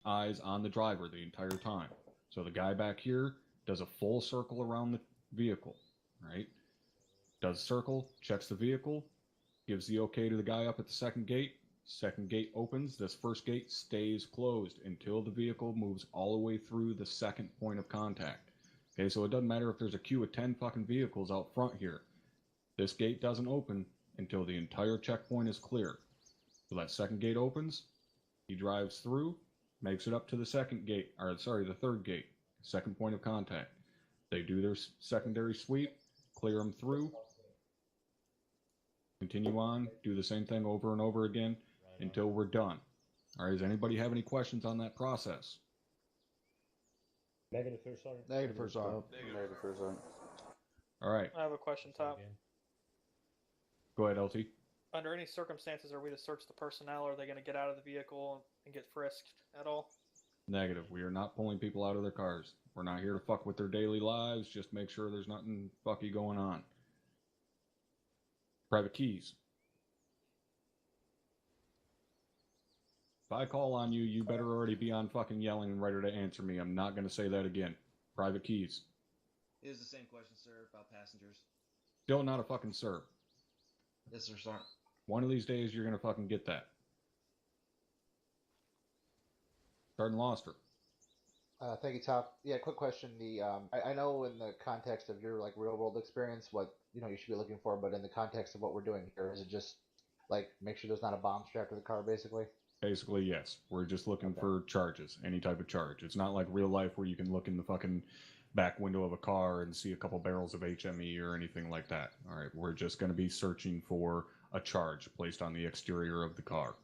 eyes on the driver the entire time. So the guy back here does a full circle around the vehicle, right? Does a circle, checks the vehicle, gives the okay to the guy up at the second gate. Second gate opens. This first gate stays closed until the vehicle moves all the way through the second point of contact. Okay, so it doesn't matter if there's a queue of 10 fucking vehicles out front here. This gate doesn't open until the entire checkpoint is clear. So that second gate opens, he drives through, makes it up to the second gate, or sorry, the third gate, second point of contact. They do their secondary sweep, clear them through, continue on, do the same thing over and over again until we're done. All right, does anybody have any questions on that process? Negative first sergeant. Negative first sergeant. Negative first sergeant. All right, I have a question, Top. go ahead, LT. Under any circumstances, are we to search the personnel? Or are they going to get out of the vehicle and get frisked at all? Negative. We are not pulling people out of their cars. We're not here to fuck with their daily lives. Just make sure there's nothing fucky going on. Private keys. If I call on you, you better already be on fucking yelling and ready to answer me. I'm not going to say that again. Private keys. It is the same question, sir, about passengers. Still not a fucking sir. Yes, sir, sir. One of these days, you're going to fucking get that. Sergeant Loster. Thank you, Top. Yeah, quick question. I know in the context of your like real world experience, what you should be looking for, but in the context of what we're doing here, is it just like make sure there's not a bomb strapped to the car, basically? Basically, yes. We're just looking for charges, any type of charge. It's not like real life where you can look in the fucking back window of a car and see a couple barrels of HME or anything like that. All right, we're just going to be searching for a charge placed on the exterior of the car.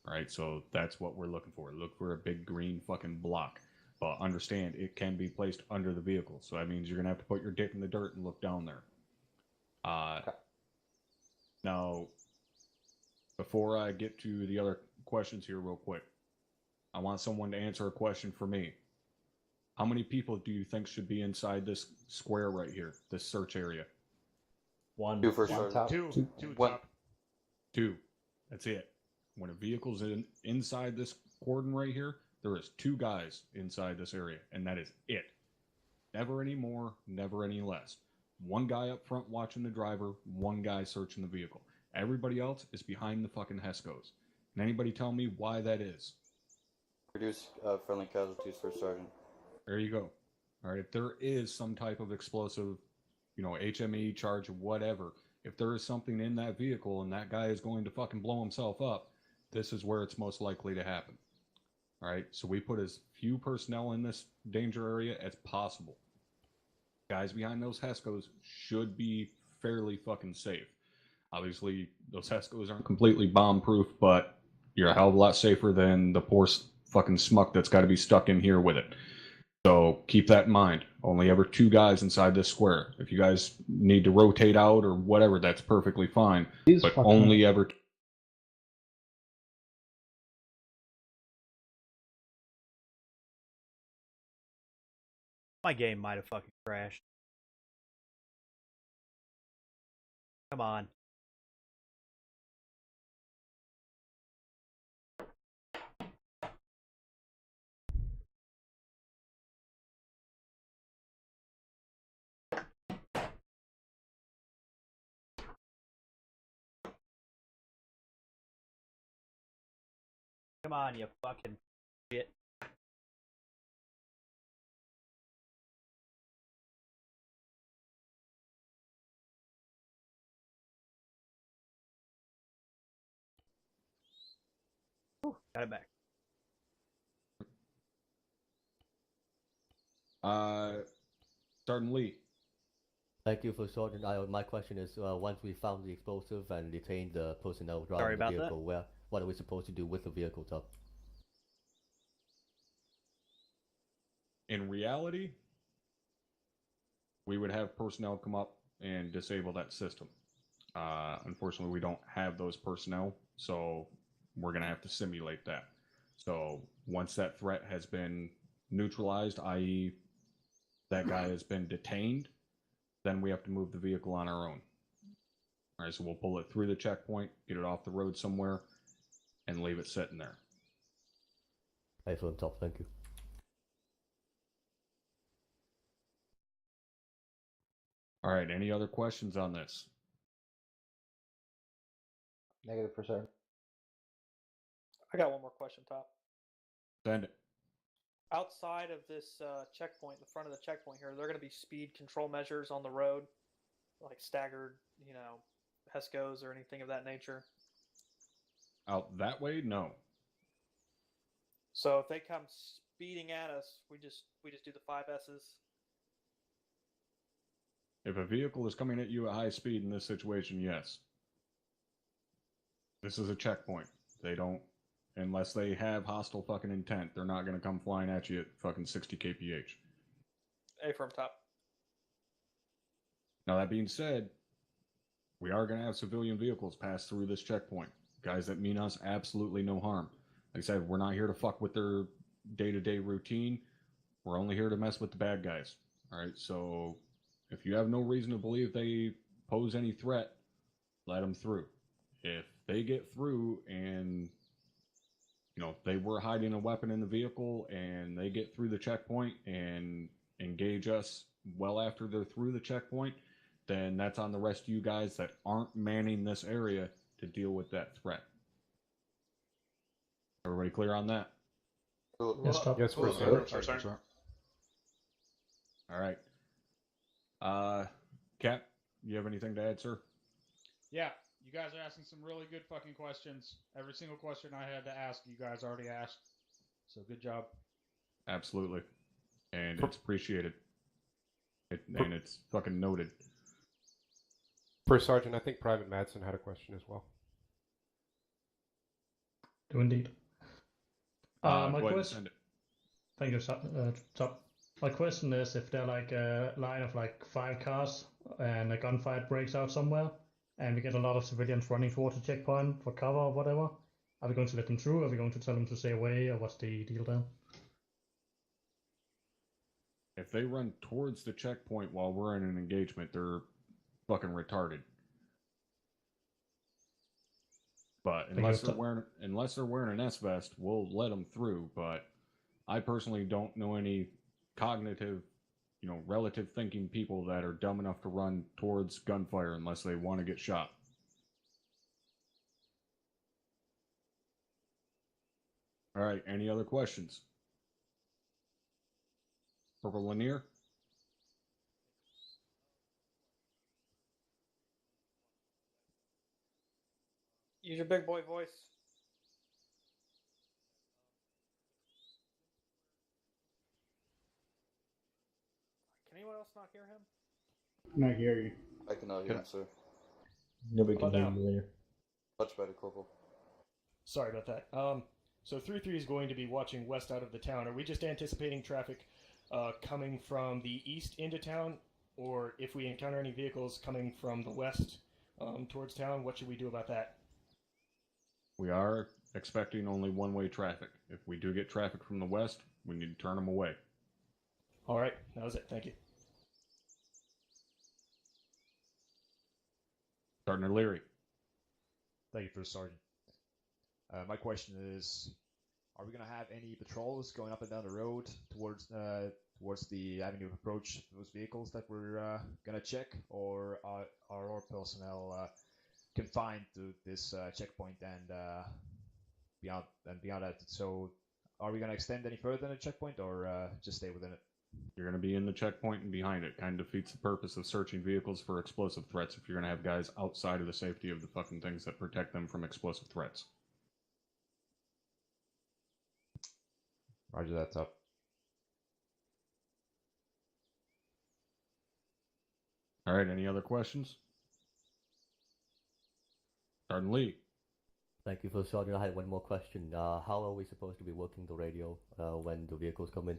All right, so that's what we're looking for. Look for a big green fucking block. But understand, it can be placed under the vehicle. So that means you're going to have to put your dick in the dirt and look down there. Now, before I get to the other questions here real quick, I want someone to answer a question for me. How many people do you think should be inside this square right here, this search area? One. Two first One sergeant. top. Two One. top. Two. That's it. When a vehicle's inside this cordon right here, there is two guys inside this area, and that is it. Never any more, never any less. One guy up front watching the driver, one guy searching the vehicle. Everybody else is behind the fucking HESCOs. Can anybody tell me why that is? Reduce friendly casualties, first sergeant. There you go. All right, if there is some type of explosive, HME charge, whatever, if there is something in that vehicle and that guy is going to fucking blow himself up, this is where it's most likely to happen. All right, so we put as few personnel in this danger area as possible. Guys behind those HESCOs should be fairly fucking safe. Obviously, those HESCOs aren't completely bomb-proof, but you're a hell of a lot safer than the poor fucking smuck that's got to be stuck in here with it. So keep that in mind. Only ever two guys inside this square. If you guys need to rotate out or whatever, that's perfectly fine. But only ever... My game might have fucking crashed. Come on. Come on, you fucking shit. Got it back. Sergeant Lee. Thank you, for Sergeant. My question is, once we found the explosive and detained the personnel driving the vehicle, what are we supposed to do with the vehicle, Top? In reality, we would have personnel come up and disable that system. Unfortunately, we don't have those personnel, so we're going to have to simulate that. So once that threat has been neutralized, i.e. that guy has been detained, then we have to move the vehicle on our own. All right, so we'll pull it through the checkpoint, get it off the road somewhere, and leave it sitting there. iPhone top, thank you. All right, any other questions on this? Negative for certain. I got one more question, Top. Send it. Outside of this checkpoint, the front of the checkpoint here, are there going to be speed control measures on the road, like staggered, HESCOs or anything of that nature? Out that way? No. So if they come speeding at us, we just do the 5S's. If a vehicle is coming at you at high speed in this situation, yes. This is a checkpoint. They don't, unless they have hostile fucking intent, they're not going to come flying at you at fucking 60 kph. A firm Top. Now, that being said, we are going to have civilian vehicles pass through this checkpoint. Guys that mean us absolutely no harm. Like I said, we're not here to fuck with their day-to-day routine. We're only here to mess with the bad guys. All right, so if you have no reason to believe they pose any threat, let them through. If they get through and, they were hiding a weapon in the vehicle and they get through the checkpoint and engage us well after they're through the checkpoint, then that's on the rest of you guys that aren't manning this area to deal with that threat. Everybody clear on that? Yes, Top. Yes, Cool. sir. All right. Cap, you have anything to add, sir? Yeah, you guys are asking some really good fucking questions. Every single question I had to ask, you guys already asked. So good job. Absolutely. And it's appreciated. And it's fucking noted. First Sergeant, I think Private Madsen had a question as well. Do indeed. My go ahead and question. send it. Thank you, Top. My question is, if there are like a line of like 5 cars and a gunfight breaks out somewhere, and we get a lot of civilians running towards the checkpoint for cover or whatever, are we going to let them through? Are we going to tell them to stay away, or what's the deal there? If they run towards the checkpoint while we're in an engagement, they're fucking retarded. But unless they're wearing an S-vest, we'll let them through. But I personally don't know any cognitive, relative thinking people that are dumb enough to run towards gunfire unless they want to get shot. All right, any other questions? Purple Lanier? Use your big boy voice. Can anyone else not hear him? Can I hear you? I cannot hear him, sir. Nobody can hear you. Much better, Corporal. Sorry about that. So 3-3 is going to be watching west out of the town. Are we just anticipating traffic coming from the east into town? Or if we encounter any vehicles coming from the west towards town, what should we do about that? We are expecting only one-way traffic. If we do get traffic from the west, we need to turn them away. All right, that was it. Thank you. Sergeant Eluri. Thank you, First Sergeant. My question is, are we going to have any patrols going up and down the road towards the avenue of approach those vehicles that we're going to check, or are our personnel confined to this checkpoint and beyond that? So, are we going to extend any further than a checkpoint, or just stay within it? You're going to be in the checkpoint and behind it. Kind of defeats the purpose of searching vehicles for explosive threats if you're going to have guys outside of the safety of the fucking things that protect them from explosive threats. Roger that, Top. All right, any other questions? Sergeant Lee. Thank you, First Sergeant. I had one more question. How are we supposed to be working the radio when the vehicles come in?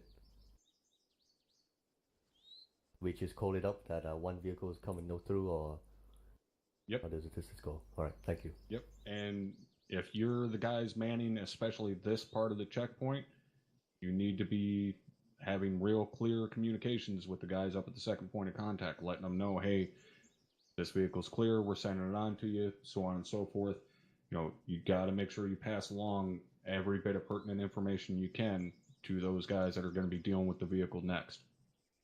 We just call it up that one vehicle is coming no through, or yep. How does this go? All right, thank you. Yep, and if you're the guys manning, especially this part of the checkpoint, you need to be having real clear communications with the guys up at the second point of contact, letting them know, hey, this vehicle's clear, we're sending it on to you, so on and so forth. You got to make sure you pass along every bit of pertinent information you can to those guys that are going to be dealing with the vehicle next.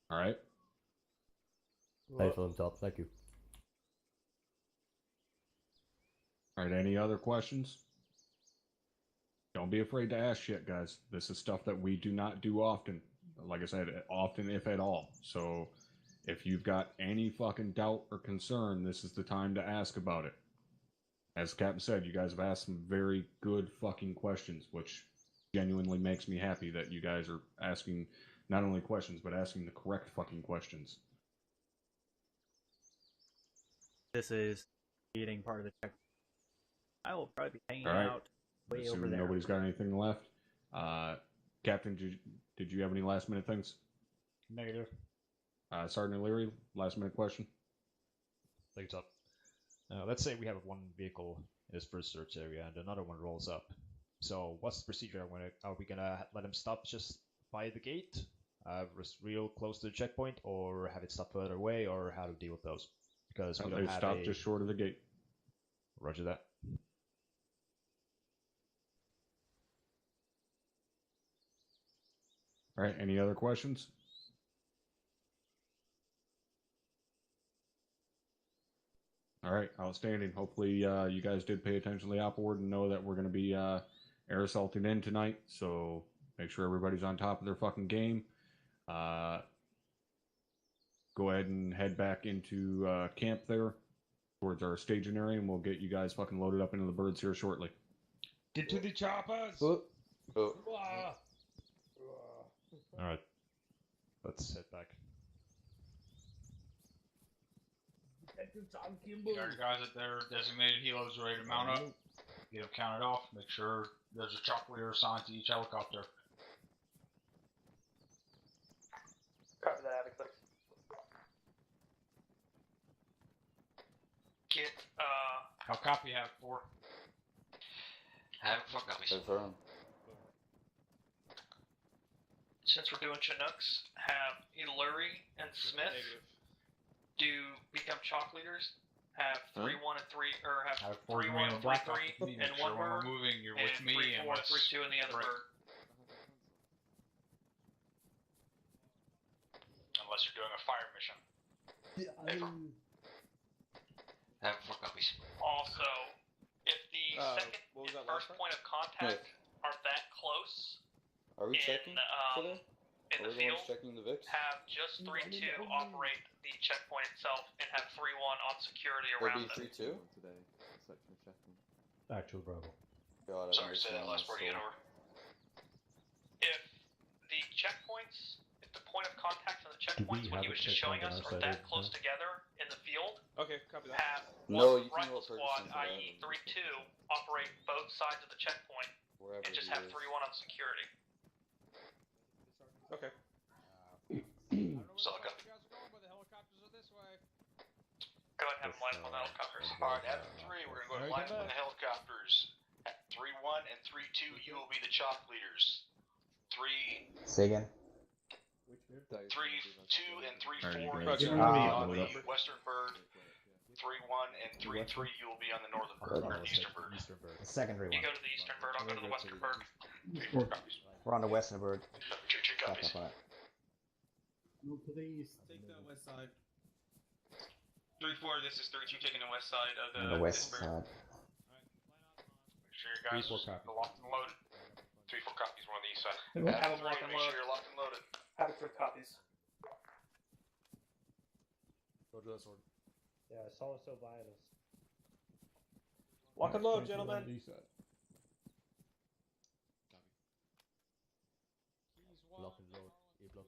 All right? Hey, for top. Thank you. All right, any other questions? Don't be afraid to ask shit, guys. This is stuff that we do not do often. Like I said, often if at all. So if you've got any fucking doubt or concern, this is the time to ask about it. As Captain said, you guys have asked some very good fucking questions, which genuinely makes me happy that you guys are asking not only questions, but asking the correct fucking questions. This is eating part of the check. I will probably be hanging All right. out way Assume over there. nobody's got anything left. Captain, did you have any last minute things? Negative. Sergeant Eluri, last minute question. Thanks up. Let's say we have one vehicle in this first search area and another one rolls up. So what's the procedure? Are we gonna let him stop just by the gate, real close to the checkpoint, or have it stop further away, or how to deal with those? Because we don't have stop just short of the gate. Roger that. All right, any other questions? All right, outstanding. Hopefully you guys did pay attention to the op board and know that we're going to be air assaulting in tonight, so make sure everybody's on top of their fucking game. Go ahead and head back into camp there towards our staging area, and we'll get you guys fucking loaded up into the birds here shortly. Get to the choppers! Alright. Let's head back. Get our guys at their designated helos ready to mount up. Get them counted off. Make sure there's a chop leader assigned to each helicopter. Copy that, Havoc. Get, How copy have for? Havoc, fuck copies. Confirm. Since we're doing Chinooks, have Eluri and Smith become chalk leaders. Have 3-1 and 3, or have 3-1 and 3-3 and one bird, moving. You're with and me, 3-4 and 3-2 in the other bird. Unless you're doing a fire mission. Havoc, fuck copies. Also, if the second and first point of contact are that close, Are we checking today? in the field, have just 3-2 operate the checkpoint itself and have 3-1 on security around Will it. be 3-2? Actual Bravo. God, Sorry, say that last part again, over. If the checkpoints, if the point of contact on the checkpoints when he was just showing us are that close together in the field, copy that. have No, you can rifle roll squad, Ferguson i.e. 3-2, operate both sides of the checkpoint and just have 3-1 on security. Okay. Solid copy. Go ahead and have them line up on the helicopters. Alright, after 3, we're gonna go to line up on the helicopters. At 3-1 and 3-2, you will be the chalk leaders. Say again. 3-2 and 3-4, you Alright, will be on the western bird. 3-1 and 3-3, you will be on the northern bird, or the eastern bird. The secondary You one. go to the eastern bird, I'll go to the western bird. 4 copies. We're on the western bird. 2 copies. Back up on it. Move to the east. Take the west side. 3-4, this is 3-2 taking the west side of On the west side. Uh, Make sure your guys are locked and loaded. 3-4 copies, we're on the east side. Have them After 3, locked and make sure loaded. you're locked and loaded. Have 3 copies. Roger that, sword. Yeah, I saw so violent. Lock and load, gentlemen. Lock and load. E-block.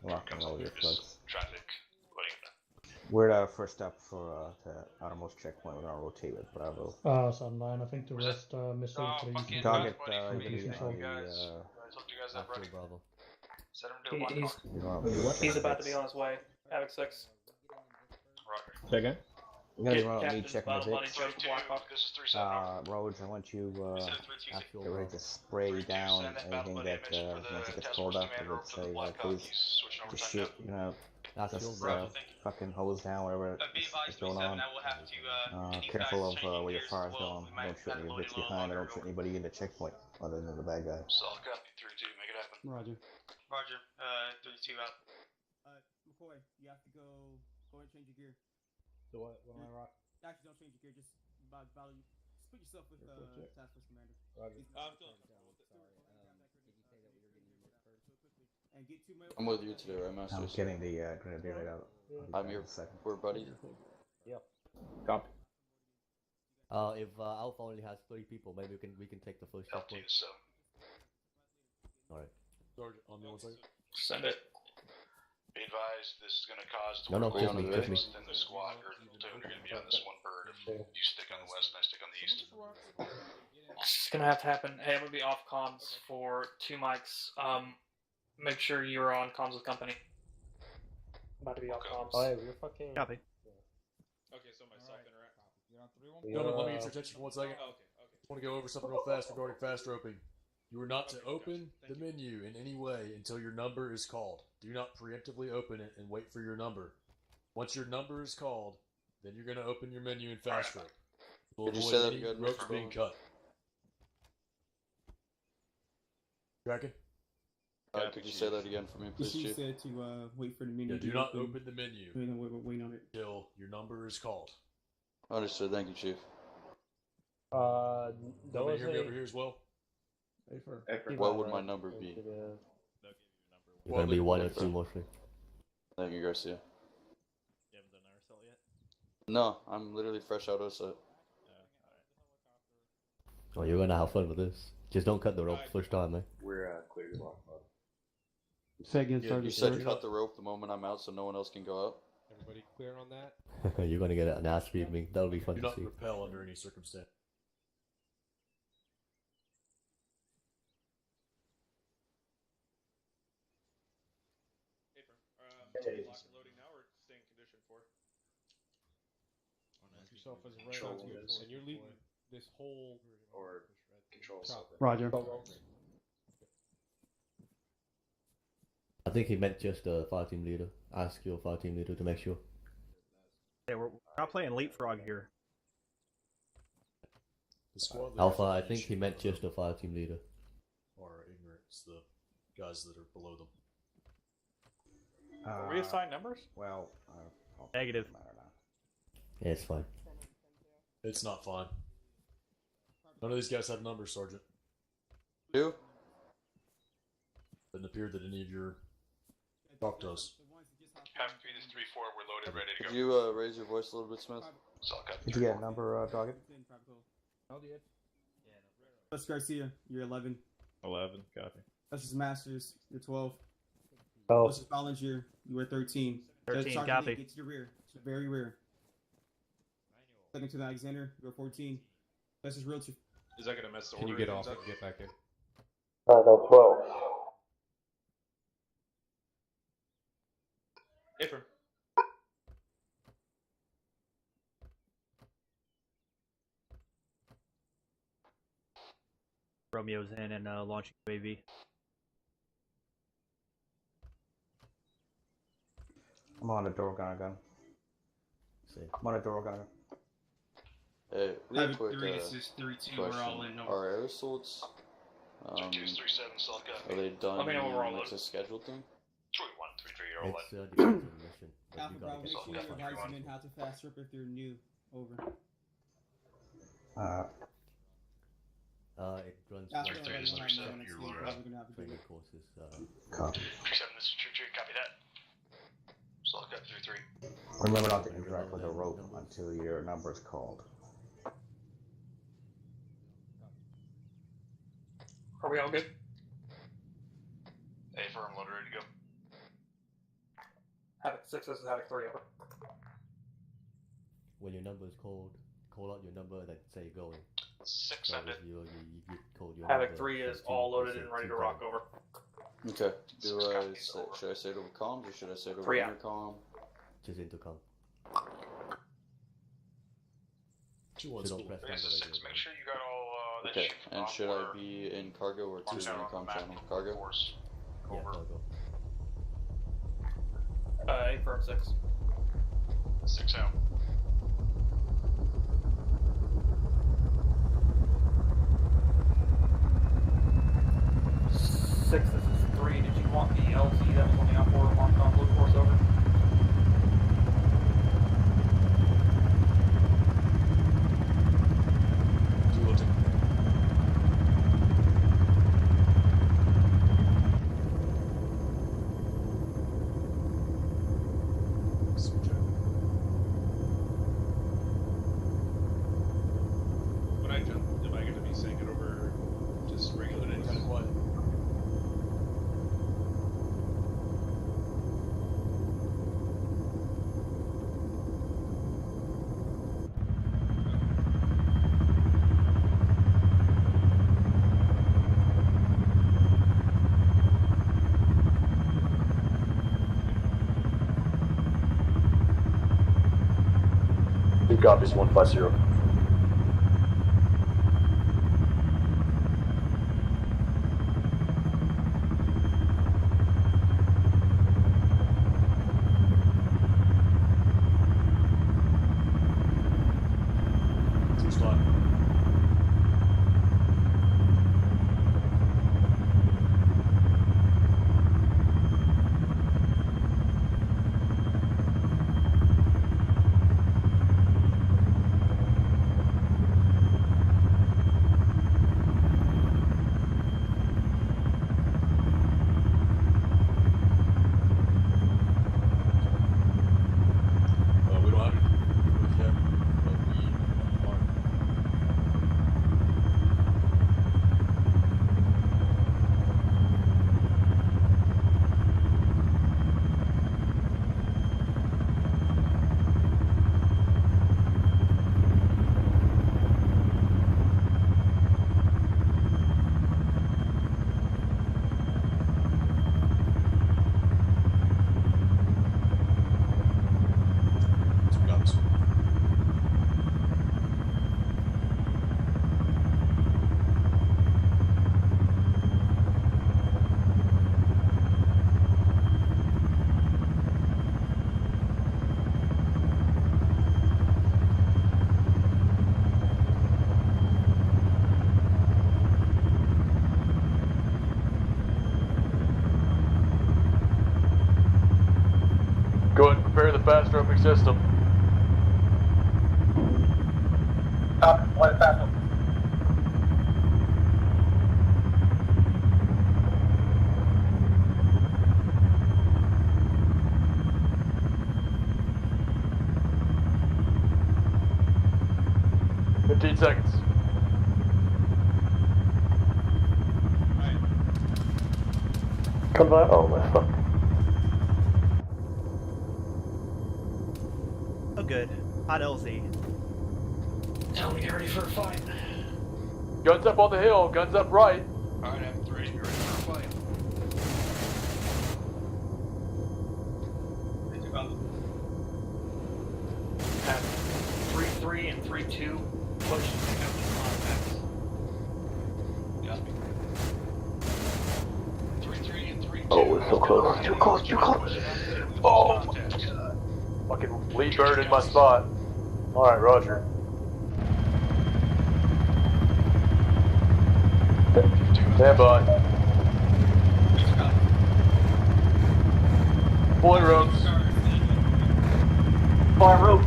Lock and load your plugs. Traffic. Loading them. We're the first up for the outermost checkpoint. We're gonna rotate with Bravo. Sun line. I think the rest missile please. Target Please, on the I told you guys that, buddy. Bravo. Set him to a block car. He's about to be on his way. Havoc 6. Roger. Say again? You're gonna Get run me Captain's check my bottom buddy bits. Joe to block off. This is 3-7. Rhodes, I want you Actual get ready Bravo. to spray 3-2, down send that battle anything buddy that image for once it the gets task pulled force up. It commander would over to the say Black Hawk. please He's switching over just time shoot. You know, Actual just Bravo. Thank you. fucking hose down, whatever is going on. Careful of where your fire's going. Don't shoot any bitch behind, or don't shoot anybody in the checkpoint other than the bad guy. Solid copy, 3-2, make it happen. Roger. Roger. 3-2 out. McCoy, you have to go and change your gear. So what am I rock? Actually, don't change your gear. Just put yourself with Task Force Commander. Roger. I'm feeling comfortable with this. And get 2 I'm with you today, right, Master? I'm getting the grenadier right out. I'm here. We're buddy. Yep. Copy. If Alpha only has 30 people, maybe we can take the first checkpoint. So. Alright. Sergeant, on me 1 second. Send it. Be advised, this is going to cause No, just me. in the squad, or Platoon, you're going to be on this one bird. If you stick on the west and I stick on the east. It's gonna have to happen. Hey, I'm gonna be off comms for 2 mics. Make sure you're on comms with company. I'm about to be off comms. Oh, yeah, we're fucking. Copy. Okay, so myself interact. You're on 3-1? Gentlemen, Let me get your attention for 1 second. Oh, okay. I want to go over something real fast regarding fast roping. You are not to open the menu in any way until your number is called. Do not preemptively open it and wait for your number. Once your number is called, then you're going to open your menu in fast rope. We'll Could you avoid say that any again, ropes Mr. being Bowman? cut. Tracking? Could you say that again for me, please, She Chief? said to wait for the menu. Yeah, do not open the menu Wait on it. until your number is called. Understood, thank you, Chief. Nobody hear me over here as well? What would my number be? You're gonna be 1 or 2 mostly. Thank you, Garcia. You haven't done RSL yet? No, I'm literally fresh out of set. Oh, you're gonna have fun with this. Just don't cut the rope first time, man. We're clear to lock mode. Say again, You Sergeant. said cut the rope the moment I'm out so no one else can go out? Everybody clear on that? You're gonna get an ass beating. That'll be fun Do to not see. repel under any circumstance. Lock and loading now, or stay in condition for? Mark yourself as a red and you're leaving this whole Or control chopper. Roger. I think he meant just a fire team leader. Ask your fire team leader to make sure. Yeah, we're not playing leapfrog here. The squad Alpha, I think he meant just a fire team leader. Or ignorance, the guys that are below them. Are we assigned numbers? Well, Negative. Yeah, it's fine. It's not fine. None of these guys have numbers, Sergeant. You? Doesn't appear that any of your doc does. Have to be this 3-4, we're loaded, ready to Could go. you raise your voice a little bit, Smith? Solid copy, did you get a number, Doggett? That's Garcia. You're 11. 11, copy. That's just Masters. You're 12. Oh. This is Volunteer. You were 13. 13, Sergeant, copy. Get to your rear. To the very rear. Second to the Alexander. You're 14. This is real. Is that going to mess the Can order? you get of off things and get back in? No, 12. Affirm. Romeo's in and launching UAV. I'm on a door gunner. I'm on a door gunner. Hey, real Havoc quick, 3, assist 3-2, we're all in. question. Are air assaults, 2-3-7, solid copy. are they done Let me know when we're all like loaded. a scheduled thing? 3-1, 3-3, you're all It's in. depends on the mission. But Alpha you Bravo, gotta make get sure you advise them in how to fast rip if they're new. Over. It runs Alpha like Bravo, like I'm training next week, probably gonna have a good courses. Copy. 3-7, this is 3-3, copy that. Solid copy, 3-3. Remember not to interact with a rope until your number is called. Are we all good? Affirm, loaded, ready to go. Havoc 6, this is Havoc 3, over. When your number is called, call out your number and then say going. 6 So ended. you called your Havoc number, 3 is say all two, loaded say and ready two to rock going. over. Okay. Should I say it over comms or should I say it over 3 out. intercom? Just intercom. Two So ones don't cool. press down This the is 6, radio. make sure you got all that Okay. shit And on should I order. be in cargo or Marked two out on intercom the map. channel? Cargo? Force. Yeah, Over. cargo. Affirm 6. 6 out. Six, this is 3. Did you want the LZ that was on the outboard marked on blue course over? When I jump, am I going to be saying it over just regular names? Kind of quiet. Two copies, 150. Two slot. We don't have it with yet, but we are. Two copies. Go ahead and prepare the fast roping system. One fast. 15 seconds. Come back. Oh my fuck. Oh, good. Hot LZ. Now we get ready for a fight. Guns up on the hill. Guns up right. Alright, I'm 3. You're ready for a fight. Have 3-3 and 3-2 push and pick up the contacts. Got me. 3-3 and 3-2. Oh, it's so close. Too close. Too close. Oh my god. Fucking lead bird in my spot. Alright, Roger. Stand by. Boy ropes. Boy rope.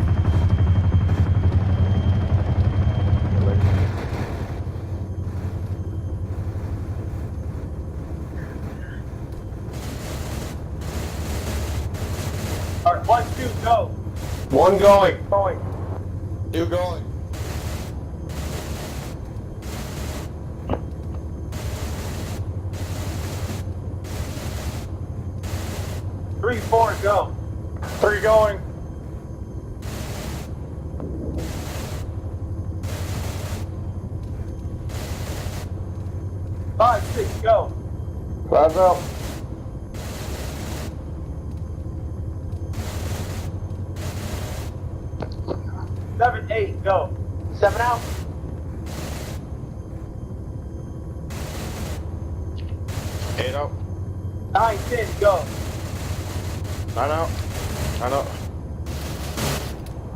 Alright, 1, 2, go. One going. Going. Two going. Three, 4, go. 3 going. 5, 6, go. 5 out. 7, 8, go. 7 out. 8 out. 9, 10, go. 9 out. 9 out.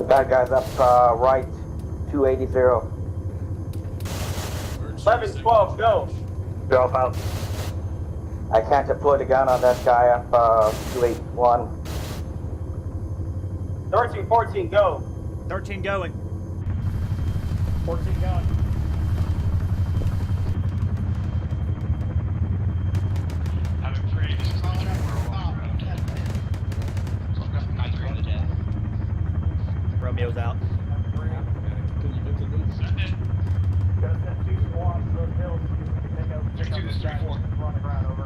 Bad guys up right, 280. 11-12, go. Drop out. I can't deploy the gun on that guy up 281. 13-14, go. 13 going. 14 going. Havoc 3, this is 3-3, we're all around. So I've got 9-3 on the dead. Romeo's out. Send it. Got that 2 squads to those hills. Pick up 3-2, this is 3-4. running around over.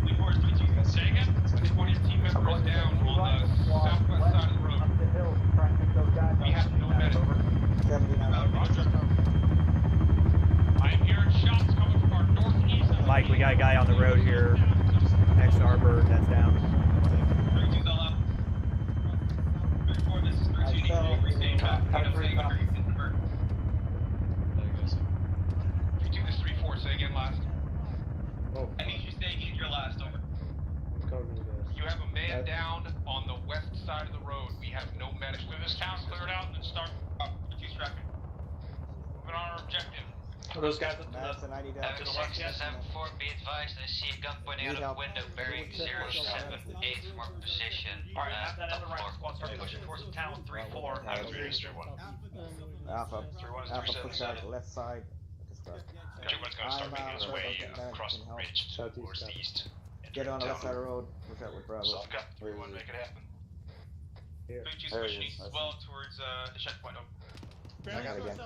3-4 is 3-2. Say again? One of your team members down on the southwest side of the road. Up the hills, try and pick those guys We have no medic. over. Roger. I'm hearing shots coming from our northeast. Mike, we got a guy on the road here. Next to Harper, that's down. 3-2's all out. 3-4, this is 3-2. Need to restate back. Say again, 3-2, this is 3-4. Say again last. I need you to say again your last, over. You have a man down on the west side of the road. We have no medic. With this town cleared out and then start up. 3-2's tracking. Moving on our objective. Are those guys up to the to the left, yes? 7-4, be advised, I see a gun pointing out of the window bearing 078 from our position. Alright, have that other right squad start pushing towards the town with 3-4. Havoc 3 is 3-1. Alpha, 3-1 is Alpha 3-7 push out set. left side. 2-1's gonna start making his way across the ridge towards the east. Get on the left side of the road. Push out with Bravo. So I've got 3-1, make it happen. 3-2's pushing east as well towards the checkpoint. I got it again.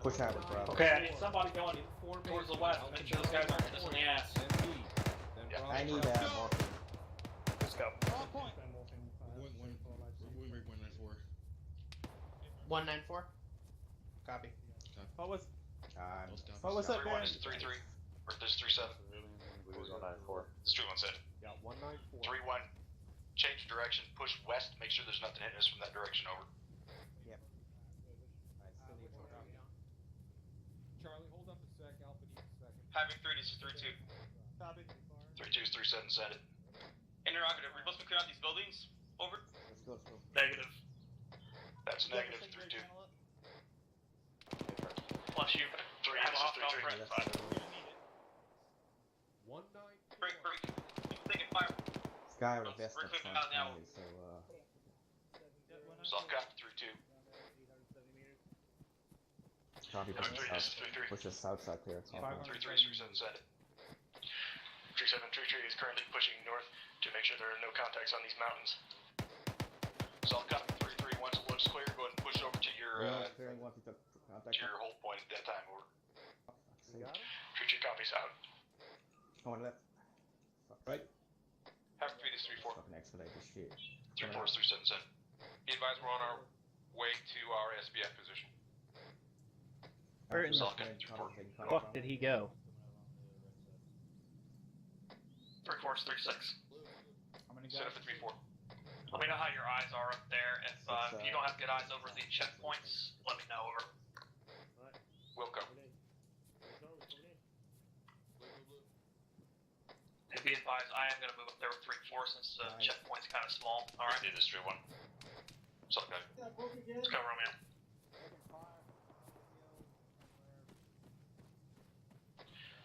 Push out with Bravo. Okay, I need somebody going towards the west. Make sure those guys aren't hitting us in the ass. I need more. Let's go. 194. Copy. What was that, 3-1 is 3-3. Or this is 3-7. 194. This is 3-1 set. Yeah, 194. 3-1. Change direction, push west, make sure there's nothing hitting us from that direction, over. Yep. Charlie, hold up a sec. Alpha needs a second. Havoc 3, this is 3-2. Copy. 3-2 is 3-7, send it. Interrogative, we're supposed to clear out these buildings, over. Let's go. Negative. That's negative, 3-2. Plus you. 3, this is 3-3. 194. Break. Keep taking fire. This guy with a vest We're up clicking front, out now. so Soft copy 3-2. copy Havoc 3, this is push 3-3. the south side clear. 3-3 is 3-7, send it. 3-7, 3-3 is currently pushing north to make sure there are no contacts on these mountains. Soft copy 3-3, once it looks clear, go ahead and push over to your hold point at that time, over. 3-2 copies out. Going left. Right. Havoc 3, this is 3-4. Fucking expedite this shit. 3-4 is 3-7, send. Be advised, we're on our way to our SBF position. Where in the fuck did he go? 3-4 is 3-6. Set up at 3-4. Let me know how your eyes are up there. If you don't have good eyes over the checkpoints, let me know, over. We'll go. And be advised, I am going to move up there with 3-4 since the checkpoint's kind of small. Alright. Do this 3-1. So, okay. Let's go, Romeo.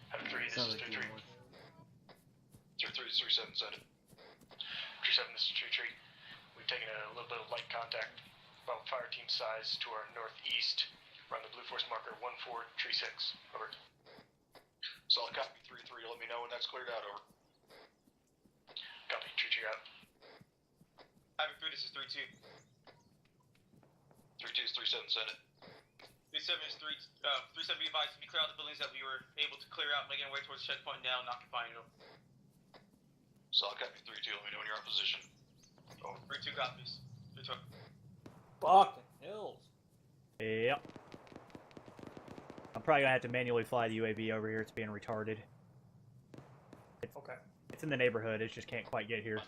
Havoc 3, this is 3-3. 3-3 is 3-7, set it. 3-7, this is 3-3. We've taken a little bit of light contact about fire team size to our northeast. We're on the Blue Force marker 1436. Over. Solid copy 3-3. Let me know when that's cleared out. Over. Copy 3-3 out. Havoc 3, this is 3-2. 3-2 is 3-7, send it. 3-7 is 3-7 be advised to be clear out the buildings that we were able to clear out, making our way towards the checkpoint now and occupying them. Solid copy 3-2. Let me know when you're in position. Over. 3-2 copies. 3-2. Fucking hills. Yep. I'm probably gonna have to manually fly the UAV over here. It's being retarded. Okay. It's in the neighborhood. It just can't quite get here.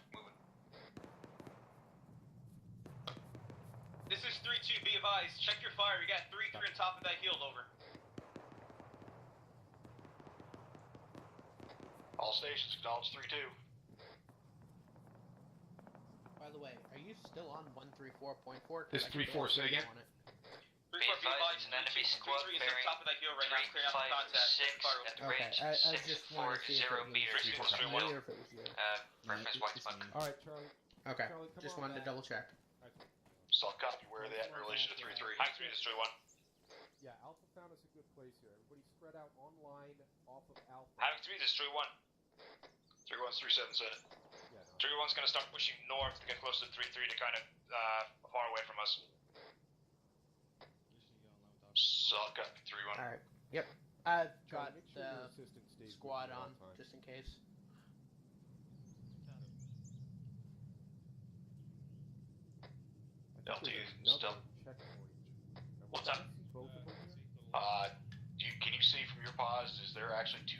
This is 3-2. Be advised. Check your fire. You got 3-3 on top of that hill. Over. All stations acknowledge 3-2. the way, are you still on 134.4? This 3-4, say again. 3-4, be advised, an enemy squad bearing 356 at range 640 meters. Reference white smoke. Alright, Charlie. Okay, Charlie, come just on wanted to back. double check. Solid copy. Where are they at in relation to 3-3? High 3 to 3-1. Yeah, Alpha found us a good place here. Everybody spread out online off of Alpha. Havoc 3, this is 3-1. 3-1's 3-7 Senate. Yeah, no. 3-1's going to start pushing north to get close to 3-3 to kind of far away from us. Solid copy, 3-1. Alright, yep. I've got Charlie, make sure your assistant stays with squad you all on, the time. just in case. LT, Another still. checkpoint. What's up? Both of them here? Can you see from your pause, is there actually two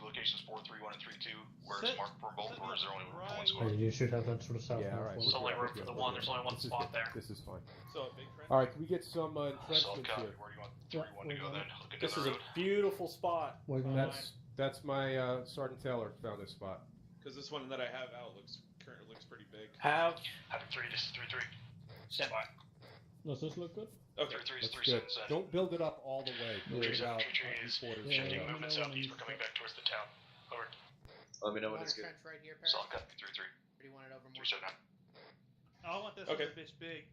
locations, 4-3-1 and 3-2, where it's marked for both, or is there only room for one squad? You should have that to the south. Yeah, alright. There's only room for the one. There's only one spot there. This is fine. So a big trend. Alright, can we get some Solid entrenchments copy. here? Where do you want 3-1 to go then? Looking down This the is a road. beautiful spot. That's my Sergeant Taylor found this spot. Because this one that I have out looks pretty big. Have Havoc 3, this is 3-3. stand by. Does this look good? Okay. 3-3 is That's good. 3-7 Senate. Don't build it up all the way. Build it 3-7 out is three-quarters. shifting Yeah. movement southeast. We're coming back towards the town. Over. Let me know You when want it's a good. trench right here, Perry? Solid copy, 3-3. Or do you want it over more? 3-7 now. I want this Okay. other bitch big.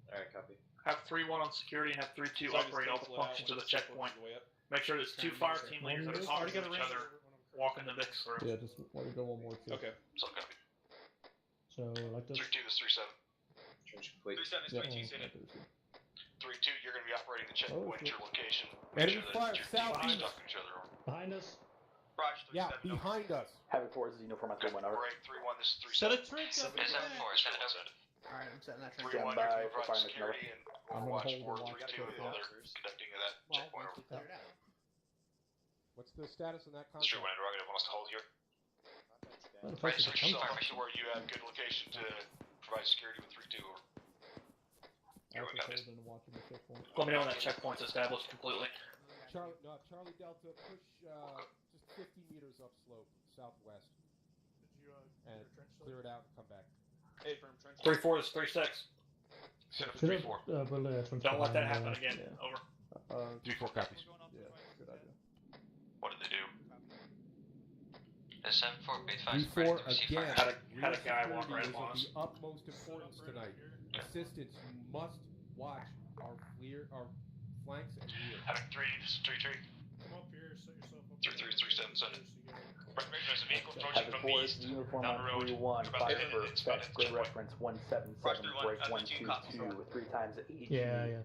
Alright, copy. Have 3-1 on security and have 3-2 So I just operate all cancel the it out functions of when the it's checkpoint. working way up. Make sure there's two fire team leaders that are talking to each other, walking the mix through. Yeah, just want to go one more too. Okay. Solid copy. So like this. 3-2, this is 3-7. Trench complete. 3-7 is 3-2, seen it. 3-2, you're going to be operating the checkpoint at your location. Enemy Make sure that fire, your team is southeast. talking to each other. Behind us. Raj, 3-7. Yeah, behind us. Havoc 4 is the uniform on 3-1 over. Right, 3-1, this is 3-7. Set a trench up. Is that 4? Is that over? Alright, I'm setting that trench. 3-1, Stand you're by going to for provide firing security and I'm gonna overwatch hold for the 3-2 while they're conducting that Well, checkpoint once we over. clear it out. What's the status on that This is 3-1 contract? interrogative, wants to hold here. Well, Right, first so it's just a make sure you have good location to provide security with 3-2 over. Here we go. watching the checkpoint. Let me know when that checkpoint's established completely. Charlie Delta, push just 50 meters upslope, southwest, Did you and clear it out and come back. Hey, firm trench. 3-4 is 3-6. Set up Should 3-4. have, Don't let that happen again. Over. 3-4 copies. Yeah, good idea. What did they do? The 7-4, be advised, 3-4 ready to receive again. fire. Had a guy walk right Security is upon of us. the utmost importance tonight. Assistants, you must watch our flanks and rear. Havoc 3, this is 3-3. come up here, set yourself up? 3-3 is 3-7 Senate. Right, there's a vehicle approaching Havoc from 4 the is east. the uniform down on the road. 3-1. About Fire to hit for it. It's about effects. to Good checkpoint. reference 177. Break 122. 3 times AG. Yeah.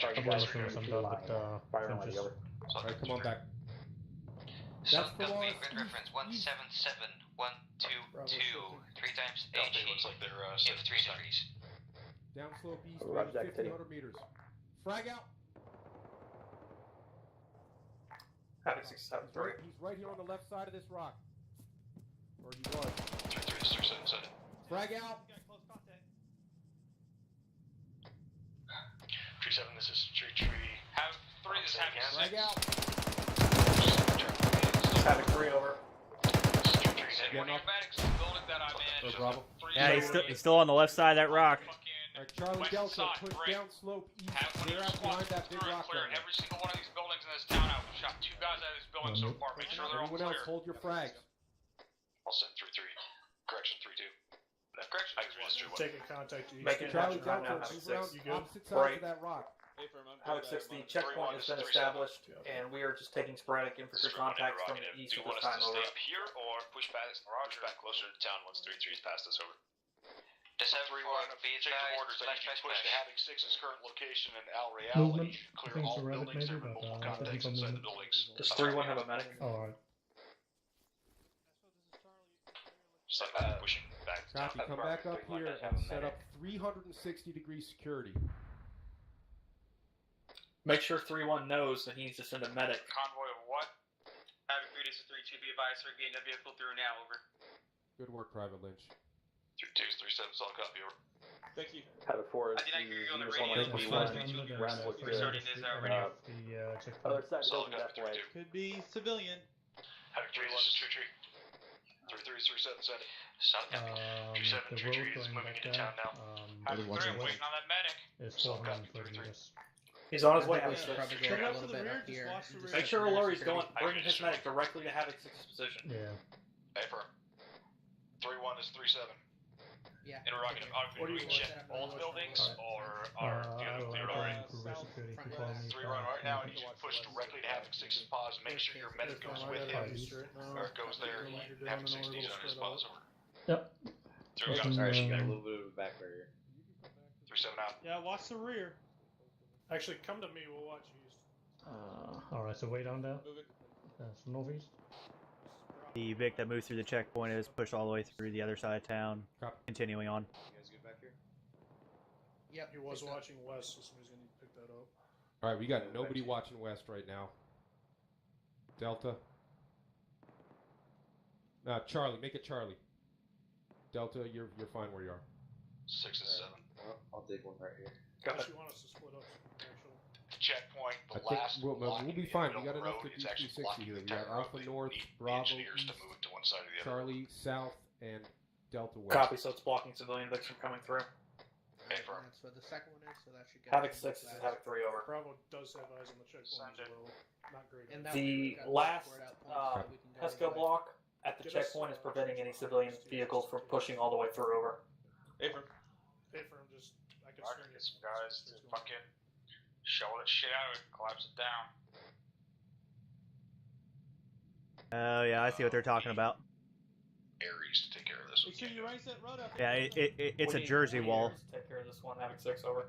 Target I'm guys sure for I'm CPL done Lanier. with Fire and ready, trenches. over. Alright, come on back. South That's the Gulf, last grid reference 177, 122, 3 times LT AG. looks like they're If 3 degrees. Downslope east, Roger that, 1500 meters. Frag out. Havoc 6-7, 3. He's right here on the left side of this rock. Or he was. 3-3 is 3-7 Senate. Frag out. 3-7, this is 3-3. Have 3, this is Havoc Frag 6. out. Havoc 3 over. One of your medics, the building that I'm in. Or Bravo. Yeah, he's still on the left side of that rock. Alright, Charlie Delta, push downslope east. Clear out behind that big rock down there. Every single one of these buildings in this town out. We've shot 2 guys out of these buildings so far. Make sure they're all Everyone clear. else, hold your frags. I'll send 3-3. Correction, 3-2. Correction, I agree, this is 3-1. Taking contact to you. Make it Charlie happen right now, Delta, Havoc move around 6. opposite sides Right. of that rock. Hey, firm, I'm Havoc 6, the checkpoint has been established, and we are just taking sporadic infantry contacts from the east Do you at want this us time. to Over. stay up here or push back closer to town once 3-3 is past us? Over. The 7-4, be Change of orders. I advised, need you to push to // Havoc 6's current location in Al Movement. Reality. Clear I think all it's erratic buildings. There maybe, are but, multiple checking contacts for inside the movement. buildings. Does 3-1 have a medic? Alright. Just like that, pushing back to Copy, town. come back up here and set up 360-degree security. Make sure 3-1 knows that he needs to send a medic. Convoy of what? Havoc 3, this is 3-2, be advised, sir, getting the vehicle through now, over. Good work, Private Lynch. 3-2 is 3-7, solid copy, over. Thank you. Havoc 4 is I did not hear you on the uniform radio. on Take 3-1. the flag Round down was to good. Starting is radio. the checkpoint. Other side Solid building copy, that way. 3-2. Could be civilian. Havoc 3, this is 3-3. 3-3-3-7, send it. Solid copy. 3-7, The 3-3 road is going moving back into there, town now. Havoc 3, I'm waiting on that medic. is Solid copy, 430 3-3. meters. He's on his I way. think we Havoc should 6. probably go Coming a up to little the bit rear, up just here. watch the and rear. Make decide sure where Eluri's security going, is. bringing his medic directly to Havoc 6's position. Yeah. Hey, firm. 3-1 is 3-7. Yeah. Interrogative. What do you check want? old buildings or I the other will clear go area? in for rear security. If you call me. 3-1 right now. I need you to push directly to Havoc 6's pause. Make sure your medic goes with him. Or goes there. Havoc 6 needs on his pause. Over. Yep. 3-1. Sorry, she got a little bit of a back barrier. 3-7 out. Yeah, watch the rear. Actually, come to me. We'll watch you. Alright, so way down there. That's northeast. The Vic that moves through the checkpoint is pushed all the way through the other side of town, continuing on. You guys good back here? Yep. He was watching west, so somebody's gonna need to pick that up. All right, we got nobody watching west right now. Delta. Charlie, make it Charlie. Delta, you're fine where you are. 6 and 7. Well, I'll dig one right here. Unless you want us to split up, actually. Checkpoint, the I think last we'll be fine. We got middle enough road to is do actually 360 blocking here. the We got entire road. Alpha They North, need Bravo engineers East, to move to one side or the other. Charlie South, and Delta West. Copy, so it's blocking civilian Vics from coming through. Hey, firm. That's what the second one is, so that should get Havoc us 6 is fast. Havoc 3 over. Bravo does have eyes on the checkpoint as well. Not great. And that The way we've got last squared out points so we can go Pesco away. block at the Get us, checkpoint is preventing any civilian vehicles from pushing all the way through over. Hey, firm. Hey, firm. Just I can I swing could it. get some guys to fucking shovel that shit out of it, collapse it down. Oh yeah, I see what they're talking about. Aries to take care of this one. Make sure you raise that rod up. Yeah, it's We a need Jersey wall. engineers to take care of this one, Havoc 6 over.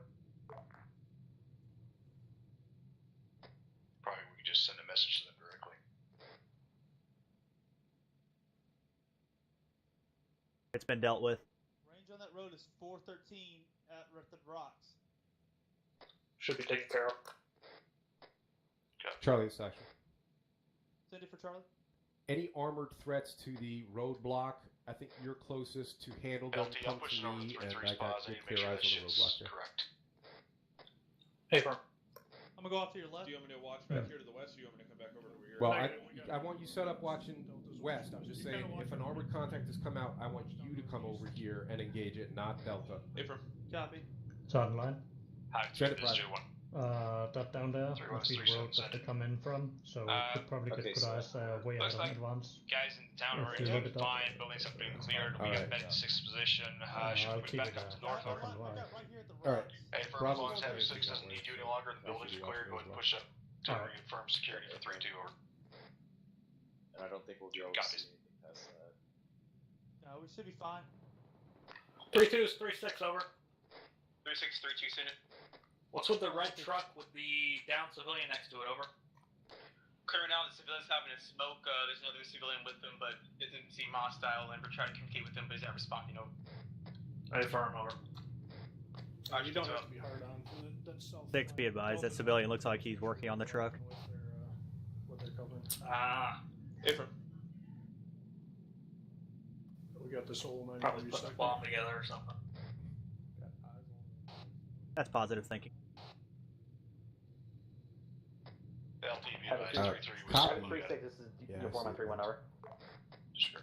Probably we could just send a message to them directly. It's been dealt with. Range on that road is 413 at the rocks. Should be taken care of. Charlie, it's actually. Send it for Charlie. Any armored threats to the roadblock? I think you're closest to handle them. LT, I'll Come push it to over me, the and 3-3 I got pause. I good need to make clear sure eyes that on the roadblock shit's there. correct. Hey, firm. I'm gonna go off to your left. Do you want me to watch back here to the west, or you want me to come back over to where you're Well, at? I want you set up watching west. I'm just saying, if an armored contact has come out, I want you to come over here and engage it, not Delta. Hey, from. Copy. Sergeant line. Send it, This Private. 2-1. That down there Three must be one, the three road seven, that they send it. come in from, so we could probably get okay, good so, eyes way looks out like in advance. Guys in town If are you ready look to it up. fine. Buildings have been cleared. We Alright. got medic 6 position. Should I'll we keep back it up to north over? off and wide. Right here at the All right. Hey, firm, as Bravo long as Havoc is 6 doesn't that need way. you any longer, the That building's should be cleared. Go watching ahead and as push up to Alright. reaffirm security for 3-2 over. And I don't think we'll be able to Copies. see anything past that. No, we should be fine. 3-2 is 3-6 over. 3-6, 3-2 send it. What's with the red truck with the down civilian next to it, over? Clear now, the civilian's having a smoke. There's another civilian with him, but it didn't seem hostile, and we're trying to communicate with him, but he's not responding. Over. Hey, firm, over. You don't have to be hard on. That's 6, be advised. That civilian looks like he's working on the truck. What they're covering. Hey, firm. We got this whole 90 Probably degree putting a sector. bomb together or something. That's positive thinking. LT, be Havoc advised, 3-3 was copy. 3-6, this is Yeah, uniform I on see. 3-1, over. Sure.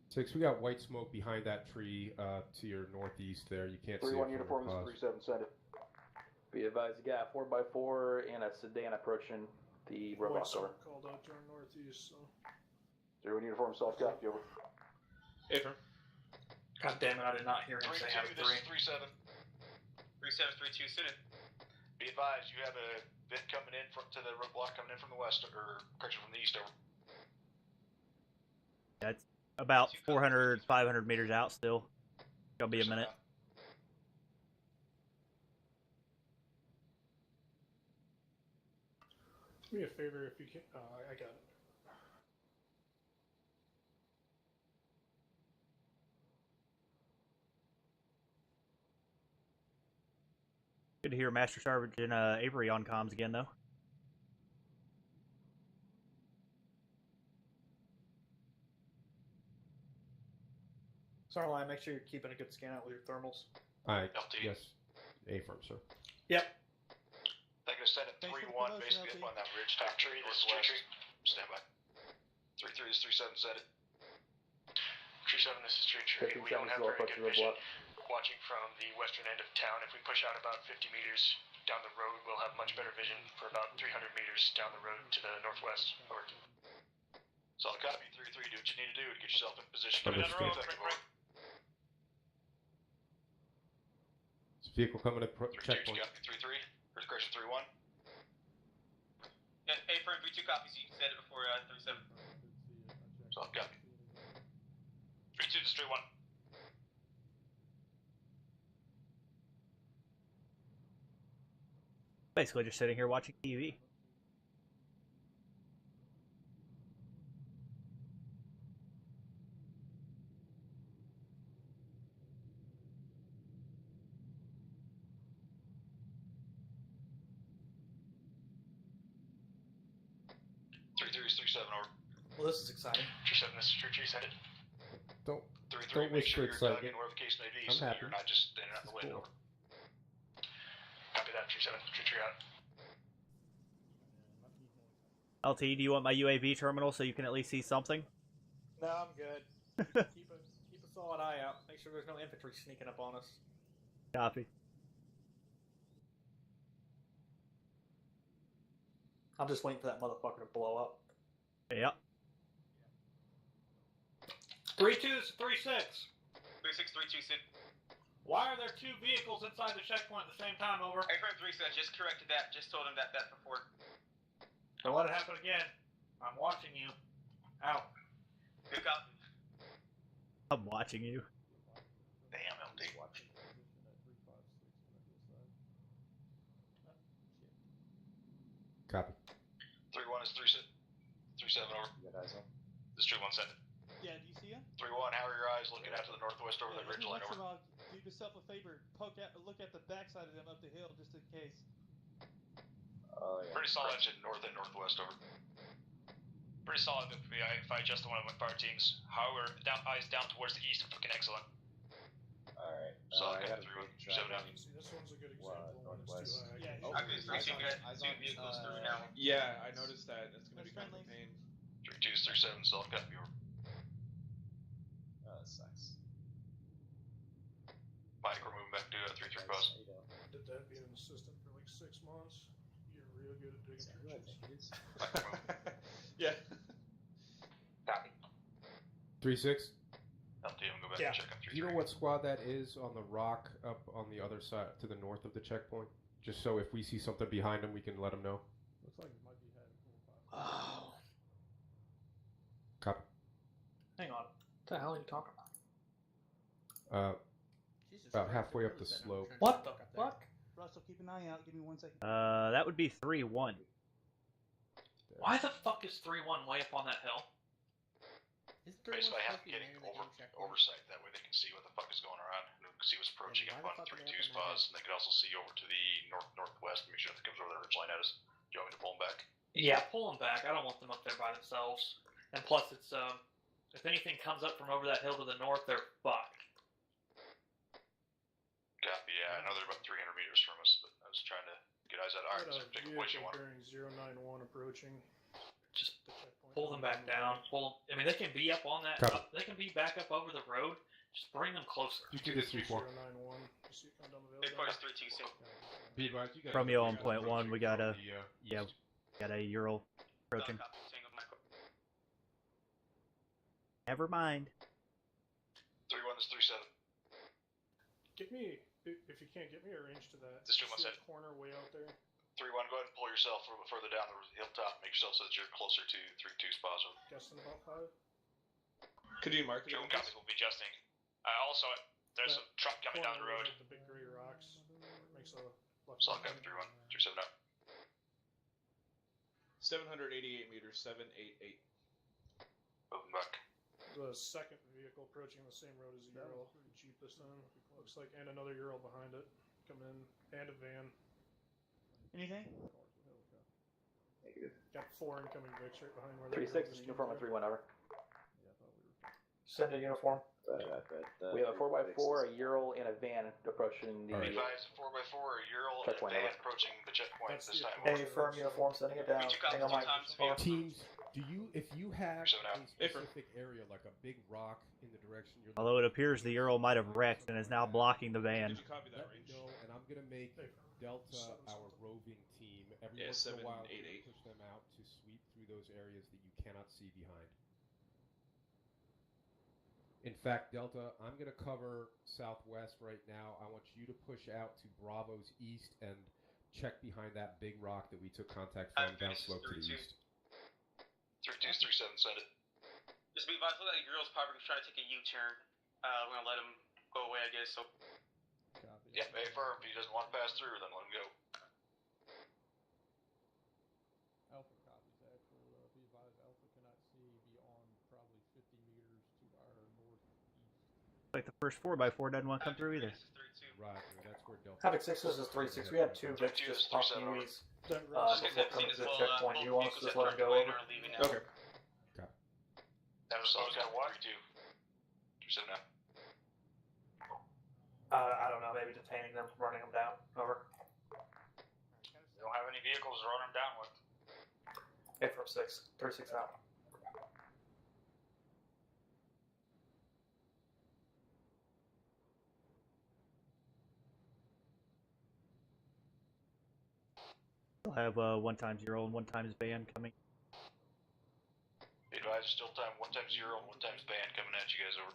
6, we got white smoke behind that tree to your northeast there. You can't see it. 3-1 from uniform the is 3-7, send it. Be advised, you got a 4x4 and a sedan approaching the White roadblock, over. smoke called out to our northeast, so. 3-1 uniform, soft copy, over. Hey, from. God damn it, I did not hear him say 3-2, Havoc this 3. is 3-7. 3-7, 3-2, send it. Be advised, you have a bit coming in to the roadblock coming in from the west, or correction, from the east, over. Yeah, it's about 400, 500 meters out still. Gonna be a minute. Do me a favor if you can. I got it. Good to hear Master Sergeant Avery on comms again, though. Starline, make sure you're keeping a good scan out with your thermals. Alright, yes. Affirm, sir. Yep. They're going to send it Thanks for the 3-1, promotion, basically LT. up on that ridge top tree, northwest. Stand by. 3-3, this is 3-7, set it. 3-7, this is 3-3. We don't have very good vision. Watching from the western end of town, if we push out about 50 meters down the road, we'll have much better vision for about 300 meters down the road to the northwest. Over. Solid copy, 3-3. Do what you need to do to get yourself in position. Coming down the road, right. Vehicle coming to checkpoint. 3-3. First correction, 3-1. Yeah, hey, firm 3-2 copies. You said it before 3-7. Solid copy. 3-2 to 3-1. Basically just sitting here watching TV. Over. Well, this is exciting. 3-7, this is 3-3, set it. Don't 3-3, make sure you're dug in wherever the case may be, I'm so happy. you're not just standing out in the wind. Over. Copy that, 3-7, 3-3 out. LT, do you want my UAV terminal so you can at least see something? No, I'm good. keep a solid eye out. Make sure there's no infantry sneaking up on us. Copy. I'm just waiting for that motherfucker to blow up. Yep. 3-2 is 3-6. 3-6, 3-2, sit. Why are there two vehicles inside the checkpoint at the same time? Over. Hey, firm 3-7, just corrected that. Just told him that before. Don't let it happen again. I'm watching you. Out. Good copy. I'm watching you. Damn, LD. Copy. 3-1 is 3-7 over. This is 3-1, set it. Yeah, do you see him? 3-1, how are your eyes looking out to the northwest over that ridge line? Once in a Over. while, do yourself a favor, look at the backside of them up the hill, just in case. Pretty solid to north and northwest, over. Pretty solid if I adjust to one of my fire teams. However, eyes down towards the east, fucking excellent. Alright. Solid, I got 3-1, 7 out. See, this one's a good example. Northwest. Yeah, I can see two vehicles through now. Yeah, I noticed that. That's gonna be kind of a pain. 3-2 is 3-7, solid copy, over. That sucks. Mike, we're moving back to 3-3 post. Did that being an assistant for like 6 months. You're real good at digging trenches. Yeah. Copy. 3-6. LT, I'm going back Yeah. and check on 3-3. Do you know what squad that is on the rock up on the other side to the north of the checkpoint? Just so if we see something behind them, we can let them know. Looks like it might be heading. Oh. Copy. Hang on. What the hell are you talking about? About halfway up the slope. What the fuck? Russell, keep an eye out. Give me 1 second. That would be 3-1. Why the fuck is 3-1 way up on that hill? Basically, I have to get oversight. That way they can see what the fuck is going around. And see what's approaching up on 3-2 spas. And they can also see over to the northwest and make sure that it comes over the ridge line at us. Do you want me to pull them back? Yeah, pull them back. I don't want them up there by themselves. And plus, it's if anything comes up from over that hill to the north, they're fucked. Copy. Yeah, I know they're about 300 meters from us, but I was trying to get eyes out. Alright, so take a place you want. Bearing 091 approaching. Just pull them back down. I mean, they can be up on that. They can be back up over the road. Just bring them closer. You do this 3-4. 091. Just see it come down the Big hill. boys 3-2, so. Romeo on point 1. We got a Euro approaching. Never mind. 3-1 is 3-7. Get me, if you can't get me a range to that. This 2-1 set. Corner way out there. 3-1, go ahead and pull yourself a little bit further down the hilltop. Make yourself so that you're closer to 3-2 spas. Guessing about 5. Could you mark it? Joe copy will be adjusting. Also, there's a truck coming down the road. The big gray rocks. Makes a left. Solid copy, 3-1, 3-7 out. 788 meters, 788. Moving back. The second vehicle approaching the same road as the Ural. Jeep this time. Looks like, and another Ural behind it. Coming in. And a van. Anything? Got 4 incoming Vicks right behind where 3-6, uniform on 3-1, over. Send a uniform. We have a 4x4, a Ural, and a van approaching the. Be advised, 4x4, a Ural, and a van approaching the checkpoint this time. Hey, firm uniform, sending it down. Hang on, Mike. If you have a specific area, like a big rock in the direction you're Although it appears the Ural might have wrecked and is now blocking the van. Did you copy that range? No, and I'm gonna make Delta our roving team. Every Yeah, once in a while, 788. push them out to sweep through those areas that you cannot see behind. In fact, Delta, I'm gonna cover southwest right now. I want you to push out to Bravo's east and check behind that big rock that we took contact from downslope to the east. 3237, send it. Just be advised, look like the girl's probably trying to take a U-turn. We're gonna let him go away, I guess. So. Yep, affirm. If he doesn't want to pass through, then let him go. Alpha copies that. Be advised, Alpha cannot see beyond probably 50 meters to our northeast. Like the first 4x4 doesn't want to come through either. Roger, that's where Delta. Havoc 6, this is 36. We had 2 Vics just pop UEs. Before coming to the checkpoint. Do you want us to just let them go over? Okay. That was got what? 37 now. I don't know, maybe detaining them, running them down. Over. We don't have any vehicles to run them down with. 8 from 6. 36 out. We'll have 1x0 and 1x band coming. Be advised, still time 1x0 and 1x band coming at you guys over.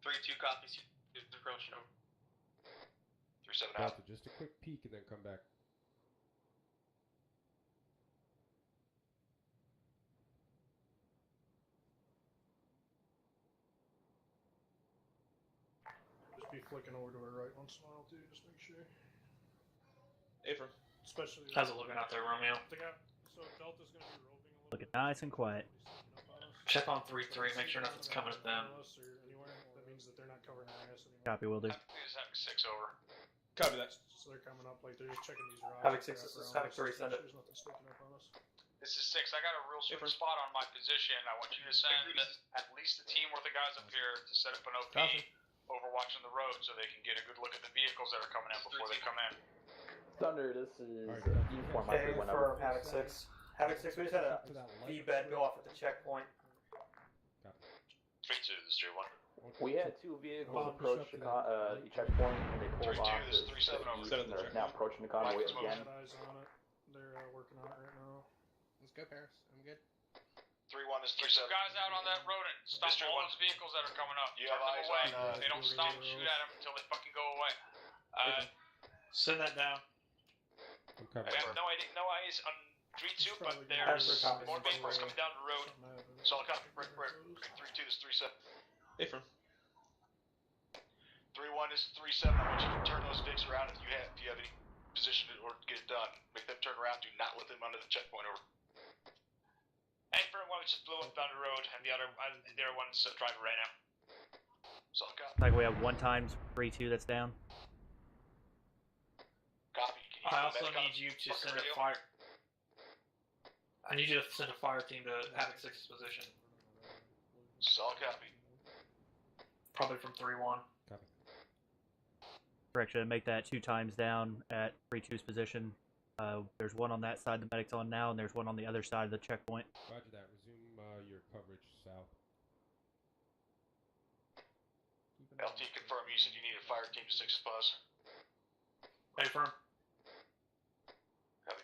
3-2 copies. Approaching over. 37 out. Delta, just a quick peek and then come back. Just be flicking over to our right once in a while too, just make sure. Affirm. Especially. How's it looking out there, Romeo? So Delta's gonna be roving a little. Looking nice and quiet. Check on 3-3, make sure nothing's coming at them. That means that they're not covering our ass anymore. Copy, will do. Just having 6 over. Copy that. So they're coming up like they're just checking these rocks. Havoc 6, this is Havoc 3, send it. There's nothing sticking up on us. This is 6. I got a real sweet spot on my position. I want you to send at least a team worth of guys up here to set up an OP overwatching the road so they can get a good look at the vehicles that are coming in before they come in. Thunder, this is uniform. Okay, for Havoc 6. Havoc 6, we just had a V-bed go off at the checkpoint. 3-2, this is 3-1. We had 2 vehicles approach the checkpoint and they pulled off. This is 3-7 over. They're now approaching the convoy again. Eyes on it. They're working on it right now. Let's go, Paris. I'm good. 3-1 is 3-7. Guys out on that road and stop all those vehicles that are coming up. You Turn have them eyes away. on, They don't stop and shoot at them until they fucking go away. Send that down. We have no eyes on 3-2, but there's more vehicles coming down the road. Solid copy. 3-2 is 3-7. Affirm. 3-1 is 3-7. I want you to turn those Vics around if you have any position or get it done. Make them turn around. Do not let them under the checkpoint over. And for one, just blow up down the road, and the other one's driving right now. Solid copy. Like we have 1x 3-2 that's down. Copy. I also need you to send a fire. I need you to send a fire team to Havoc 6's position. Solid copy. Probably from 3-1. Copy. Correction, make that 2x down at 3-2's position. There's one on that side the medic's on now, and there's one on the other side of the checkpoint. Roger that. Resume your coverage south. LT confirm. You said you need a fire team to 6 buzz. Hey, firm. Copy.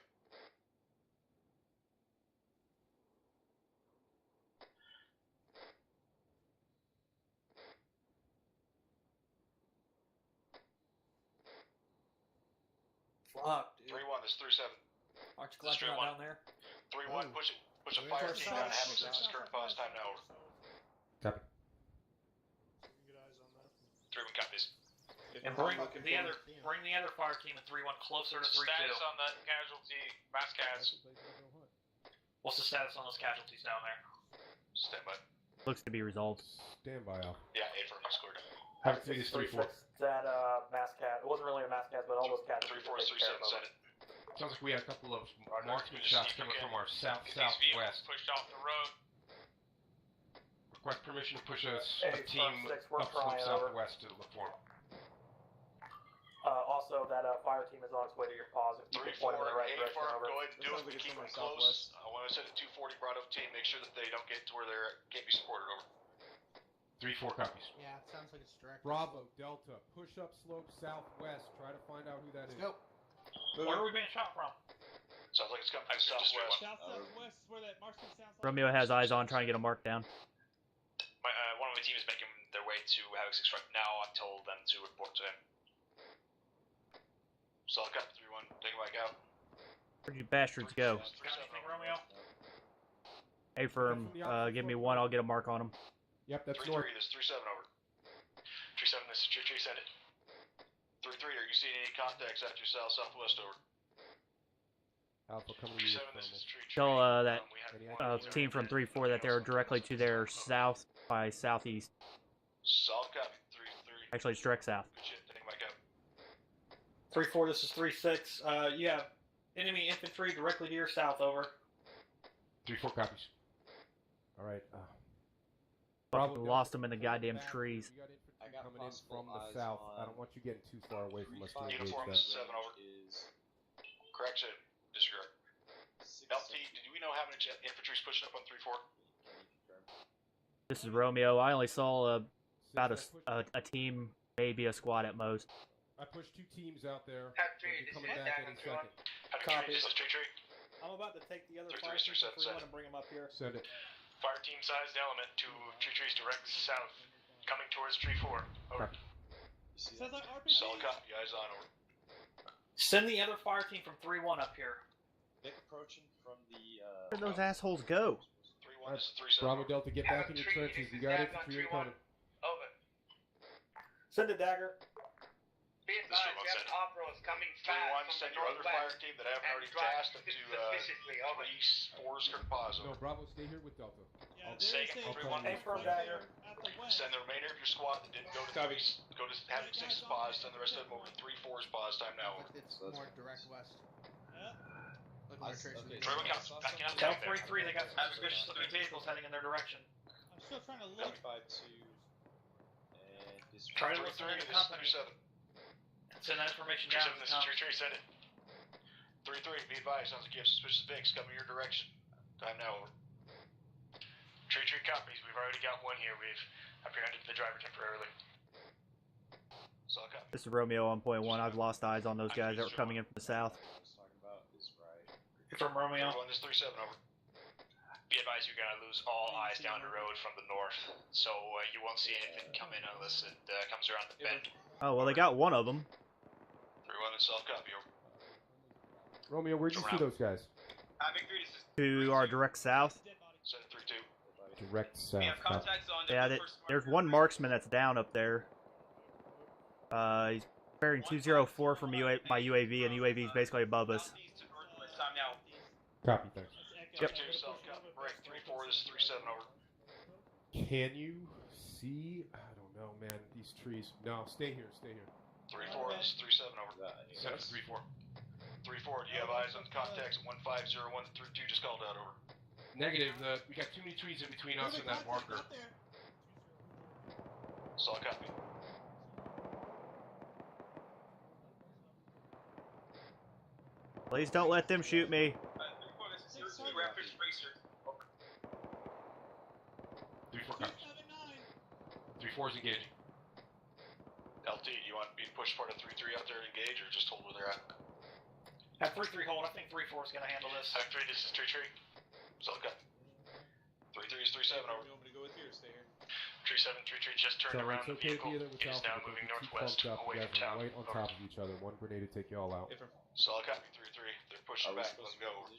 Fuck, dude. 3-1, this is 3-7. Aren't you glad you're not down there? 3-1, push a fire team down. Havoc 6's current pause time now over. Copy. Good eyes on that. 3-1 copies. And bring the other fire team at 3-1 closer to 3-2. Status on that casualty, mass cas. What's the status on those casualties down there? Stand by. Looks to be resolved. Stand by, Al. Yeah, affirm. It's cleared. Havoc 6 is 3-4. That mass cat. It wasn't really a mass cat, but all those cats. 3-4 is 3-7. Set it. Sounds like we had a couple of marksman shots coming from our southwest. Pushed off the road. Request permission to push a Hey, team 6, we're upslope trying over. southwest to look for them. also that fire team is on its way to your pause. If you can point them in the right direction. Farm, Over. go ahead and do it. We keep them close. I want to send a 240 Bravo team. Make sure that they don't get to where they can't be supported. Over. 3-4 copies. Yeah, it sounds like it's direct. Bravo, Delta, push up slope southwest. Try to find out who that is. Go. Where are we being shot from? Sounds like it's coming from southwest. Southwest is where that marksman sounds like. Romeo has eyes on trying to get a mark down. One of my team is making their way to Havoc 6 right now. I've told them to report to him. Solid copy 3-1. Take it back out. Where'd you bastards go? Romeo? A firm, give me one, I'll get a mark on him. Yep, that's 3-3, north. this is 3-7 over. 3-7, this is 3-3, send it. 3-3, are you seeing any contacts out your south-southwest over? Alpha coming to you. 3-7, this is 3-3. Tell that team from 3-4 that they're directly to their south by southeast. Solid copy, 3-3. Actually, it's direct south. Good shit, take it back out. 3-4, this is 3-6. You have enemy infantry directly to your south, over. 3-4 copies. Alright, Bravo lost them in the goddamn trees. I got coming in from the south. I don't want you getting too far away from us to engage Uniform them. 7 over. Correction, disregard. LT, did we know how many infantry's pushing up on 3-4? This is Romeo. I only saw about a team, maybe a squad at most. I pushed 2 teams out there. They'll be coming back any second. Copy. This is tree. I'm about to take the other 3-3, fire team from 3-7. 3-1 and bring them up here. Send it. Fire team sized element to tree trees direct south, coming towards tree 4. Over. Sounds like RPG. Solid copy, eyes on, over. Send the other fire team from 3-1 up here. They're approaching from the. Where did those assholes go? 3-1, this is 3-7. Bravo Delta, get back in your trenches. You got infantry incoming. Over. Send a dagger. Be advised, Jeff Opera is coming fast 3-1, send your other fire team that I haven't already tasked them to police Forest Creek Plaza. No, Bravo, stay here with Delta. Sagan, 3-1. Send the remainder of your squad that didn't go to Havoc 6's pause, send the rest of them over to 3-4's pause time now. It's more direct west. Look I- where Tracy's okay, going. Backing up. Tell 3-3 they got some suspicious looking vehicles heading in their direction. I'm still trying to look. 5-2 and this. Try to look through the company. 3-7. Send that information 3-7, down. this is tree, send it. 3-3, be advised, sounds like you have suspicious Vicks coming your direction. Time now, over. Tree copies, we've already got one here. We've apprehended the driver temporarily. Solid copy. This is Romeo on point 1. I've lost eyes on those guys that were coming in from the south. From Romeo. 3-1, this is 3-7, over. Be advised, you're gonna lose all eyes down the road from the north, so you won't see anything come in unless it comes around the bend. Oh, well, they got one of them. 3-1, this is solid copy, over. Romeo, where'd you see those guys? Victory, this is To our direct south. Send it 3-2. Direct south. We have contacts on Yeah, there's one marksman that's down up there. He's bearing 204 from my UAV, and UAV is basically above us. Time now. Copy, thanks. Yep. 3-2, solid copy. Break, 3-4, this is 3-7, over. Can you see? I don't know, man. These trees. No, stay here. 3-4, this is 3-7, over. Send it 3-4. 3-4, do you have eyes on contacts at 1501 32 just called out, over? Negative. We got too many trees in between us and that marker. Solid copy. Please don't let them shoot me. 3-4 copies. 3-4's engaging. LT, do you want me to push part of 3-3 out there and engage, or just hold where they're at? Have 3-3 hold. I think 3-4 is going to handle this. 3-3, this is 3-3. Solid copy. 3-3 is 3-7, over. You want me to go with you or stay here? 3-7, 3-3 just turned So around it's the okay vehicle. to be there with It is Alpha, now but moving don't be too northwest, clumped up. away You from guys are town. right on top of each other. One grenade to take you all out. Solid copy, 3-3. They're pushing back. Let's go.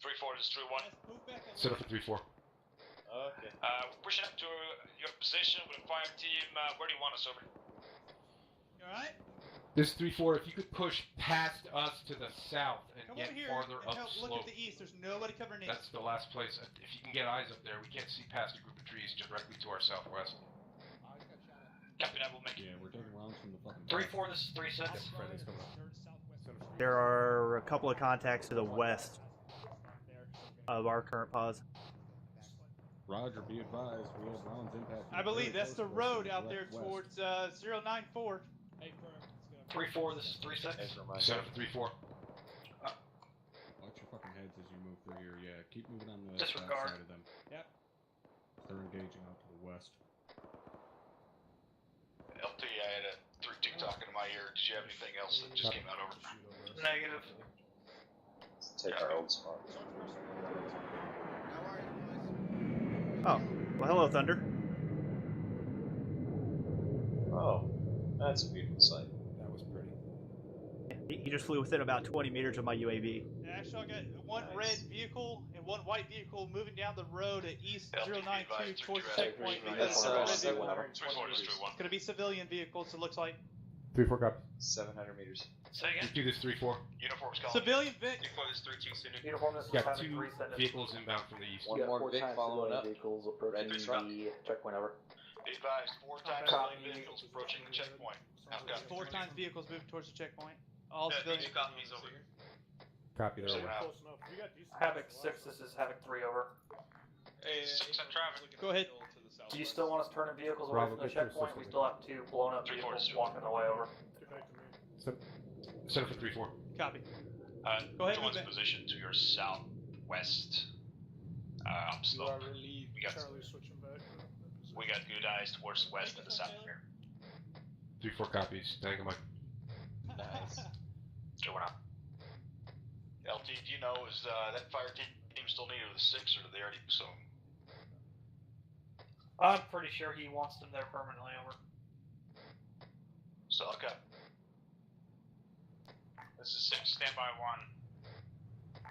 3-4, this is 3-1. Set up for 3-4. Okay. We're pushing up to your position with a fire team. Where do you want us, over? You alright? This 3-4, if you could push past us to the south and Come get over here farther and up help slope. look at the east. There's nobody covering east. That's the last place. If you can get eyes up there, we can't see past a group of trees directly to our southwest. Copy that, we'll make it. Yeah, we're taking rounds from the fucking. 3-4, this is 3-6. Friendly's coming up. There are a couple of contacts to the west of our current pause. Roger, be advised, we have rounds impact. I believe that's the road out there towards 094. 3-4, this is 3-6. Set up for 3-4. Watch your fucking heads as you move through here. Yeah, keep moving on the Disregard. side of them. Yep. They're engaging out to the west. LT, I had a 3-2 talking to my ear. Did you have anything else that just came out over? Negative. Take our old spot. Oh, well, hello, Thunder. Oh, that's a beautiful sight. That was pretty. He just flew within about 20 meters of my UAV. Actually, I got one red vehicle and one white vehicle moving down the road at East 092 towards the checkpoint. That's It's going to be civilian vehicles, it looks like. 3-4 copy. 700 meters. Say again? Do this 3-4. Uniforms calling. Civilian Vic. Before this 3-2 Cindy. Uniform, this is Got having 2 resend it. vehicles inbound from the east. One more Vic following up. Vehicles approaching the checkpoint, over. Be advised, 4 times civilian vehicles approaching the checkpoint. Now, copy. 4 times vehicles moving towards the checkpoint. All civilian. Copies over. Copy that. Over. Close enough. We got decent Havoc 6, this is Havoc 3, over. Hey, 6 on traffic. Go ahead. Do you still want us turning vehicles away Bravo, from the get to the checkpoint? We system. still have 2 blown up vehicles walking the way over. Set up for 3-4. Copy. Go ahead. One's position to your southwest. Slope. We got switching back. we got good eyes towards the west and the south here. 3-4 copies. Thank you, Mike. Nice. Going on. LT, do you know, is that fire team still needed with the 6, or did they already so? I'm pretty sure he wants them there permanently, over. So, okay. This is 6, standby 1.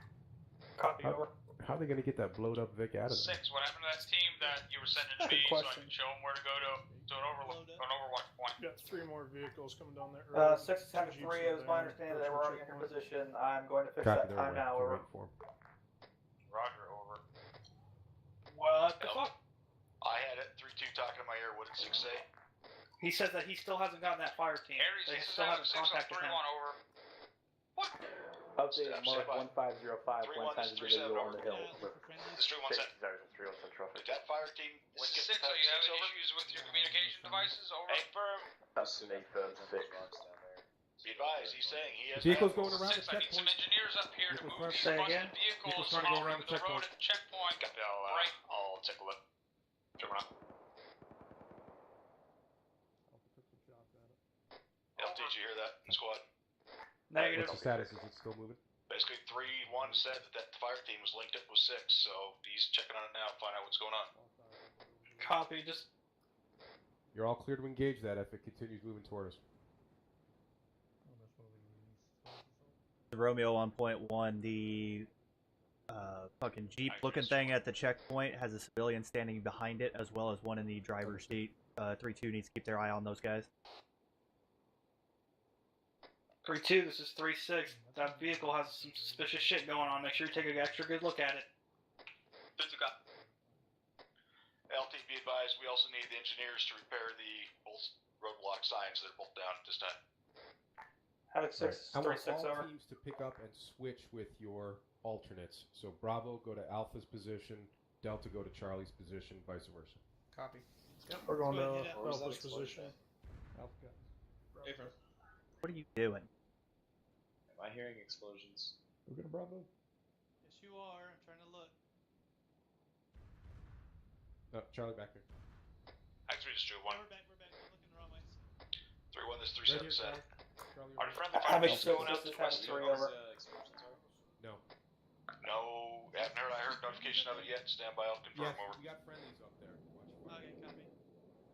Copy, over. How are they going to get that blowed up Vic out of 6, there? what happened to that team that you were sending to me so I can show them where to go to an overwatch point? We got 3 more vehicles coming down that road. 6 is Havoc 3, it was my understanding that they were already in your position. I'm going to fix Copy, that they're time away. now, We're over. waiting for 'em. Roger, over. What the fuck? I had it 3-2 talking to my ear. What did 6 say? He says that he still hasn't gotten that fire team. Aries, They this is still Havoc haven't 6 on contacted 3-1, him. over. Update Stand Mark by. 1505, 3-1, one times this is 3-7, individual on the hill. This is 3-1 set. Did that fire team This link is it 6, to are you Havoc 6 having over? issues with your communication devices, over? Hey, firm. That's an A-firm 6. Be advised, he's saying he has. Vehicles going around the 6, I need some checkpoint. engineers up here to move Say these again? busted vehicles Vehicles trying to go off around of the the road checkpoint. at the checkpoint. Copy, Right. I'll take a look. Jump around. LT, did you hear that, squad? Negative. What's the status? Is it still moving? Basically, 3-1 said that the fire team was linked up with 6, so he's checking on it now to find out what's going on. Copy, just You're all clear to engage that if it continues moving toward us. Romeo on point 1, the fucking Jeep looking thing at the checkpoint has a civilian standing behind it, as well as one in the driver's seat. 3-2 needs to keep their eye on those guys. 3-2, this is 3-6. That vehicle has some suspicious shit going on. Make sure you take an extra good look at it. LT, be advised, we also need the engineers to repair the both roadblock signs that are both down at this time. Havoc 6, I want 3-6, all over. teams to pick up and switch with your alternates. So Bravo, go to Alpha's position. Delta, go to Charlie's position, vice versa. Copy. We're going to Alpha's position. Alpha. Hey, bro. What are you doing? Am I hearing explosions? We're going to Bravo. Yes, you are. I'm trying to look. Charlie, back here. X3 just drew 1. We're back. We're looking the wrong ways. 3-1, this Right 3-7 here, set. Charlie. Are friendly Havoc fighters 6, going out this to is the west? Havoc 3, over. No. No, haven't heard. I heard notification of it yet. Stand by, I'll confirm, Yes, over. we got friendlies up there. Watch your fire. Okay, copy.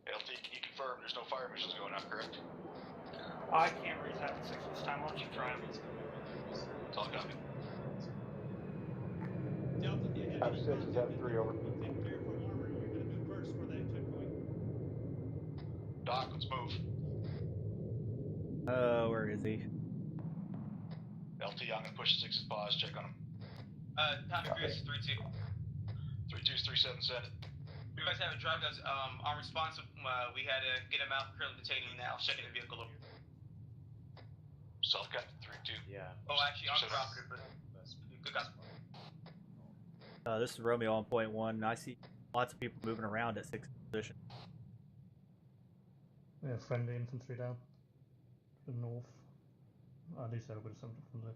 LT, can you confirm there's no fire missions going on, correct? I can't read Havoc 6 this time. Why don't you try him? It's all copy. Delta, do you have any 6 is Havoc 3, over. take care for armor? You're going to move first for that checkpoint. Doc, let's move. Where is he? LT, I'm gonna push 6's pause, check on him. Tommy Grease, 3-2. 3-2's 3-7 set. You guys haven't drive those, on response, we had to get him out, currently detaining him now, checking the vehicle over. Self cut 3-2. Yeah. Oh, actually, on the property, but good guys. This is Romeo on point 1. I see lots of people moving around at 6th position. Yeah, friendly infantry down. the north. At least over something from there.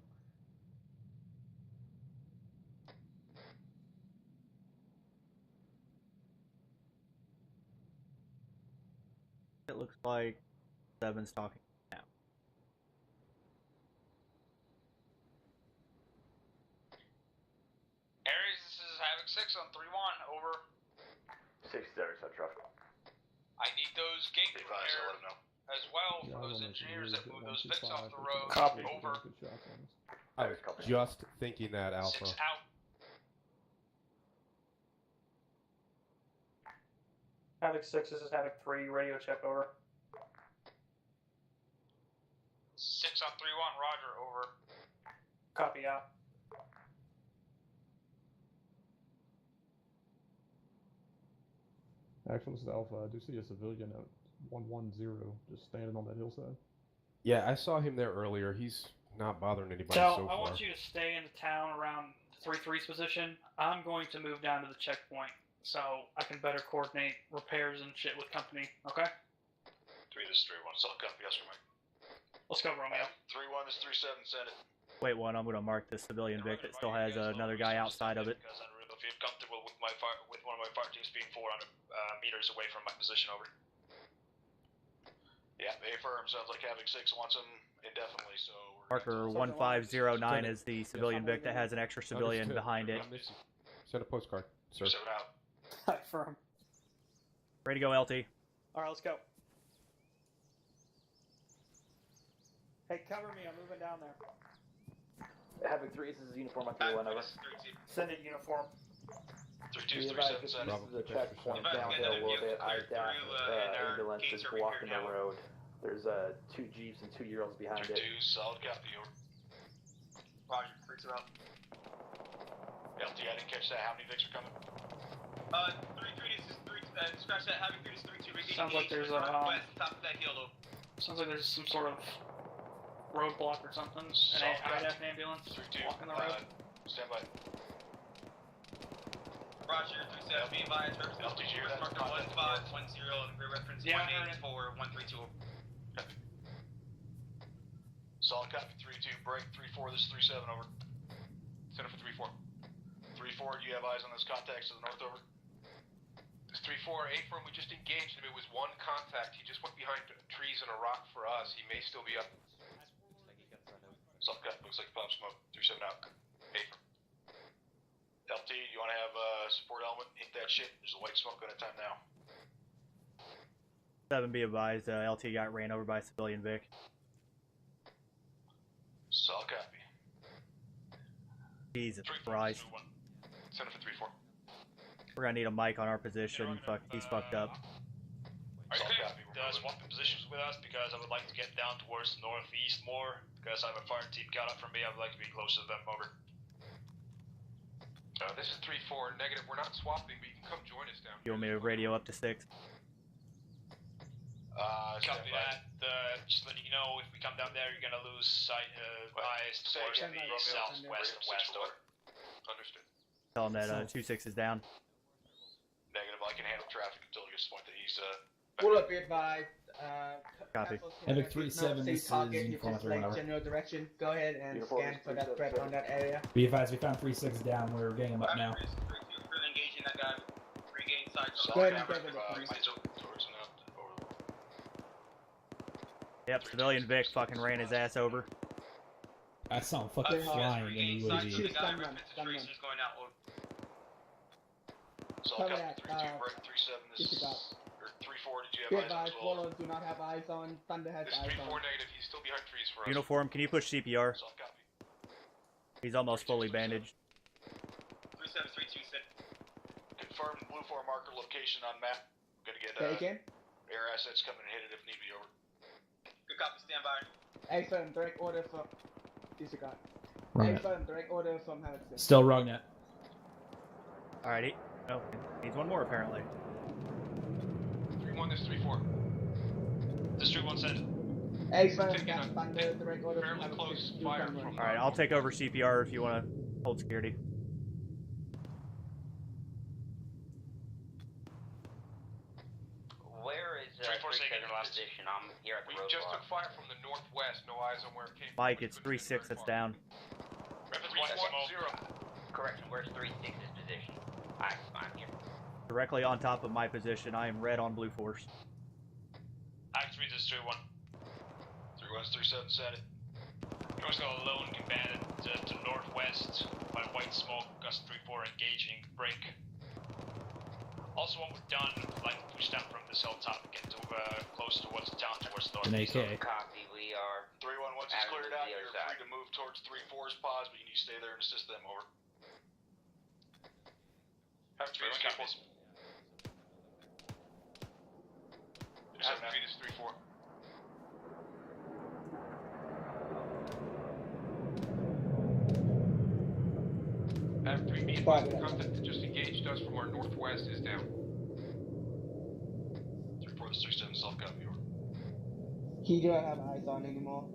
It looks like 7's talking now. Aries, this is Havoc 6 on 3-1, over. 6 Aries, I trust. I need those gate repair as well for those engineers that move those Vics off the road. Copy. Over. I was just thinking that, Alpha. 6 out. Havoc 6, this is Havoc 3, radio check, over. 6 on 3-1, roger, over. Copy, out. Actually, this is Alpha. I do see a civilian at 110 just standing on that hillside. Yeah, I saw him there earlier. He's not bothering anybody So, so far. I want you to stay in the town around 3-3's position. I'm going to move down to the checkpoint so I can better coordinate repairs and shit with company, okay? 3, this is 3-1. Solid copy, yes, sir, Mike. Let's go, Romeo. 3-1, this is 3-7, send it. Wait one, I'm going to mark this civilian Vic that still has another guy outside of it. Because I don't know if you're comfortable with my with one of my fire teams being 400 meters away from my position, over. Yeah, A-firm sounds like Havoc 6 wants him indefinitely, so... Marker 1509 is the civilian Vic that has an extra civilian behind it. Send a postcard, sir. 7 out. Hi, firm. Ready to go, LT. Alright, let's go. Hey, cover me, I'm moving down there. Havoc 3, this is uniform on 3-1, over. Send it uniform. 3-2, 3-7, This send it. is a checkpoint downhill a little bit. Eyes down. Ambulance is blocking the road. There's 2 Jeeps and 2 Urals behind it. 3-2, solid copy, over. Roger, freaks are out. LT, I didn't catch that. How many Vics are coming? 3-3, this is 3, scratch that, Havoc 3, this is 3-2, regaining Sounds like gauge there's to the a, northwest, top of that hill, though. Sounds like there's some sort of roadblock or something. An IDF ambulance blocking the road. Stand by. Roger, 3-7, be advised, representative LTG, that's marker 1510, and grid reference 184-132. Solid copy, 3-2, break, 3-4, this is 3-7, over. Send it for 3-4. 3-4, do you have eyes on those contacts to the north, over? This 3-4, A-firm, we just engaged him. It was one contact. He just went behind trees and a rock for us. He may still be up. Solid copy, looks like pop smoke, 3-7 out. A-firm. LT, you want to have support element hit that shit? There's a white smoke on it time now. 7 be advised, LT got ran over by a civilian Vic. Solid copy. Jesus Christ. Send it for 3-4. We're gonna need a mic on our position. Fuck, he's fucked up. Are you guys swapping positions with us? Because I would like to get down towards the northeast more. Because I have a fire team cut up from me. I would like to be closer to them, over. This is 3-4, negative. We're not swapping, but you can come join us down You want me to radio up to 6? Copy that. Just letting you know, if we come down there, you're gonna lose sight, eyes towards the southwest and west, over. Understood. Tell him that 2-6 is down. Negative, I can handle traffic until he gets to the point that he's Pull up, be advised. Copy. Havoc 3-7, this is uniform on 3-1, over. General direction. Go ahead and scan for that threat on that area. Be advised, we found 3-6 down. We're getting him up now. Really engaging that guy. Regain side. Go ahead and cover the Yep, civilian Vic fucking ran his ass over. I saw him fucking flying in the UAV. He's going out. Solid copy, 3-2, break, 3-7, this is... Or 3-4, did you Be have eyes on advised, as well? Wallows do not have eyes on. Thunder has This eyes 3-4 on. negative. He's still behind trees for us. Uniform, can you push CPR? Solid copy. He's almost fully bandaged. 3-7, 3-2, sit. Confirmed blue 4 marker location on map. Gonna get air assets coming and hit it if need be, over. Good copy, stand by. A-firm, direct order from... Disregard. A-firm, direct order from Havoc 6. Still wrong net. Alrighty. Oh, needs one more apparently. 3-1, this is 3-4. This 3-1 said. A-firm, got Thunder, direct order from Fairly Havoc close 6. fire from... Alright, I'll take over CPR if you want to hold security. Where is 3-4 saying last. Position. I'm here at the We just took fire from the northwest. No eyes on where it came from. Mike, it's 3-6 that's down. Rapids 1-0. Correction, where's 3-6's position? I'm here. Directly on top of my position. I am red on blue force. Act 3 is 3-1. 3-1's 3-7, set it. You always got a lone combatant to northwest by white smoke, gust 3-4 engaging, break. Also, when we're done, I'd like to push down from this hilltop and get to close towards the town, towards the north. An AK. Copy, we are. 3-1, once it's cleared out, you're free to move towards 3-4's pause, but you need to stay there and assist them, over. Have 3 copies. 3-7 feet is 3-4. Have 3 beat contact that just engaged us from our northwest is down. 3-4, this 3-7, self-copy, over. He don't have eyes on anymore.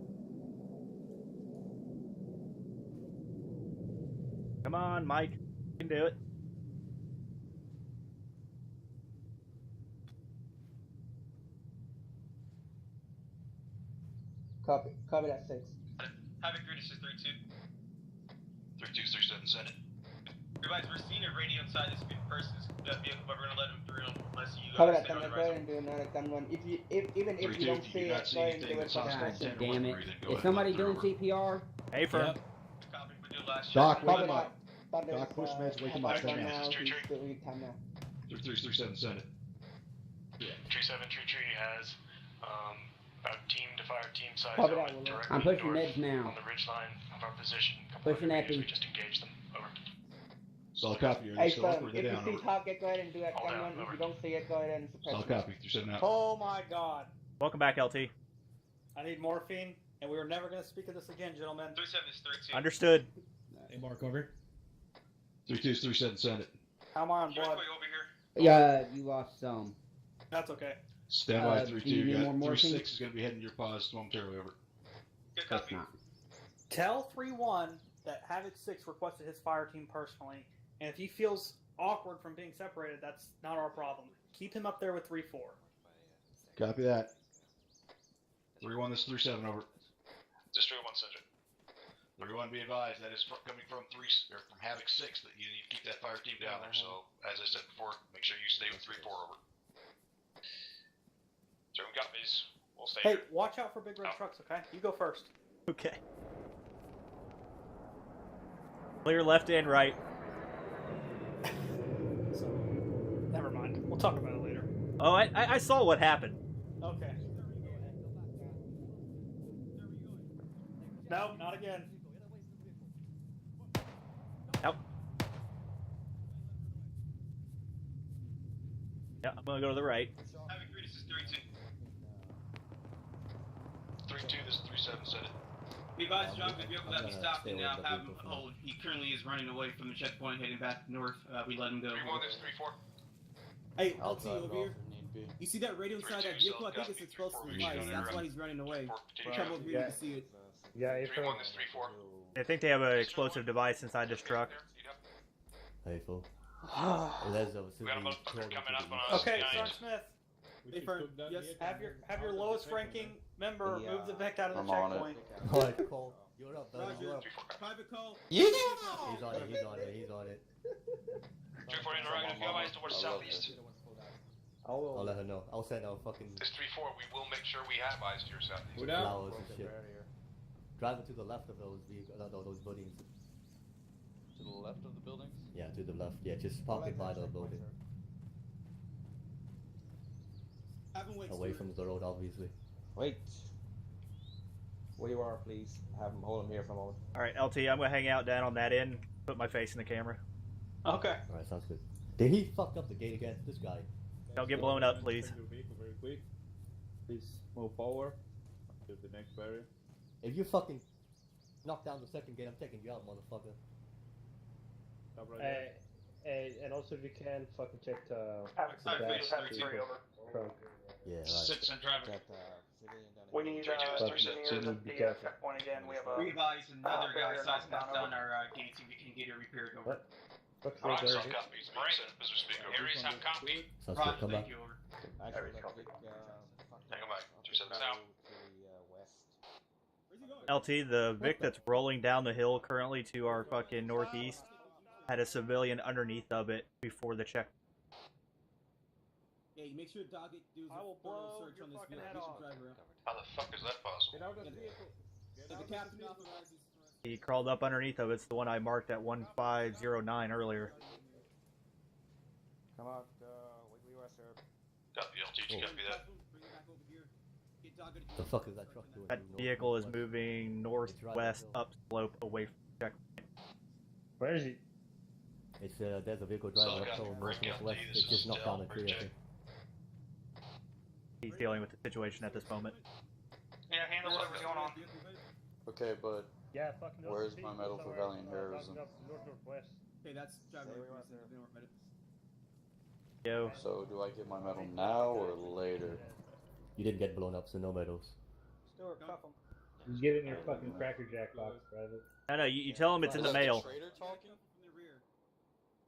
Come on, Mike. You can do it. Copy that 6. Havoc Grid is 3-2. 3-2's 3-7, set it. Guys, we're seeing a radio inside this person's vehicle, but we're gonna let him through unless you Cover guys that, then go ahead and do another gun one. Even if you don't see it, go ahead and do it. God damn it. Is somebody doing CPR? Hey, firm. Doc, Cover that. Doc, push meds, wake him up. 3-3's 3-7, set it. Yeah. 3-7 tree has about team to fire team size Cover element that, directly I'm pushing north meds now. on the ridge line of our position. Pushing epi. We just engaged them. Over. Solid copy, Hey, still up or if you down, see over. target, go ahead and do that gun down, one. If over. you don't see it, go ahead and suppress Solid it. copy, 3-7 out. Oh my god. Welcome back, LT. I need morphine, and we are never going to speak of this again, gentlemen. 3-7 is 3-2. Understood. Hey, Mark, over. 3-2's 3-7, set it. How am I on blood? Over here. Yeah, you lost some. That's okay. Stand by 3-2, do you need you more got morphine? 3-6 is going to be heading your pause momentarily, over. Good That's copy. not. Tell 3-1 that Havoc 6 requested his fire team personally, and if he feels awkward from being separated, that's not our problem. Keep him up there with 3-4. Copy that. 3-1, this is 3-7, over. Just 3-1 subject. 3-1, be advised, that is coming from from Havoc 6, that you need to keep that fire team down there, so, as I said before, make sure you stay with 3-4, over. 3-1 copies. We'll stay Hey, here. watch out for big red trucks, okay? You go first. Okay. Clear left and right. So, never mind. We'll talk about it later. Oh, I saw what happened. Okay. No, not again. Yep. Yeah, I'm gonna go to the right. Havoc Grid is 3-2. 3-2, this is 3-7, set it. We advise to drop the vehicle that we stopped and now have him hold. He currently is running away from the checkpoint heading back north. We let him go. 3-1 is 3-4. Hey, LT over here. You see that radio inside that vehicle? I think it's exposed to the device. That's why he's running away. Come over here, you can see it. Yeah, 3-1 is 3-4. I think they have an explosive device inside this truck. Hey, Phil. We got a motherfucker coming up on us. Okay, Nice. Sergeant Smith. Hey, Fern, Yes, have your lowest ranking member move the Vic out of the I'm on it. checkpoint. Alright, Cole. You're up, buddy. Roger. You're up. Private call. Yeah! He's on it, he's on it, he's on it. 3-4 interrogative, go eyes towards southeast. I'll let her know. I'll send out fucking This 3-4, we will make sure we have eyes to your southeast. flowers and shit. Driving to the left of those vehicles, those buildings. To the left of the buildings? Yeah, to the left. Yeah, just park it by the building. Away from the road, obviously. Wait. Where you are, please. Have him hold him here for a moment. Alright, LT, I'm gonna hang out down on that end, put my face in the camera. Okay. Alright, sounds good. Did he fuck up the gate again? This guy. Don't get blown up, please. Very quick. Please move forward to the next barrier. If you fucking knock down the second gate, I'm taking you out, motherfucker. Stop right there. And also if you can, fucking check the Havoc back Havoc seat 3 over. trunk. Yeah, right. 6 and traffic. We need But engineers so at be the careful. checkpoint again. We have a We advise another guy barrier sizing knocked up down down our gates and we can get it repaired over. What? What's Roger, the some copies. Areas have copy. Sounds good, come back. Thank you, over. Areas copy. Hang on, 37 south. LT, the Vic that's rolling down the hill currently to our fucking northeast had a civilian underneath of it before the check. Hey, make sure Dog do his thorough search on this vehicle. How the fuck is that possible? Get out of the vehicle. The captain authorizes. He crawled up underneath of it. It's the one I marked at 1509 earlier. Come out, Wiggly West, sir. Copy, LT, copy that. The fuck is that truck doing? That vehicle is moving northwest upslope away from the checkpoint. Where is he? It's there's a vehicle driving up to northwest. It just knocked down the tree, I think. He's dealing with the situation at this moment. Yeah, handle whatever's going on. Okay, but yeah, fucking where's my medal for valiant heroism? Northwest. Okay, that's driving Yo. So do I get my medal now or later? You didn't get blown up, so no medals. Stuart, cuff him. You get it in your fucking Cracker Jack box, Private. No, you tell him it's in the mail. The traitor talking?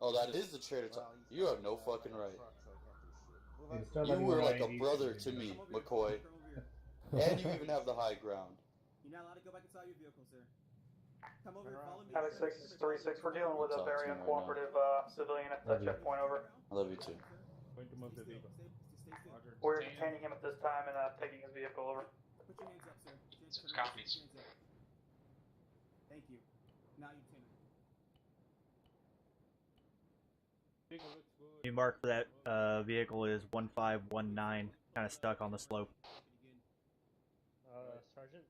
Oh, that is the traitor talking. You have no fucking right. You were like a brother to me, McCoy. And you even have the high ground. You're not allowed to go back inside your vehicle, sir. Come over here, follow me. Havoc 636, we're dealing with a very uncooperative civilian at the checkpoint, over. I love you too. Going to move the vehicle. We're detaining him at this time and taking his vehicle, over. Put your hands up, sir. Six copies. Thank you. Now you detain him. You mark for that vehicle is 1519, kind of stuck on the slope. Sergeant?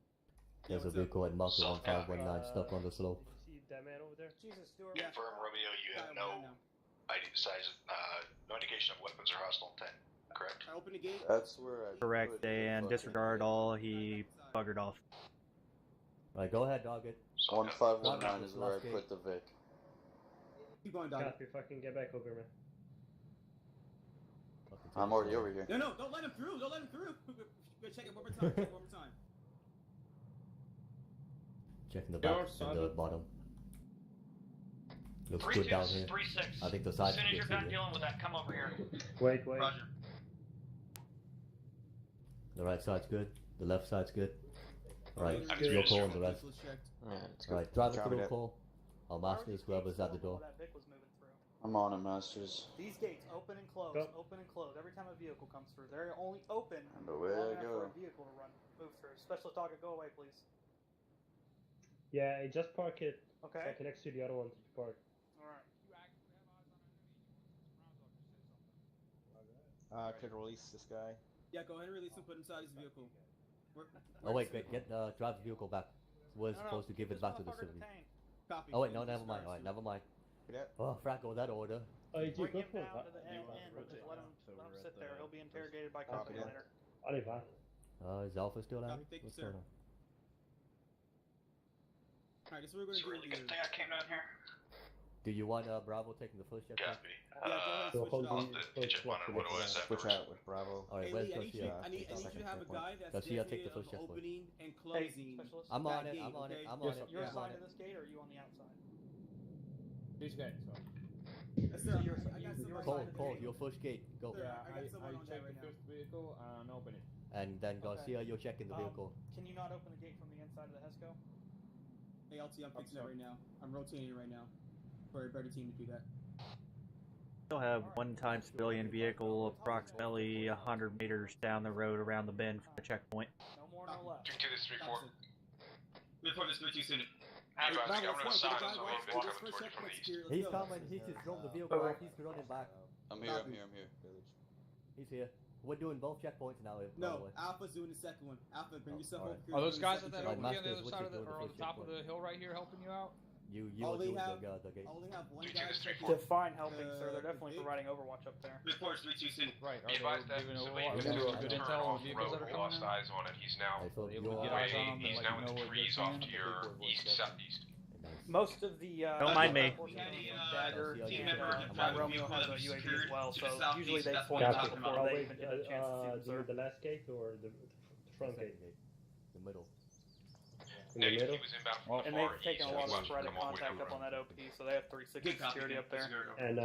There's a vehicle at marker 1519 stuck on the slope. See that man over there? Jesus, Stuart. Confirm, Romeo, you have no no indication of weapons or hostile intent, correct? I open the gate. That's where I Correct, and disregard all, he buggered off. Alright, go ahead, dog it. 1519 is where I put the Vic. Keep going, Dog. Copy, fucking get back over here, man. I'm already over here. No, don't let him through. Don't let him through. Go check it one more time. Check it one more time. Checking the back and the bottom. Looks good down here. 3-6. I think the side. As soon as you're done dealing with that, come over here. Wait. Roger. The right side's good. The left side's good. Alright, your call on the rest. Alright, driver through call. Our masters, whoever's at the door. I'm on it, Masters. These gates open and close, open and close. Every time a vehicle comes through, they're only open And away long I enough go. for a vehicle to move through. Specialist Dog, go away, please. Yeah, just park it. Okay. Like next to the other one to park. Alright. Could release this guy. Yeah, go ahead and release him. Put him inside his vehicle. Oh wait, get drive the vehicle back. We're supposed to give it back to the civilian. Copy. Oh wait, no, never mind. Alright, never mind. Oh, Franco, that order. Oh, you Bring go him for down to the it. end, just let him sit there. He'll be interrogated by Copy company that. later. Allez, va. Is Alpha still out? Thank you, What's sir. going on? Alright, this is what we're It's a gonna really do. good thing I came down here. Do you want Bravo taking the first check? Copy. So hold I'll the have to check one on what OS Switch out with Bravo. Alright, Hey, where's Lee, Garcia? I need you to have a guy that's Garcia, take the designated first checkpoint. opening and Hey, closing. Specialist. I'm on that it, gate, I'm on it, okay? I'm on it. You're I'm assigned on to it. this gate, or are you on the outside? This guy, so. Yes, sir. So I you're got assigned somebody Cole, on the Cole, gate. your first gate, go. Sir, Yeah, I got someone on check that the right first vehicle and open it. And then Garcia, you're checking the vehicle. Can you not open the gate from the inside of the HESCO? Hey, LT, I'm fixing that right now. I'm rotating it right now. For a better team to do that. Still have one-time civilian vehicle approximately 100 meters down the road around the bend from the checkpoint. No more, no less. 3-2, this is 3-4. Before this 3-2 soon. I'm Bravo, coming let's inside, go. so Guy, I'm let's coming go. towards you from the east. Let's He's go. coming, he's just drove the vehicle off, he's running back. I'm here, Village. He's here. We're doing both checkpoints now, by the No, way. Alpha's doing the second one. Alpha, bring yourself alright. over here. Are those guys at that Alright, open on the Masters, other what's side your of the, doing or on the the top of first the hill right here helping you out? You All are they doing have- the gate. I only have one 3-2, guy. this is 3-4. Define helping, sir. They're definitely providing Overwatch up there. Before it's 3-2 soon. Right. Be advised that giving civilian overwatch? is Are going they to good turn intel on off the vehicles road. that are We coming lost in? eyes on it. He's now I thought able to you're get eyes on him, he's like, now you in know the what trees they're off saying? to your east-southeast. Most of the Don't mind me. law We had enforcement, a Dagger, team and, member my drive a Romeo vehicle has that a we UAV secured as well, to so the southeast. usually they That's pull what it I'm out talking before about. they even get a chance to see Do you them, the last gate or the front gate? the middle. In the middle? And they've taken a lot of sporadic contact up on that OP, so they have 360 security up there. And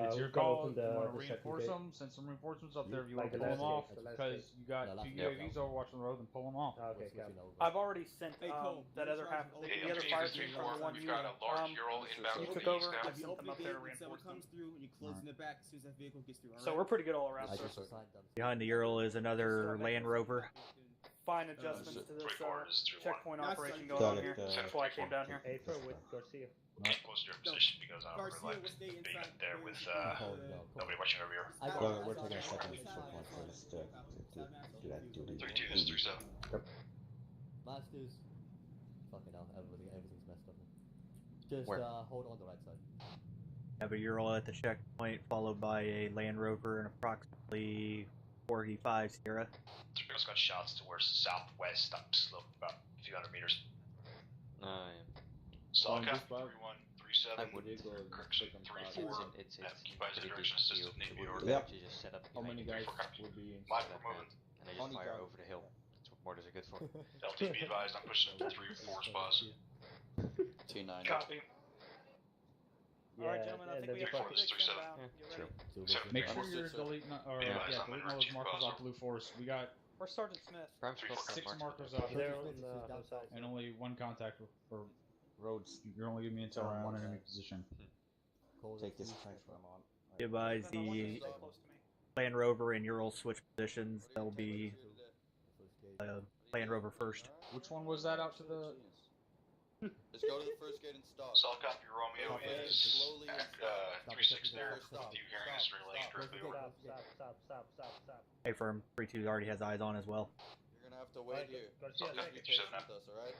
It's your call. You want to the reinforce second them, send some reinforcements up there if you Like want to the pull them last off, gate, the last because gate. you got two UAVs overwatching the road, and pull them off. Okay, got it. I've already sent Hey, Cole, that other half, the other fire team from the one you took over. I If you sent them open up the there gate to when someone reinforce them. comes through and you close in the back as soon as that vehicle gets through. So we're pretty good all around. Sir. Behind the Ural is another Land Rover. Fine adjustments to this checkpoint operation going Got on it, here. got it. That's why I came down here. April with Garcia. Get close to your position because I don't really like being up there with nobody watching over here. We're taking a second checkpoint first to do that duty. 3-2, this is 3-7. Masters. Fucking hell, everything's messed up. Just hold on the right side. Have a Ural at the checkpoint, followed by a Land Rover and approximately 45 Sierra. Just got shots towards southwest up slope about a few hundred meters. Solcap 3-1-3-7. Correction 3-4. Keep eyes in direction assistant Navy order. Yep. Just set up How many guys would be in? Mike, we're moving. and they just fire over the hill. That's what mortars are good for. LT, be advised, I'm pushing up to 3-4 spots. T9. Copy. Alright, gentlemen, I think we have 3-4, this is 3-7. Make sure you're deleting all those markers off Blue Force. We got Where's Sergeant Smith? 6 markers out there, and only 1 contact for roads. You're only giving me until 1 enemy position. Take this tank from on. Advise the Land Rover and Ural switch positions. They'll be Land Rover first. Which one was that out to the? Just go to the first gate and stop. Sol copy, Romeo is at 3-6 there. With you hearing us relaying directly over. Stop. Affirm 3-2 already has eyes on as well. You're gonna have to wait here. Sol copy, Be patient 3-7 with us, alright?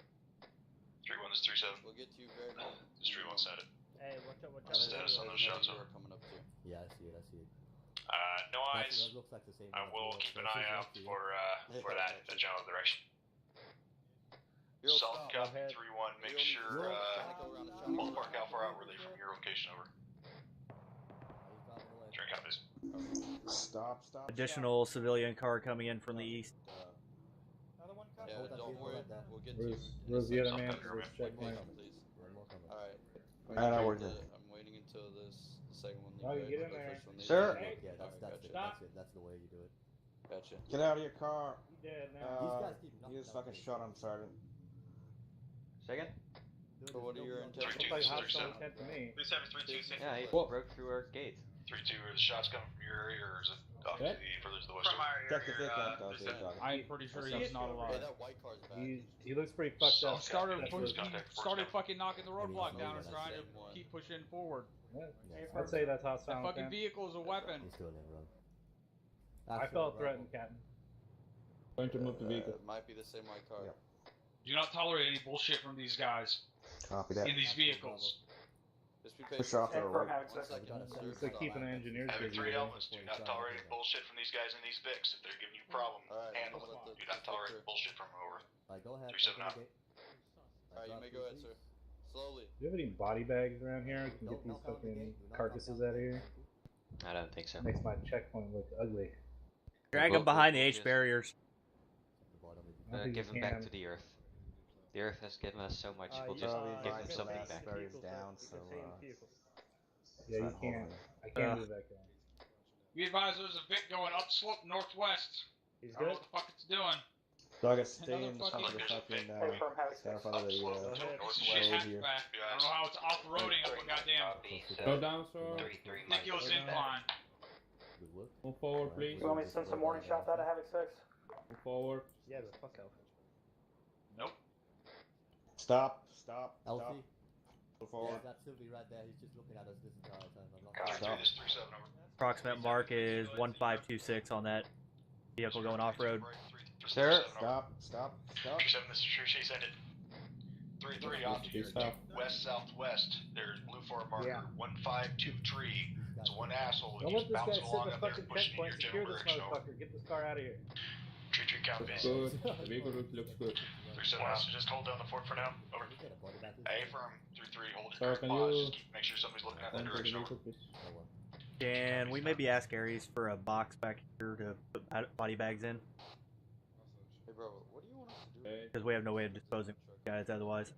3-1, this is 3-7. We'll get to you very much. This is 3-1 set it. Hey, watch out. Status on those shots over. Coming up to. Yeah, I see it. No eyes. That looks like the same I will keep an eye out for that general direction. Solid copy 3-1. Make sure ballpark how far out were they from your location over. Drink copies. Stop. Additional civilian car coming in from the east. Yeah, don't worry. We'll get to you. Where's the other man for this checkpoint? Alright. Alright, we're good. I'm waiting until the second one. Oh, you get in there. Sir. Yeah, that's it. That's the way you do it. Gotcha. Get out of your car. He dead now. You just fucking shot him, Sergeant. Second? So what are your intentions? Looks like hostile intent to me. 3-7-3-2. Yeah, he broke through our gate. 3-2. Are the shots coming from your area or is it off to the further to the west? From our area. I'm pretty sure he's not alive. Hey, that white car's back. He looks pretty fucked up. Started fucking knocking the roadblock down and trying to keep pushing forward. Yeah. I'd say that's hostile That fucking intent. vehicle is a weapon. He's still in the road. I felt threatened, Captain. Going to move the vehicle. Might be the same white car. Yeah. Do not tolerate any bullshit from these guys Copy that. in these vehicles. Just be Push patient. off to the right. It's like keeping the engineers Having busy. 3 elements. Do not tolerate bullshit from these guys in these Vics. If they're giving you problems, handle it. Do not tolerate bullshit from them over. Alright, go ahead. 3-7 out. Alright, you may go ahead, sir. Slowly. Do you have any body bags around here? I can get these fucking carcasses out of here. I don't think so. Makes my checkpoint look ugly. Drag them behind the H barriers. Give them back to the earth. The earth has given us so much, we'll just give them something back. Down, so, yeah, you can't. I can't move that guy. Be advised, there's a Vic going upslope northwest. He's I don't know good. what the fuck it's doing. Dog, stay in front of the fucking, stand in front of the, Shit road happens here. back. I don't know how it's off-roading up a goddamn Go down, sir. ridiculous incline. Move forward, please. You want me to send some warning shots out of Havoc 6? Move forward. Yeah, the fuck out. Nope. Stop. Elsie? Move forward. Yeah, that's Sylvie right there. He's just looking at us this entire time. I'm not Stop. Approximate mark is 1526 on that vehicle going off-road. Sir? Stop. 3-7, this is True Chase ended. 3-3 off to your west-southwest. There's blue for a marker. 152 tree. It's one asshole. Don't He's let this guy bouncing sit along the up there fucking pushing in checkpoint. your Secure general this direction over. motherfucker. Get this car out of here. Tree count base. Good. The vehicle looks good. 3-7 so just hold down the fort for now. Over. Affirm. 3-3, hold it. Sir, can Pause. you- Just make sure somebody's looking at that direction over. And we maybe ask Aries for a box back here to put body bags in. Hey, bro, what do you want us to Because we have no way of disposing of guys otherwise.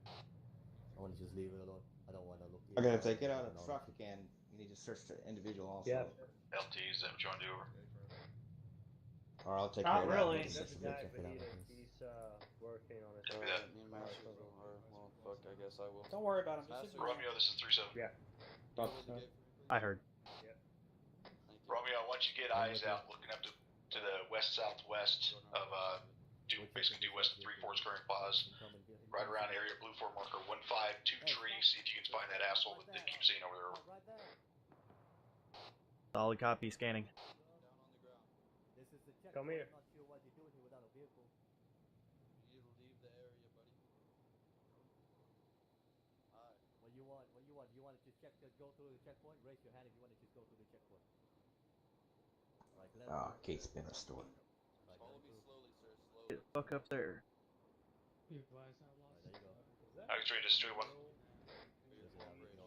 I want to just leave it alone. I don't want to look. Okay, if they get out of the truck again, you need to search the individual also. Yeah. LT, is that what you want to do over? Or I'll take Not care really. of that. He's working on it. Copy that. Me and Masters are, well, fuck, I guess I will. Don't worry about him. Romeo, this is 3-7. Yeah. I heard. Romeo, once you get eyes out, looking up to the west-southwest of, basically due west of 3-4's current pause, right around area blue 4 marker 152 tree, see if you can find that asshole that they keep seeing over there. Solid copy, scanning. Come here. What you want? You want to just check, just go through the checkpoint? Raise your hand if you want to just go through the checkpoint. Ah, Kate's been restored. Get the fuck up there. X-ray, just 3-1.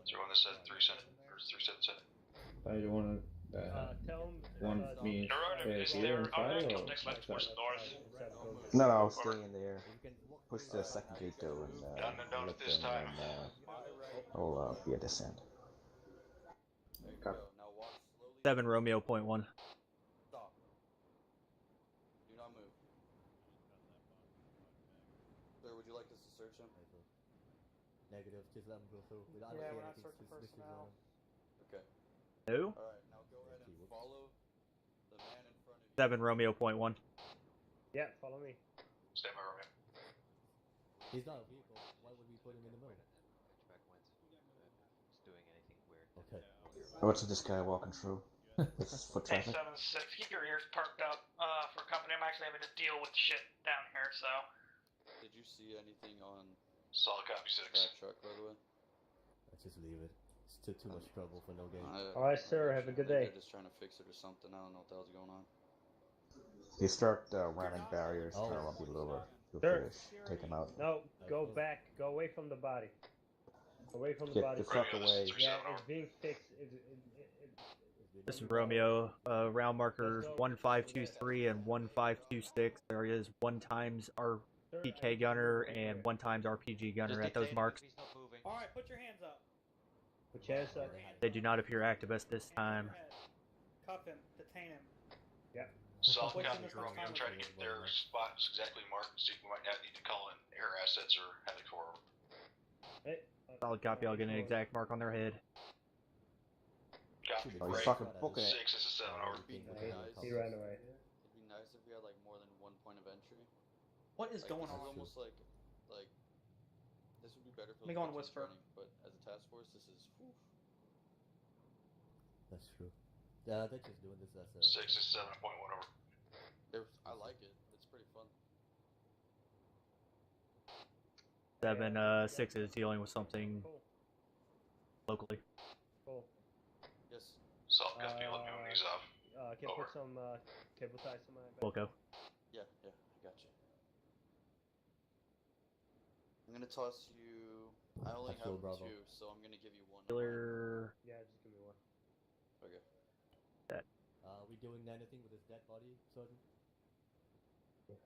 3-1, this said 3-7, or 3-7 said. I don't want to. Tell him. Want me here on fire or No, I'll stay in there. Push the second gate though, and Not this time. I'll be a descent. 7 Romeo point 1. Stop. Do not move. Sir, would you like us to search him? Negative, just let him go through. Yeah, we're not searching personnel. Okay. Who? Alright, now go ahead and follow the man in front of you. 7 Romeo point 1. Yeah, follow me. Stand by, Romeo. He's not a vehicle. Why would we put him in the middle? Okay. What's this guy walking through? This is foot Hey, traffic. 7-6, keep your ears perked up for company. I'm actually having to deal with shit down here, so. Did you see anything on Solid copy 6. that truck, by the way? Let's just leave it. It's too much trouble for no gain. Alright, sir. Have a good day. They're just trying to fix it or something. I don't know what the hell's going on. They start running barriers, trying to run people over. Sure. Take them out. No, go back. Go away from the body. Away from the Get body. the truck away. Yeah, it's being fixed. This is Romeo, round markers 1523 and 1526. There is 1 times RPK gunner and 1 times RPG gunner at those marks. Alright, put your hands up. Put your hands up. They do not appear active at this time. Cuff him. Detain him. Yeah. Solid copy, Romeo. I'm trying to get their spots exactly marked, see if we might not need to call in air assets or Havoc for them. Hey. Solid copy, I'll get an exact mark on their head. Copy, Oh, he's great. fucking booking it. 6 is a 7 over. He ran away. It'd be nice if we had like more than 1 point of entry. What is Like, going this on? is almost like this would be better for Let me the go on platoon Whisper. running, but as a task force, this is. Whew. That's true. They're just doing this as a. 6 is 7.1 over. I like it. It's pretty fun. 7-6 is dealing with something locally. Cool. Yes. Solid copy, let me know when he's off. Can you put some cable ties in my back? We'll go. Yeah, I got you. I'm gonna toss you. I only have Bravo. 2, so I'm gonna give you 1. Yeah, just give me 1. Okay. We doing anything with his dead body, Sergeant? Oh,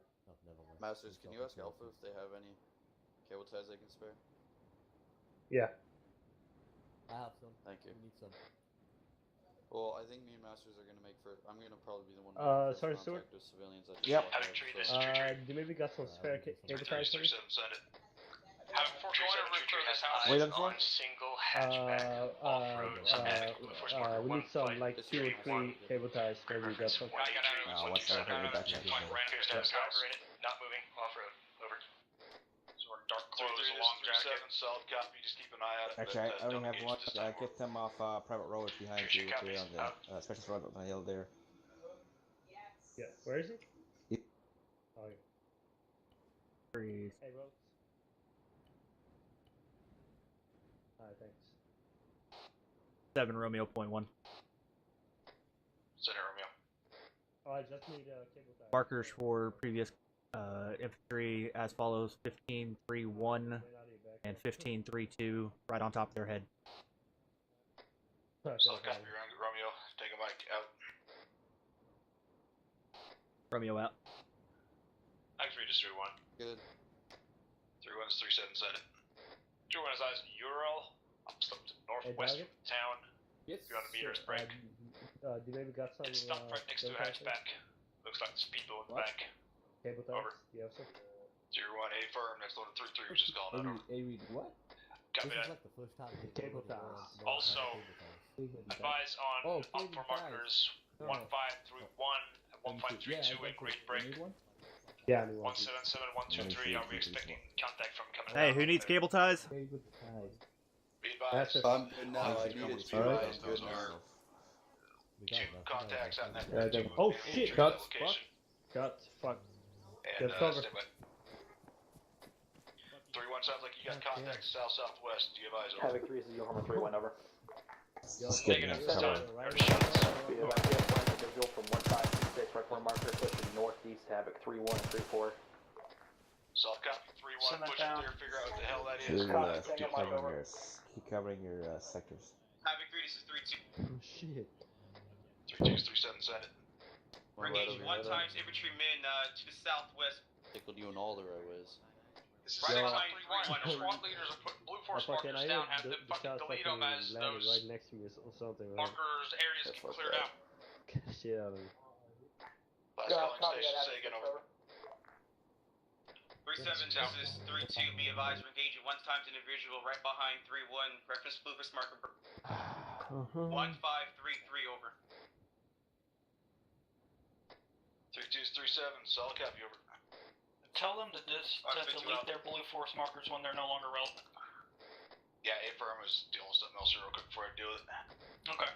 never mind. Masters, can you ask Alpha if they have any cable ties they can spare? Yeah. I have some. Thank you. We need some. Well, I think me and Masters are gonna make first. I'm gonna probably be the one. Sorry, Stuart. With civilians that Yep. just walk out, You maybe got some spare cable ties for me? Send it. Wait, I'm sorry? Single hatchback off-road We need some like 2 or 3 cable ties. Maybe you got some. What's that? Hit me back check. Not moving off-road. Over. So we're dark clothes, a long jacket. 7, solid copy, just keep an eye out. Actually, I only have 1. Get them off private road behind you. There on the special road on the hill there. Yeah. Where is he? Oh, yeah. Freeze. Hey, Rose. Alright, thanks. 7 Romeo point 1. Center Romeo. Oh, I just need cable ties. Markers for previous infantry as follows: 1531 and 1532, right on top of their head. Solid copy, Romeo. Take a mic out. Romeo out. Havoc 3 just 3-1. Good. 3-1 is 3-7 Senate. 3-1 is eyes on Ural. I'm slipped to northwest from town. Yes. If you want to meet her, break. Do maybe got some? It's stumped right next to a hatchback. Looks like the speedboat in the back. Cable ties? Over. Do you have some? 0-1, A firm, next load of 3-3, which is calling out over. What? Copy that. Like the first time Cable ties. Also, advise on for markers 1531 and 1532 in Great Break. Yeah, 177123, are we expecting contact from coming Hey, down? who needs cable ties? Be advised. I'm good now. I needed to be advised. Good now. 2 contacts out in that Oh shit! Cut. location. Cut. Fuck. And Get cover. stay by. 3-1 sounds like you got contacts south-southwest. Do you advise over? Havoc 3 is your Harper 3-1 over. Let's get Negative in this cover. time. There's shots. We have one individual from 1526 right corner marker pushing northeast. Havoc 3-1 and 3-4. Soft copy 3-1. Send that Push down. it there. Figure out what the hell that is. Keep covering your sectors. Havoc 3, this is 3-2. Oh shit. 3-2 is 3-7 Senate. We're engaging 1 times infantrymen to the southwest. Tickled you in all the right ways. This is 6-3-1. SWAT leaders are putting blue force markers down. Have them fucking delete them as those right next to me or something. Right? markers areas get cleared out. Shit out of me. Last calling station, say again over. 3-7, this is 3-2. Be advised, we're engaging 1 times individual right behind 3-1. Reference blue force marker. 1533 over. 3-2 is 3-7. Solid copy over. Tell them to delete their blue force markers when they're no longer relevant. Yeah, A firm is dealing with something else here real quick before I deal with it. Okay.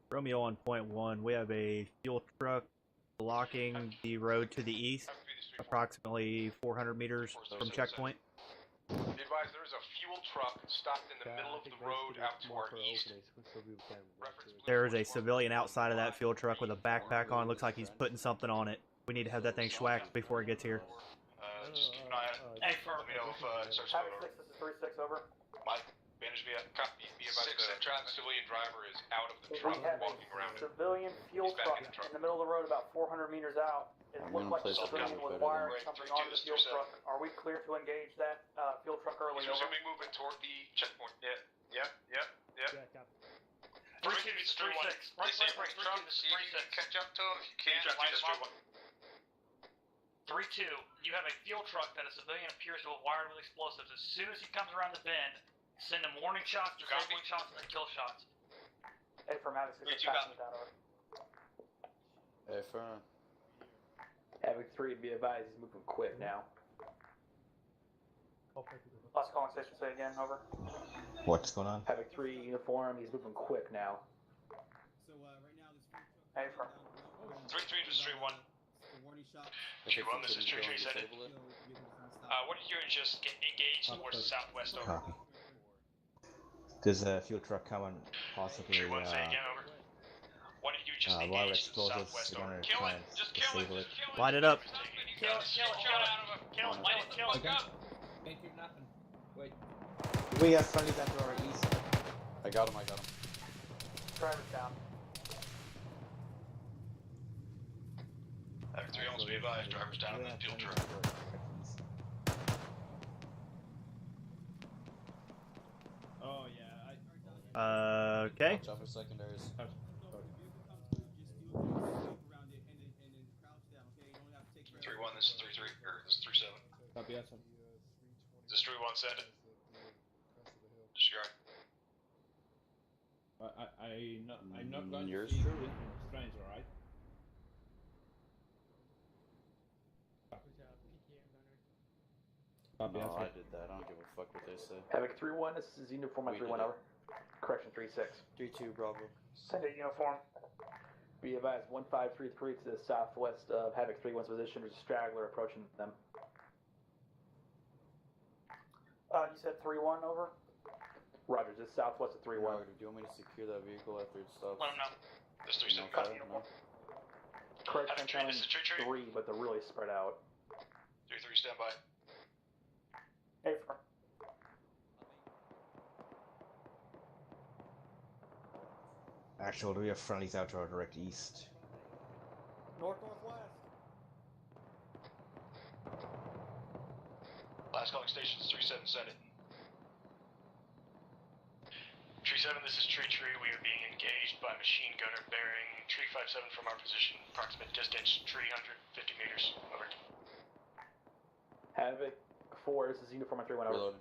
Romeo on point 1. We have a fuel truck blocking the road to the east, approximately 400 meters from checkpoint. Be advised, there is a fuel truck stopped in the middle of the road out to our east. There is a civilian outside of that fuel truck with a backpack on. Looks like he's putting something on it. We need to have that thing schwacked before it gets here. Just keep an eye on it. Hey, firm. Let me know if it starts Havoc going 6, this is 3-6 over. Mike, manage me up. Copy. Be advised, the civilian driver is out of the We truck have walking around. a civilian fuel He's back truck in the truck. in the middle of the road about 400 meters out. It I'm looked gonna like the place a civilian copy was better wiring than- something 3-2 onto the is fuel 3-7. truck. Are we clear to engage that fuel truck early? He's resuming movement toward the checkpoint. Yep. 3-2 is 3-6. Right, truck, see if you can catch up to him. If you can, light him up. 3-2, you have a fuel truck that a civilian appears to have wired with explosives. As soon as he comes around the bend, send him warning shots, disabling shots, and then kill shots. Hey, from Havoc 6, You got passing that over. Hey, firm. Havoc 3, be advised, he's moving quick now. Last calling station, say again, over. What's going on? Havoc 3 uniform, he's moving quick now. So right now this Hey, from 3-3 just 3-1. warning shot. 3-1, this is 3-3 Senate. What are you doing? Just get engaged towards the southwest over. Copy. There's a fuel truck coming, possibly. 3-1, say again over. What did you just a lot of engage to the explosives. southwest We're over? gonna Kill try it! and Just kill it! disable it. Just kill it! Light it up. Kill it, light it, kill it. Can't hear nothing. Wait. We have friendlies at our east. I got him. driver's down. Havoc 3 almost be advised. Driver's down in the fuel truck. Oh yeah. Okay. Watch out for secondaries. 3-1, this is 3-3, or this is 3-7. Copy that. This is 3-1, send it. Disregard. I'm not going Yours to see truly. different strains, alright? Copy No, that. I did that. I don't give a fuck what they say. Havoc 3-1, this is uniform on We 3-1 did it. over. Correction 3-6. 3-2, Bravo. Send it uniform. Be advised, 1533 to the southwest of Havoc 3-1's position. There's a straggler approaching them. You said 3-1 over? Roger, just southwest of 3-1. Roger, do you want me to secure that vehicle after it stops? Let him know. This is 3-7. Copy uniform. Correction, Havoc 3, this is 3-3. 3, but they're really spread out. 3-3, stand by. Hey, firm. Actual, do we have friendlies out to our direct east? North-northwest. Last calling station is 37 Senate. Tree 7, this is Tree. We are being engaged by machine gunner bearing Tree 57 from our position. Approximate distance, Tree 150 meters. Over. Havoc 4, this is uniform on 3-1, over.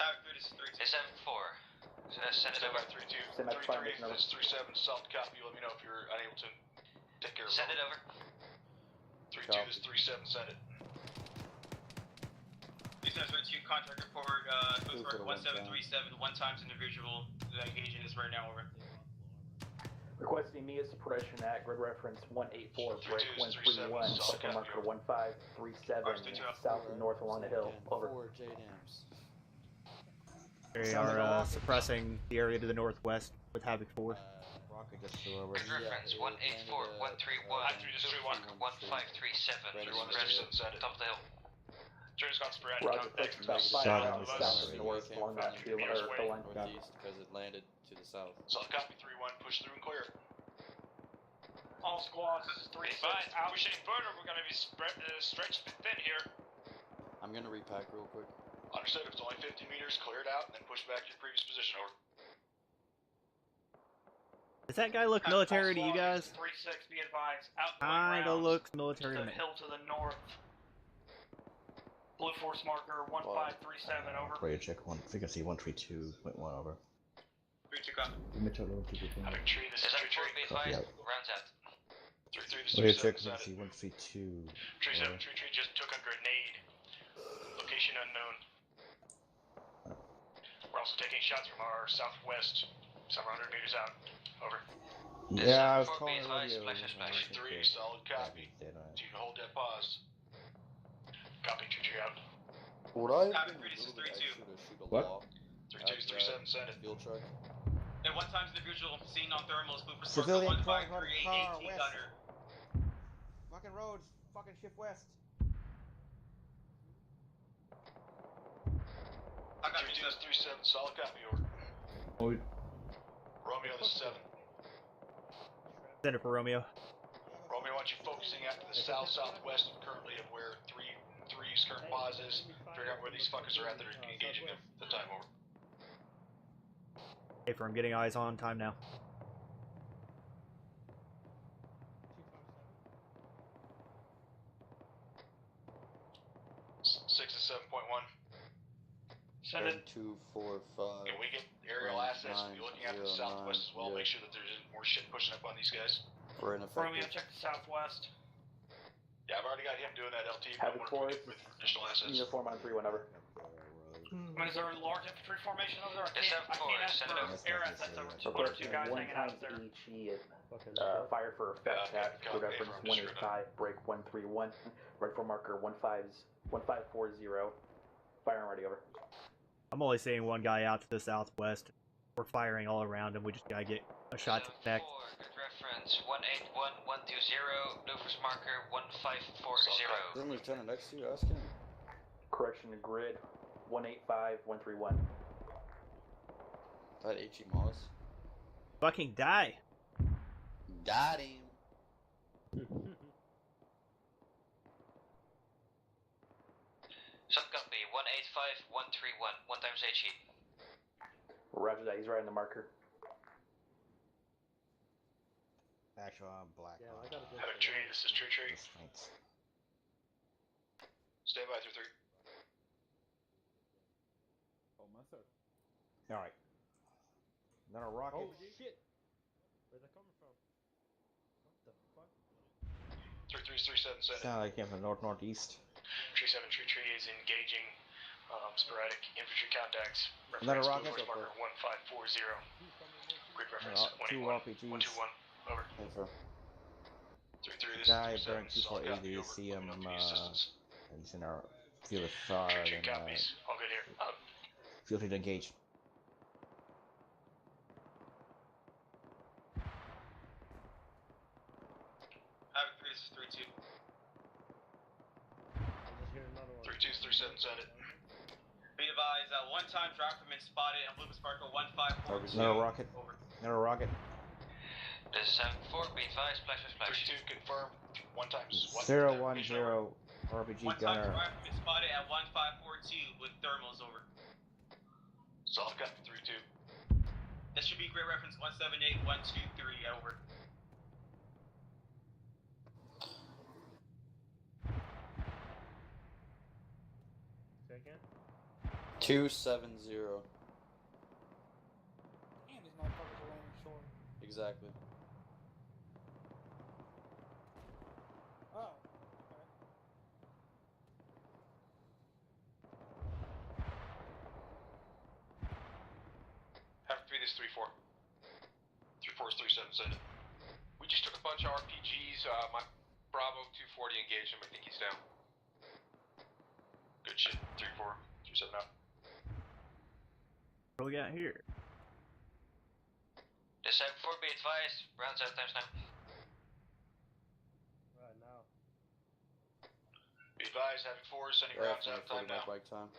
Havoc 3, this is 3-2. Is 7-4. Send it over. 3-2. Send back 3-3, this is 3-7, solid copy. Let me know if you're unable to take care of it. Send it over. 3-2, this is 3-7, send it. 3-7-3-2, contact report, Coast Guard 1737, one times individual engaging this right now, over. Requesting immediate suppression at grid reference 184, break 131, second marker 1537, south and north along the hill, over. They are suppressing the area to the northwest with Havoc 4. Rocket just flew over. Grid reference 184, 131, 1537, top of the hill. Journey's gone sporadic. Roger, puts about 5 rounds south and north along that tree line. Northeast because it landed to the south. Solid copy, 3-1, push through and clear. All squads, this is 3-6. Pushing further, we're gonna be stretched thin here. I'm gonna repack real quick. Understood, if it's only 50 meters, clear it out and then push back to your previous position, over. Does that guy look military to you guys? 3-6, be advised. Kinda looks military to me. The hill to the north. Blue force marker 1537, over. Radio check one. Frequency 132.1, over. 3-2, copy. Havoc Tree, this is Tree. Be advised, rounds out. 3-3, this Radio is check 3-7, frequency 132. Tree 7, Tree just took a grenade. Location unknown. We're also taking shots from our southwest, several hundred meters out. Over. Yeah, I was calling advised, radio. splash. 3, solid copy. So you can hold that pause. Copy, Tree out. Would I have Havoc 3, this is 3-2. what? 3-2, 3-7, send it. Field truck. At one times individual, seen on thermals, blue force Civilian marker car, 1538, 18 gunner. Fucking roads, fucking shift west. I got 3-2, 3-7, solid copy, over. Romeo, this is 7. Send it for Romeo. Romeo, I want you focusing out to the south-southwest currently of where 3-3's current pause is. Figure out where these fuckers are at that are engaging them. The time, over. Hey, I'm getting eyes on time now. 6 to 7.1. Send it. 2, 4, 5. Can we get aerial assets? Be looking at the southwest as well. Make sure that there isn't more shit pushing up on these guys. We're in Romeo, check the southwest. Yeah, I've already got him doing that LT. Havoc 4, with additional assets. uniform on 3-1, over. Is there a large infantry formation over there? I can't ask for air assets over. One or two guys hanging out there. Fire for effect at grid reference 185, break 131, red for marker 1540, firing ready, over. I'm only seeing one guy out to the southwest. We're firing all around him. We just gotta get a shot to the neck. Good reference 181120, blue force marker 1540. Isn't Lieutenant next to you asking? Correction to grid 185131. That HE Moss. Fucking die. Got him. Subcopy 185131, one times HE. Roger that, he's right on the marker. Actually, I'm black. Yeah, I got a tree, this is Tree. Stand by 3-3. Oh, my sir. Alright. Then a rocket. Oh, shit. Where's that coming from? What the fuck? 3-3, 3-7, send it. Sound like it came from northeast. Tree 7, Tree is engaging sporadic infantry contacts. Another Reference rocket? blue force marker 1540. Grid reference 2 RPGs. 121. Over. Over. 3-3, this Guy is 2-7, bearing 2480, you see him, he's in our field of fire, Tree and copies. All good here. Out. feel free to engage. Havoc 3, this is 3-2. 3-2, 3-7, send it. Be advised, one time drop from spotted and blue sparkle 1542. Another rocket. Over. Another rocket. This is 7-4, be advised, splash. 3-2, confirm. 1 times 1. 010 RPG One gunner. time rifleman spotted at 1542 with thermals over. Solid copy, 3-2. That should be grid reference 178123 over. Second. 270. Damn, these motherfuckers are landing short. Exactly. Oh. Havoc 3, this is 3-4. 3-4 is 3-7, We just took a bunch of RPGs. My Bravo 240 engaged him. I think he's down. Good shit. 3-4, 3-7 out. What we got here? This 7-4, be advised, rounds out times now. Right now. Be advised, having 4 sending rounds out time now. Bike time.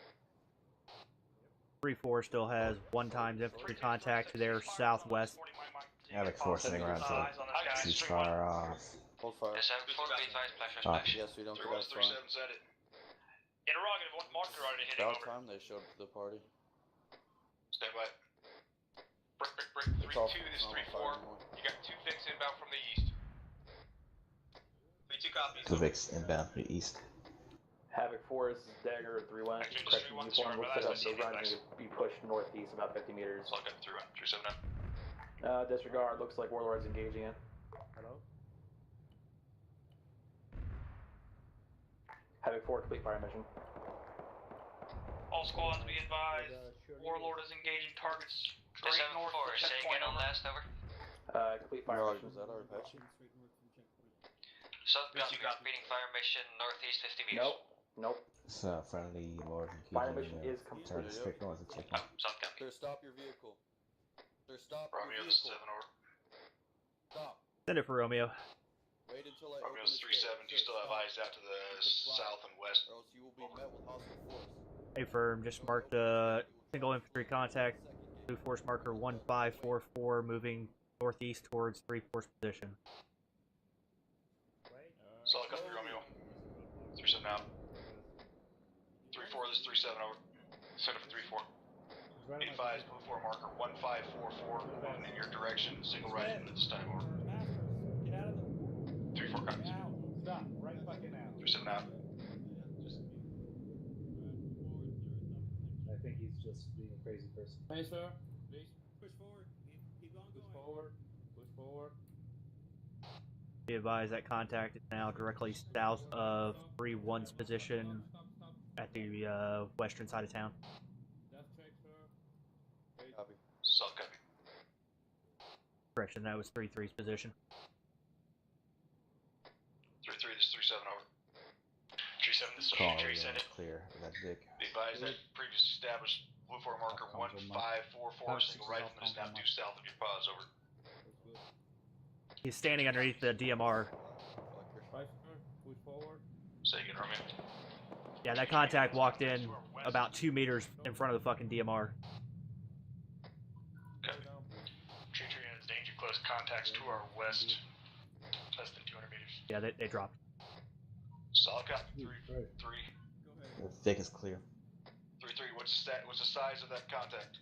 3-4 still has 1 times infantry contact to their southwest. Havoc 4 sitting around to ceasefire off. Hold fire. This 7-4, be advised, splash. Yes, we don't get 3-1, that far. 3-7, send it. Interrogative, what marker are they hitting About over? time they showed up to the party. Stand by. Brick. 3-2, this is 3-4. You got 2 Vicks inbound from the east. 3-2 copies. 2 Vicks inbound to the east. Havoc 4, this is Dagger 3-1. Correction, uniform will set up the run to be pushed northeast about 50 meters. Solid copy, 3-1, 3-7 out. Disregard, looks like Warlord's engaging in. Hello? Havoc 4, complete fire mission. All squads be advised. Warlord is engaging targets This straight north 7-4, of the saying checkpoint in on over. last, over. Complete fire mission. Is that our patch? Southbound, repeating fire mission, northeast 50 meters. Nope. It's friendly Lord Fire mission is complete. turn straight north of checkpoint. South copy. Sir, stop your vehicle. Sir, stop Romeo, your this is vehicle. 7 over. Stop. Send it for Romeo. Wait until I Romeo's 3-7, do you still have eyes out to the south and west? Or else you will be met with hostile force. A firm just marked a single infantry contact. Blue force marker 1544 moving northeast towards 3-4's position. Solid copy, Romeo. 3-7 out. 3-4, this is 3-7 over. Send it for 3-4. Be advised, blue 4 marker 1544, moving in your direction, single rifleman at this time, over. Get out of the... 3-4 copies. Stop, right fucking now. 3-7 out. I think he's just being a crazy person. Hey, sir. Please. Push forward. Keep on going. Push forward. Push forward. Be advised that contact is now directly south of 3-1's position at the western side of town. Death check, sir. Copy. Solid copy. Correction, that was 3-3's position. 3-3, this is 3-7 over. 3-7, this is Call, 3 send it. clear. That Vic. Be advised that previously established blue 4 marker 1544, single rifleman is now due south of your pause, over. He's standing underneath the DMR. Push forward. Say again, Romeo. Yeah, that contact walked in about 2 meters in front of the fucking DMR. Okay. Tree has danger close contacts to our west. Less than 200 meters. Yeah, they dropped. Solid copy. 3-3. The Vic is clear. 3-3. What's the size of that contact?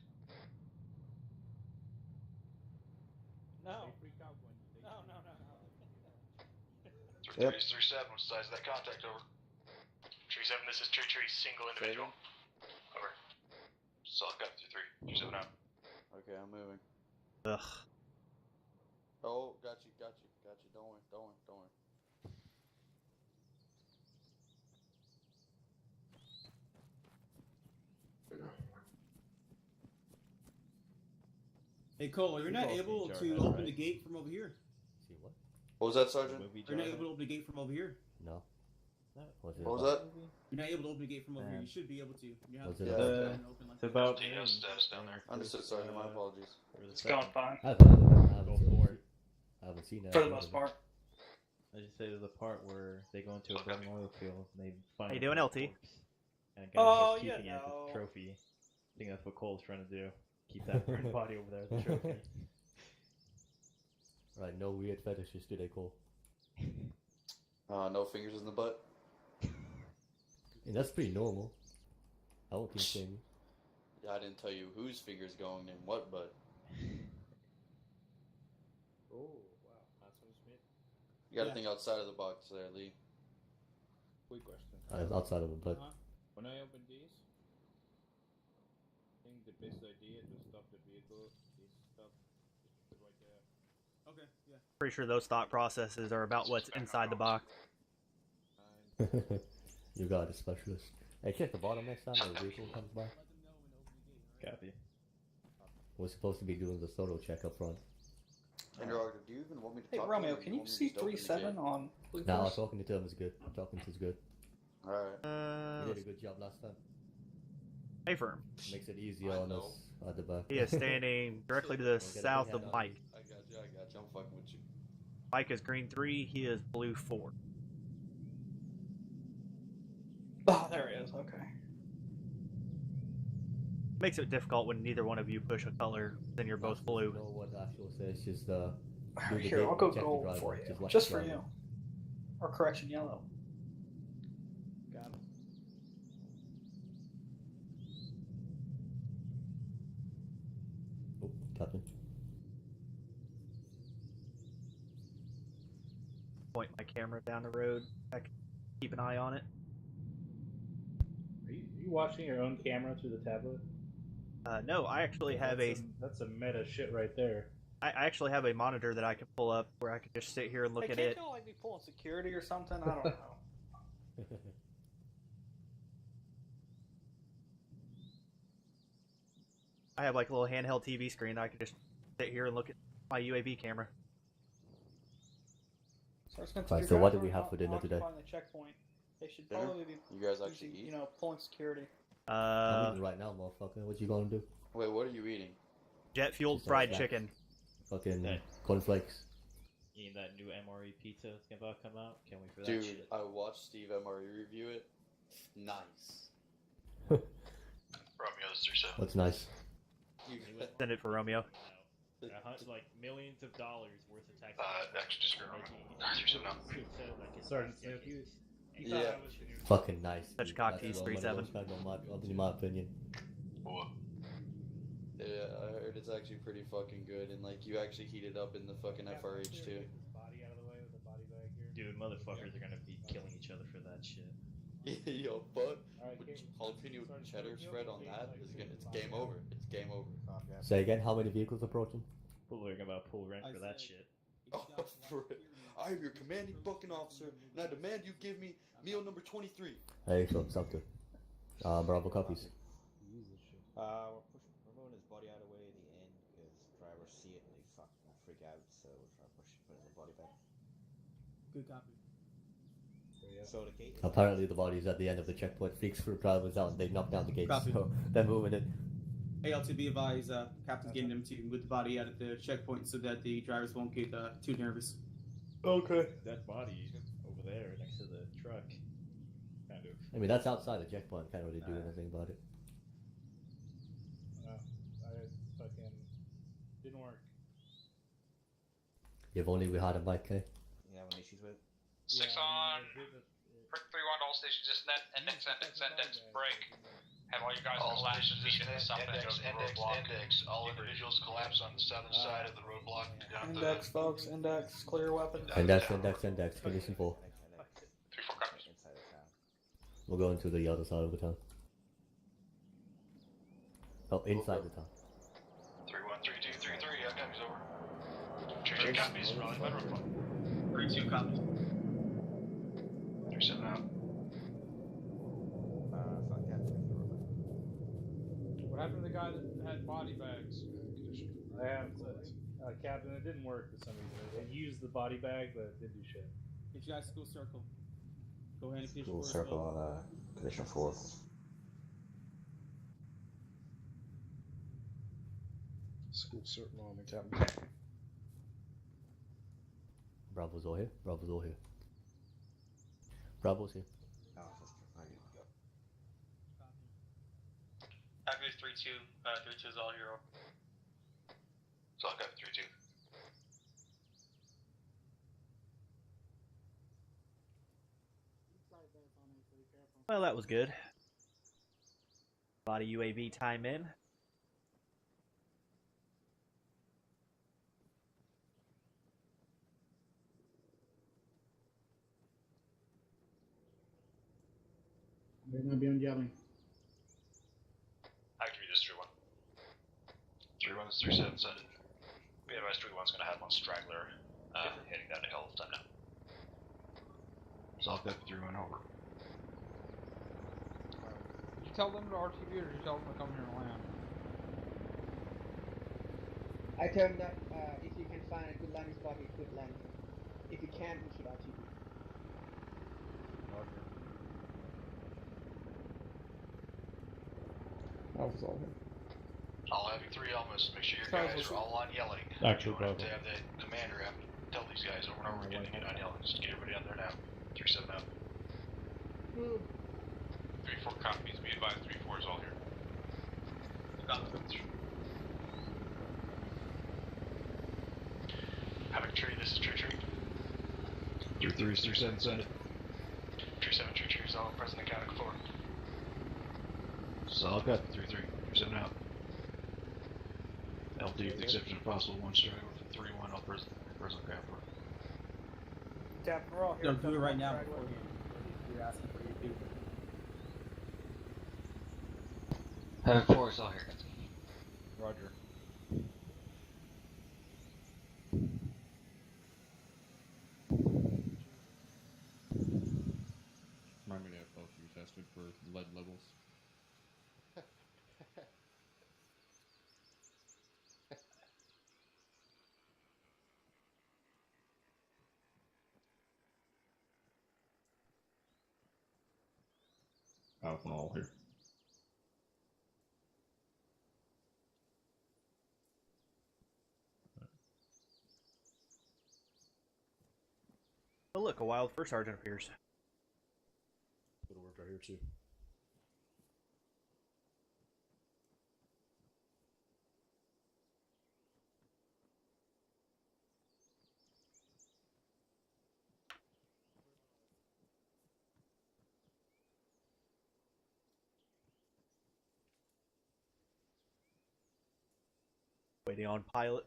No. 3-3 is 3-7. What's the size of that contact, over? 3-7, this is Tree, single individual. Over. Solid copy. 3-3. 3-7 out. Okay, I'm moving. Ugh. Oh, got you. Don't worry. Hey Cole, you're not able to open the gate from over here. See what? What was that, Sergeant? You're not able to open the gate from over here. No. What was that? You're not able to open the gate from over here. You should be able to. You have to open like It's about... status down there. Understood, Sergeant. My apologies. It's going fine. I haven't seen that. For the most part. I just say to the part where they go into a burning oil field and they find... How you doing, LT? And a guy keeping it as a trophy. I think that's what Cole's trying to do. Keep that burned body over there as a trophy. Right, no weird fetishes today, Cole. No fingers in the butt. And that's pretty normal. I won't keep saying. Yeah, I didn't tell you whose fingers going in what butt. Oh, wow. That's what it's meant. You gotta think outside of the box there, Lee. Quick question. Outside of the butt. When I open these, I think the best idea to stop the vehicle is stop it right there. Okay, yeah. Pretty sure those thought processes are about what's inside the box. You got a specialist. Hey, check the bottom next time the vehicle comes by. Copy. We're supposed to be doing the photo check up front. Interrogator, do you even want me to Hey, talk Romeo, to him? can you see 3-7 on Blue Nah, Force? talking to him is good. Talking to him is good. Alright. He did a good job last time. Hey, firm. Makes it easier on us at the back. He is standing directly to the south of Mike. I got you. I'm fucking with you. Mike is green 3, he is blue 4. Oh, there he is. Okay. Makes it difficult when neither one of you push a color, then you're both blue. You know what the actual says, just Here, I'll go gold for you. Just for you. Or correction, yellow. Got it. Oh, Captain. Point my camera down the road. I can keep an eye on it. Are you watching your own camera through the tablet? No, I actually have That's a meta shit right there. I actually have a monitor that I can pull up where I can just sit here and look Hey, at can't it. y'all like be pulling security or something? I don't know. I have like a little handheld TV screen that I can just sit here and look at my UAV camera. Right, so what do we have for dinner today? The checkpoint. They should probably be You guys actually eat? you know, pulling security. I'm eating right now, motherfucker. What you gonna do? Wait, what are you eating? Jet fueled fried chicken. Fucking cornflakes. Eating that new MRE pizza that's about to come out. Can't wait for that Dude, shit. I watched Steve MRE review it. Nice. Romeo, that's 3-7. What's nice? Send it for Romeo. Like millions of dollars worth of tax. Actually, just go Romeo. 3-7 Sergeant Smith. Yeah. Fucking nice. Such cock tease, 3-7. In my opinion. Yeah, I heard it's actually pretty fucking good, and like you actually heat it up in the fucking FRH too. Dude, motherfuckers are gonna be killing each other for that shit. Yo, but jalapeno cheddar spread on that is it's game over. It's game over. Say again, how many vehicles approaching? People are about pull rent for that shit. Oh, I am your commanding fucking officer, and I demand you give me meal number 23. Hey, sounds good. Bravo copies. We're moving his body out of the way at the end because drivers see it and they fucking freak out. So we're trying to put his body back. Good copy. So the gate. Apparently, the body's at the end of the checkpoint. Freaks for drivers out and they knock down the gates. Copy. So they're moving it. ALTB advise, Captain's getting them to move the body out of the checkpoint so that the drivers won't get too nervous. Okay. That body over there next to the truck. Kind of. I mean, that's outside the checkpoint. Can't really do anything about it. I fucking didn't work. If only we had a mic, eh? You having issues with? 6 on. Prick 3-1 all stations, just index, break. Have all you guys collapse and meet in the south end of the roadblock. Index. All individuals collapse on the southern side of the roadblock. Index, folks. Index. Clear weapon. Index. Condition 4. 3-4 copies. We'll go into the other side of the town. Oh, inside the town. 3-1-3-2-3-3. I got he's over. 3 copies. Raleigh by roadblock. 3-2 copies. 3-7 out. What happened to the guy that had body bags? I have Captain. It didn't work for some reason. It used the body bag, but it didn't do shit. Get you guys school circle. Go ahead and finish School circle on condition 4. School circle on the Captain. Bravo's all here. Bravo's all here. Bravo's here. Active 3-2. 3-2 is all hero. So I'll go 3-2. Well, that was good. Body UAV time in. They're gonna be on yelling. Activate this 3-1. 3-1 is 3-7, send it. BMS 3-1's gonna have one straggler heading down the hill all the time now. Solid copy 3-1 over. Did you tell them to RTV or did you tell them to come here and land? I tell them that if you can find a good landing spot, you could land. If you can't, you should RTV. Alpha's all here. I'll have you 3 elements. Make sure your guys are all on yelling. Actually, you have to have the commander have to tell these guys over and over again to get on yelling. Just get everybody on there now. 3-7 out. 3-4 copies. Be advised, 3-4 is all here. Havoc tree, this is tree. 3-3 is 3-7, send it. 3-7 tree is all present and counting forward. Solid copy, 3-3, 3-7 out. LT with the exception of possible 1 strike over 3-1 all present cap for. Captain, we're all here. Don't do it right now before you're asking for your people. Havoc 4 is all here. Roger. Remind me to have both of you tested for lead levels. Alpha all here. Oh look, a wild first sergeant appears. Good work right here too. Waiting on pilot.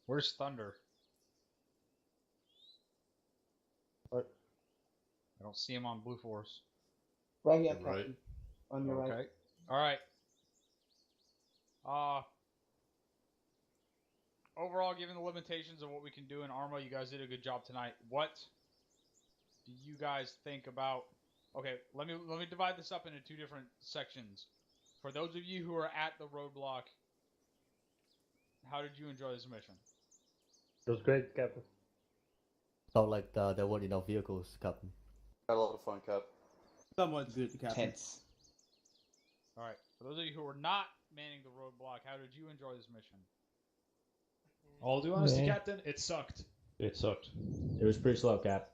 Where's Thunder? What? I don't see him on Blue Force. Right here, Right. Captain. On your right. Okay. Alright. Overall, given the limitations of what we can do in Arma, you guys did a good job tonight. What do you guys think about... Okay, let me divide this up into 2 different sections. For those of you who are at the roadblock, how did you enjoy this mission? It was great, Captain. Felt like there weren't enough vehicles, Captain. Had a lot of fun, Cap. Somewhat good, Captain. Tense. Alright, for those of you who are not manning the roadblock, how did you enjoy this mission? All due honesty, Captain, it sucked. It sucked. It was pretty slow, Cap.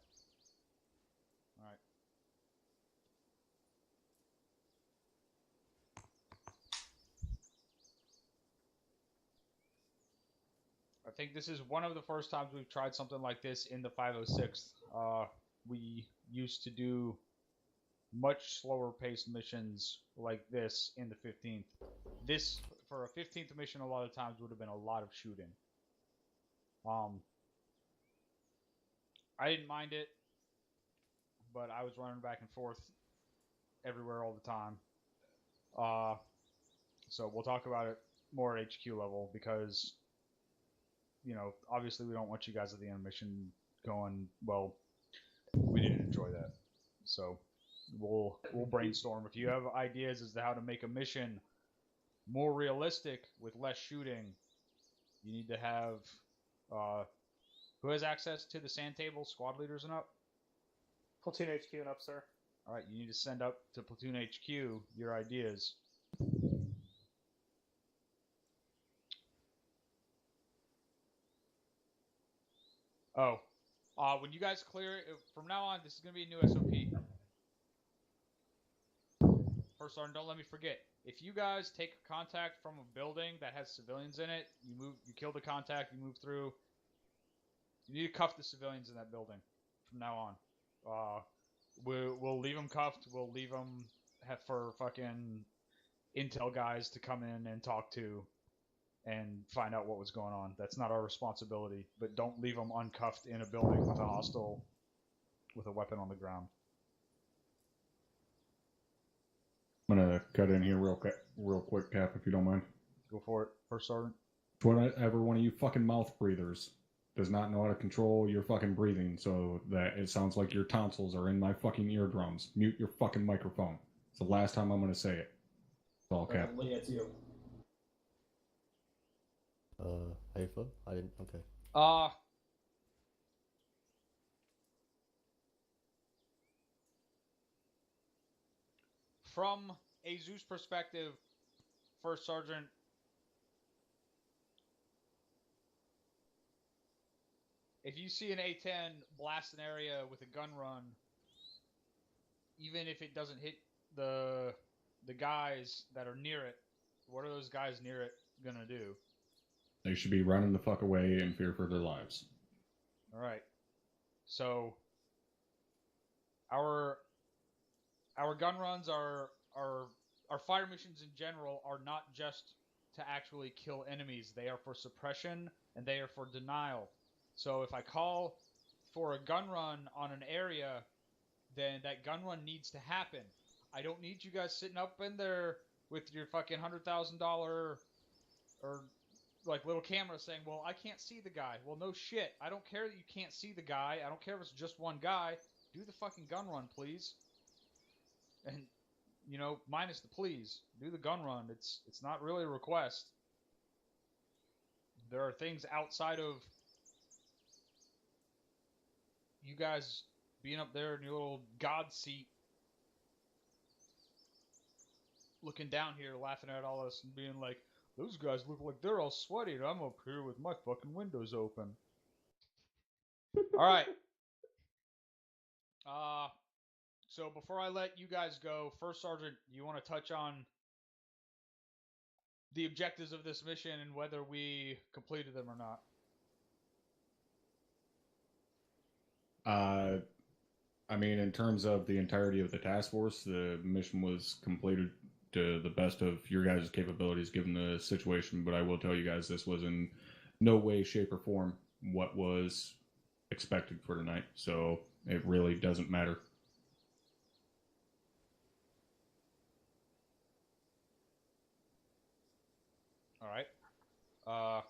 Alright. I think this is one of the first times we've tried something like this in the 506th. We used to do much slower paced missions like this in the 15th. This, for a 15th mission, a lot of times would have been a lot of shooting. I didn't mind it, but I was running back and forth everywhere all the time. So we'll talk about it more at HQ level because, you know, obviously we don't want you guys at the end of the mission going, well, we didn't enjoy that. So we'll brainstorm. If you have ideas as to how to make a mission more realistic with less shooting, you need to have who has access to the sand table? Squad leaders and up? Platoon HQ and up, sir. Alright, you need to send up to Platoon HQ your ideas. Oh, When you guys clear it, from now on, this is going to be a new SOP. First Sergeant, don't let me forget. If you guys take contact from a building that has civilians in it, you kill the contact, you move through, you need to cuff the civilians in that building from now on. We'll leave them cuffed. We'll leave them for fucking intel guys to come in and talk to and find out what was going on. That's not our responsibility. But don't leave them uncuffed in a building with a hostile with a weapon on the ground. I'm gonna cut in here real quick, Cap, if you don't mind. Go for it, First Sergeant. Whatever one of you fucking mouth breathers does not know how to control your fucking breathing, so that it sounds like your tonsils are in my fucking eardrums. Mute your fucking microphone. It's the last time I'm gonna say it. That's all, Cap. It's you. How you feel? I didn't. Okay. From a Zeus perspective, First Sergeant, if you see an A-10 blast an area with a gun run, even if it doesn't hit the guys that are near it, what are those guys near it gonna do? They should be running the fuck away in fear for their lives. All right. So our gun runs our fire missions in general are not just to actually kill enemies. They are for suppression and they are for denial. So if I call for a gun run on an area, then that gun run needs to happen. I don't need you guys sitting up in there with your fucking $100,000 or like little camera saying, well, I can't see the guy. Well, no shit. I don't care that you can't see the guy. I don't care if it's just one guy. Do the fucking gun run, please. And, you know, minus the please. Do the gun run. It's not really a request. There are things outside of you guys being up there in your little god seat looking down here laughing at all us and being like, those guys look like they're all sweaty and I'm up here with my fucking windows open. Alright. So before I let you guys go, First Sergeant, you want to touch on the objectives of this mission and whether we completed them or not? I mean, in terms of the entirety of the task force, the mission was completed to the best of your guys' capabilities given the situation, but I will tell you guys this was in no way, shape, or form what was expected for tonight, so it really doesn't matter. Alright.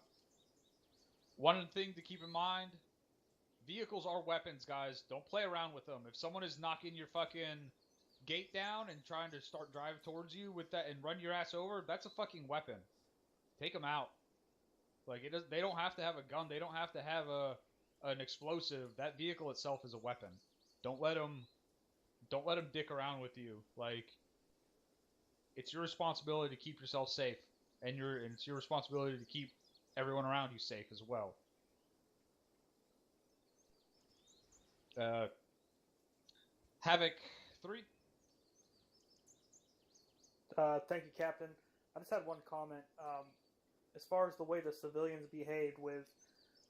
One thing to keep in mind, vehicles are weapons, guys. Don't play around with them. If someone is knocking your fucking gate down and trying to start driving towards you with that and run your ass over, that's a fucking weapon. Take them out. Like, they don't have to have a gun. They don't have to have an explosive. That vehicle itself is a weapon. Don't let them dick around with you. Like, it's your responsibility to keep yourself safe, and it's your responsibility to keep everyone around you safe as well. Havoc 3. Thank you, Captain. I just had one comment. As far as the way the civilians behaved with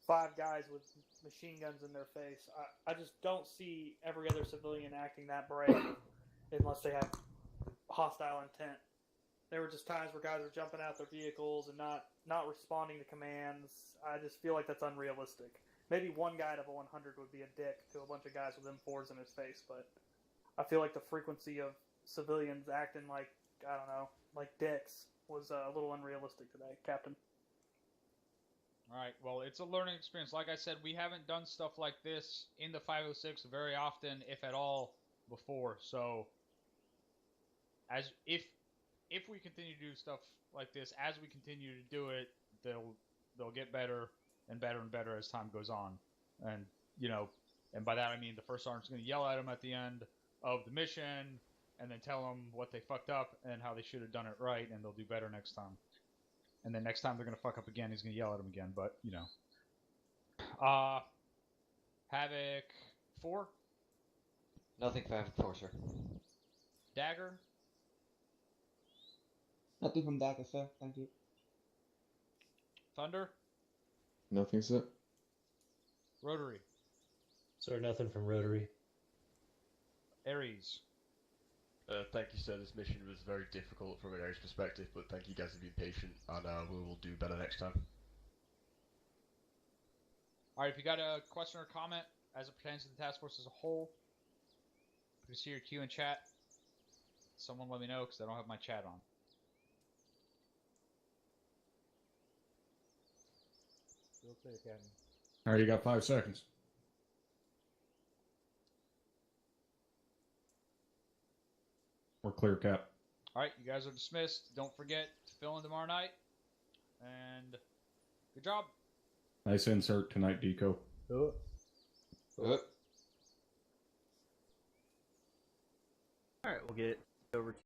5 guys with machine guns in their face, I just don't see every other civilian acting that brave unless they have hostile intent. There were just times where guys were jumping out their vehicles and not responding to commands. I just feel like that's unrealistic. Maybe one guy out of a 100 would be a dick to a bunch of guys with M4s in his face, but I feel like the frequency of civilians acting like, I don't know, like dicks was a little unrealistic today, Captain. Alright, well, it's a learning experience. Like I said, we haven't done stuff like this in the 506 very often, if at all, before. So, if we continue to do stuff like this, as we continue to do it, they'll get better and better and better as time goes on. And, you know, and by that I mean the First Sergeant's going to yell at them at the end of the mission and then tell them what they fucked up and how they should have done it right, and they'll do better next time. And then next time they're going to fuck up again, he's going to yell at them again, but, you know. Havoc 4. Nothing for Havoc 4, sir. Dagger. Nothing from Dagger, sir. Thank you. Thunder. Nothing, sir. Rotary. Sir, nothing from Rotary. Ares. Thank you, sir. This mission was very difficult from an Ares perspective, but thank you guys for being patient, and we will do better next time. Alright, if you got a question or comment as it pertains to the task force as a whole, please see your queue in chat. Someone let me know because I don't have my chat on. Alright, you got 5 seconds. We're clear, Cap. Alright, you guys are dismissed. Don't forget to fill in tomorrow night. And good job. Nice insert tonight, Deco. Alright, we'll get over to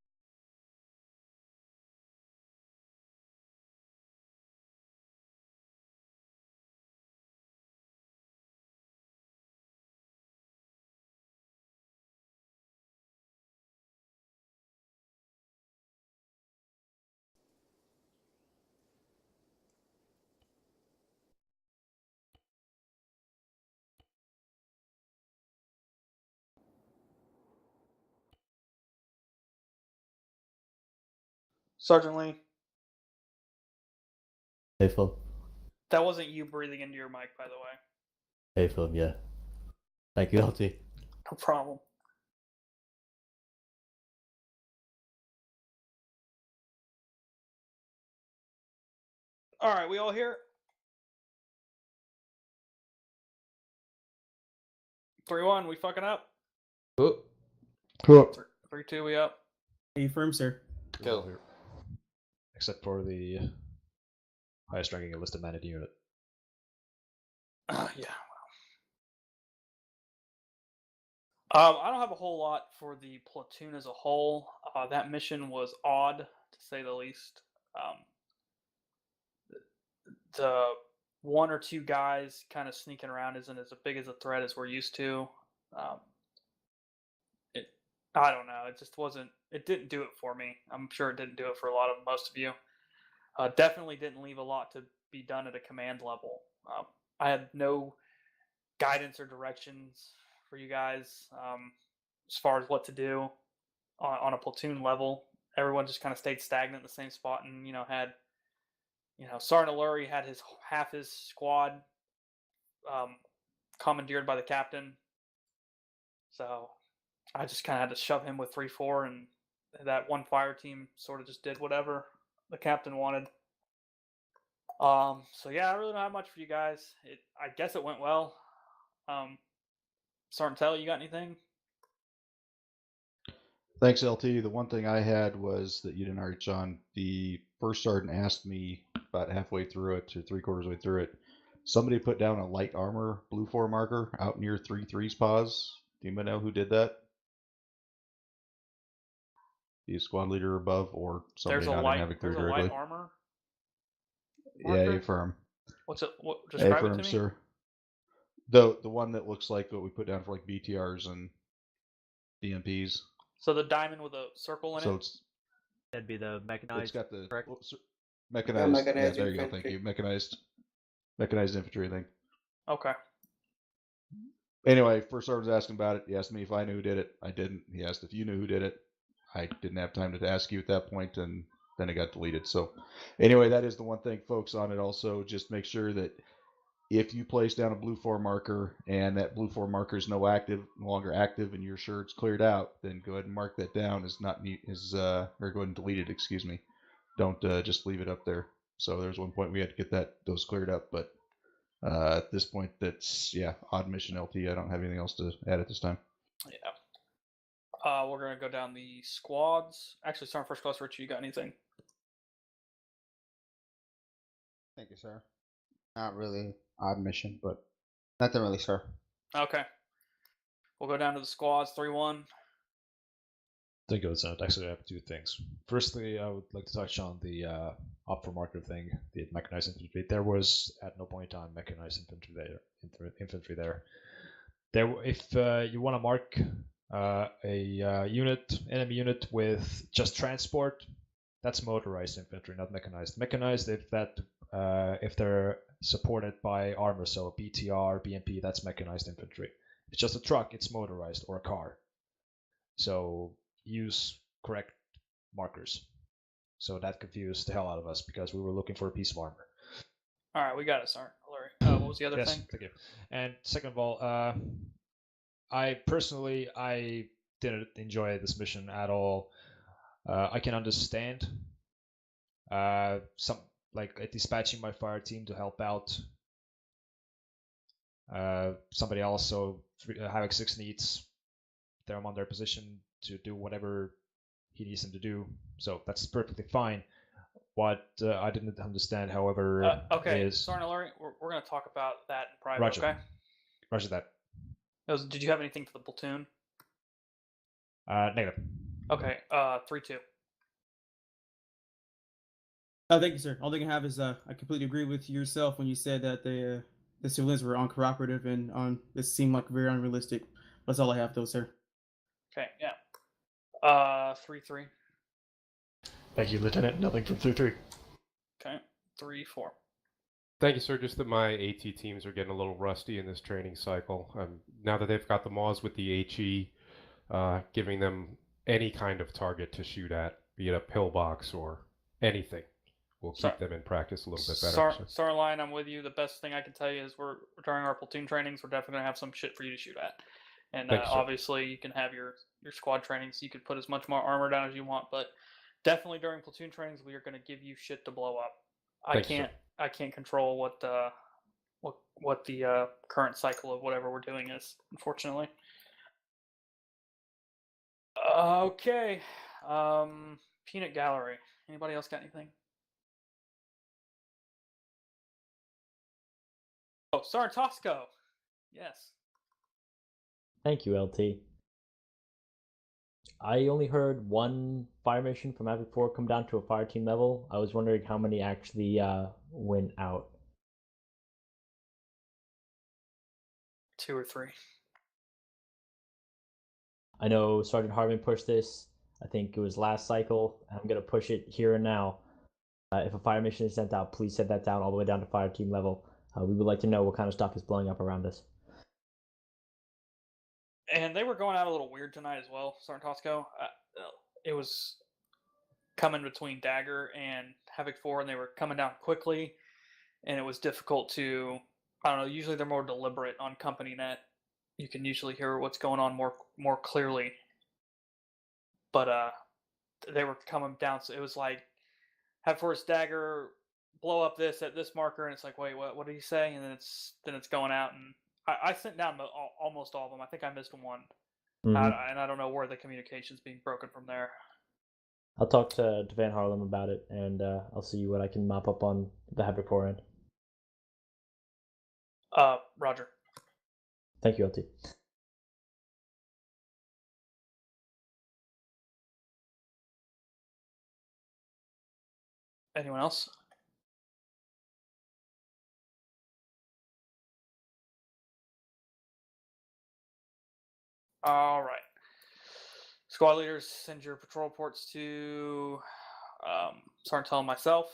Sergeant Lee. Hey, Phil. That wasn't you breathing into your mic, by the way. Hey, Phil, yeah. Thank you, LT. No problem. All right, we all here? 3-1, we fucking up? Cool. 3-2, we up? Are you firm, sir? Go. Except for the highest ranking enlisted man in the unit. Yeah. I don't have a whole lot for the platoon as a whole. That mission was odd, to say the least. The 1 or 2 guys kind of sneaking around isn't as big as a threat as we're used to. I don't know. It just wasn't. It didn't do it for me. I'm sure it didn't do it for most of you. Definitely didn't leave a lot to be done at a command level. I had no guidance or directions for you guys as far as what to do on a platoon level. Everyone just kind of stayed stagnant in the same spot, and had Sergeant Eluri had half his squad commandeered by the captain. So I just kind of had to shove him with 3-4, and that one fire team sort of just did whatever the captain wanted. So yeah, I really don't have much for you guys. I guess it went well. Sergeant Tell, you got anything? Thanks, LT. The one thing I had was that you didn't already, John. The first sergeant asked me about halfway through it, or 3/4 way through it. Somebody put down a light armor blue 4 marker out near 3-3's paws. Do you know who did that? The squad leader above, or somebody not in Havoc 3 directly. Light armor? Yeah, affirm. What's it? Describe affirm, it to me, sir. The one that looks like what we put down for like BTRs and DMPs. So the diamond with a circle in it. That'd be the mechanized. It's got the correct? Mechanized. Mechanized there you go. infantry. Thank you. Mechanized infantry thing. Okay. Anyway, first sergeant was asking about it. He asked me if I knew who did it. I didn't. He asked if you knew who did it. I didn't have time to ask you at that point, and then it got deleted. So anyway, that is the one thing, folks, on it. Also, just make sure that if you place down a blue 4 marker and that blue 4 marker is no longer active, and you're sure it's cleared out, then go ahead and mark that down as not or go ahead and delete it. Excuse me. Don't just leave it up there. So there's one point we had to get those cleared up, but at this point, that's odd mission LT. I don't have anything else to add at this time. Yeah. We're gonna go down the squads. Actually, Sergeant First Class Richie, you got anything? Thank you, sir. Not really odd mission, but nothing really, sir. Okay. We'll go down to the squads. 3-1. Thank you, Lieutenant. Actually, I have 2 things. Firstly, I would like to touch on the op for marker thing, the mechanized infantry. There was at no point in time mechanized infantry there. if you want to mark enemy unit with just transport, that's motorized infantry, not mechanized. Mechanized if they're supported by armor, so BTR, BMP, that's mechanized infantry. If it's just a truck, it's motorized, or a car. So use correct markers. So that confused the hell out of us because we were looking for a piece of armor. All right, we got it, Sergeant Eluri. What was the other Yes, thing? thank you. And second of all, I personally didn't enjoy this mission at all. I can understand some like dispatching my fire team to help out somebody else. So Havoc 6 needs them on their position to do whatever he needs them to do. So that's perfectly fine. What I didn't understand, however, okay, is... Sergeant Eluri, we're going to talk about that in private, Roger. okay? Roger that. Did you have anything for the platoon? Negative. Okay, 3-2. Thank you, sir. All they can have is I completely agree with yourself when you said that the civilians were uncooperative and this seemed like very unrealistic. That's all I have, though, sir. Okay, yeah. 3-3. Thank you, Lieutenant. Nothing from 3-3. Okay, 3-4. Thank you, sir. Just that my AT teams are getting a little rusty in this training cycle. Now that they've got the MAWs with the HE, giving them any kind of target to shoot at, be it a pillbox or anything, will keep them in practice a little bit better. Sergeant Lyon, I'm with you. The best thing I can tell you is we're during our platoon trainings, we're definitely going to have some shit for you to shoot at. And obviously you can have your squad trainings. You could put as much more armor down as you want, but definitely during platoon trainings, we are going to give you shit to blow up. I can't control what the current cycle of whatever we're doing is, unfortunately. Okay. Peanut Gallery. Anybody else got anything? Oh, Sergeant Tosco. Yes. Thank you, LT. I only heard one fire mission from Havoc 4 come down to a fire team level. I was wondering how many actually went out. 2 or 3. I know Sergeant Harmon pushed this. I think it was last cycle. I'm going to push it here and now. If a fire mission is sent out, please set that down all the way down to fire team level. We would like to know what kind of stuff is blowing up around us. And they were going out a little weird tonight as well, Sergeant Tosco. It was coming between Dagger and Havoc 4, and they were coming down quickly, and it was difficult to, I don't know, usually they're more deliberate on company net. You can usually hear what's going on more clearly. But they were coming down, so it was like, Havoc 4's Dagger, blow up this at this marker, and it's like, wait, what did he say? And then it's going out, and I sent down almost all of them. I think I missed one. And I don't know where the communication's being broken from there. I'll talk to Van Harlem about it, and I'll see what I can mop up on the Havoc 4 end. Roger. Thank you, LT. Anyone else? All right. Squad leaders, send your patrol reports to Sergeant Tell and myself,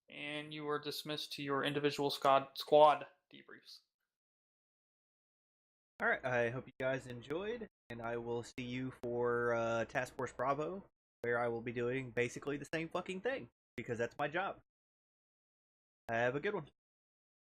and you are dismissed to your individual squad debriefs. Alright, I hope you guys enjoyed, and I will see you for Task Force Bravo, where I will be doing basically the same fucking thing, because that's my job. Have a good one.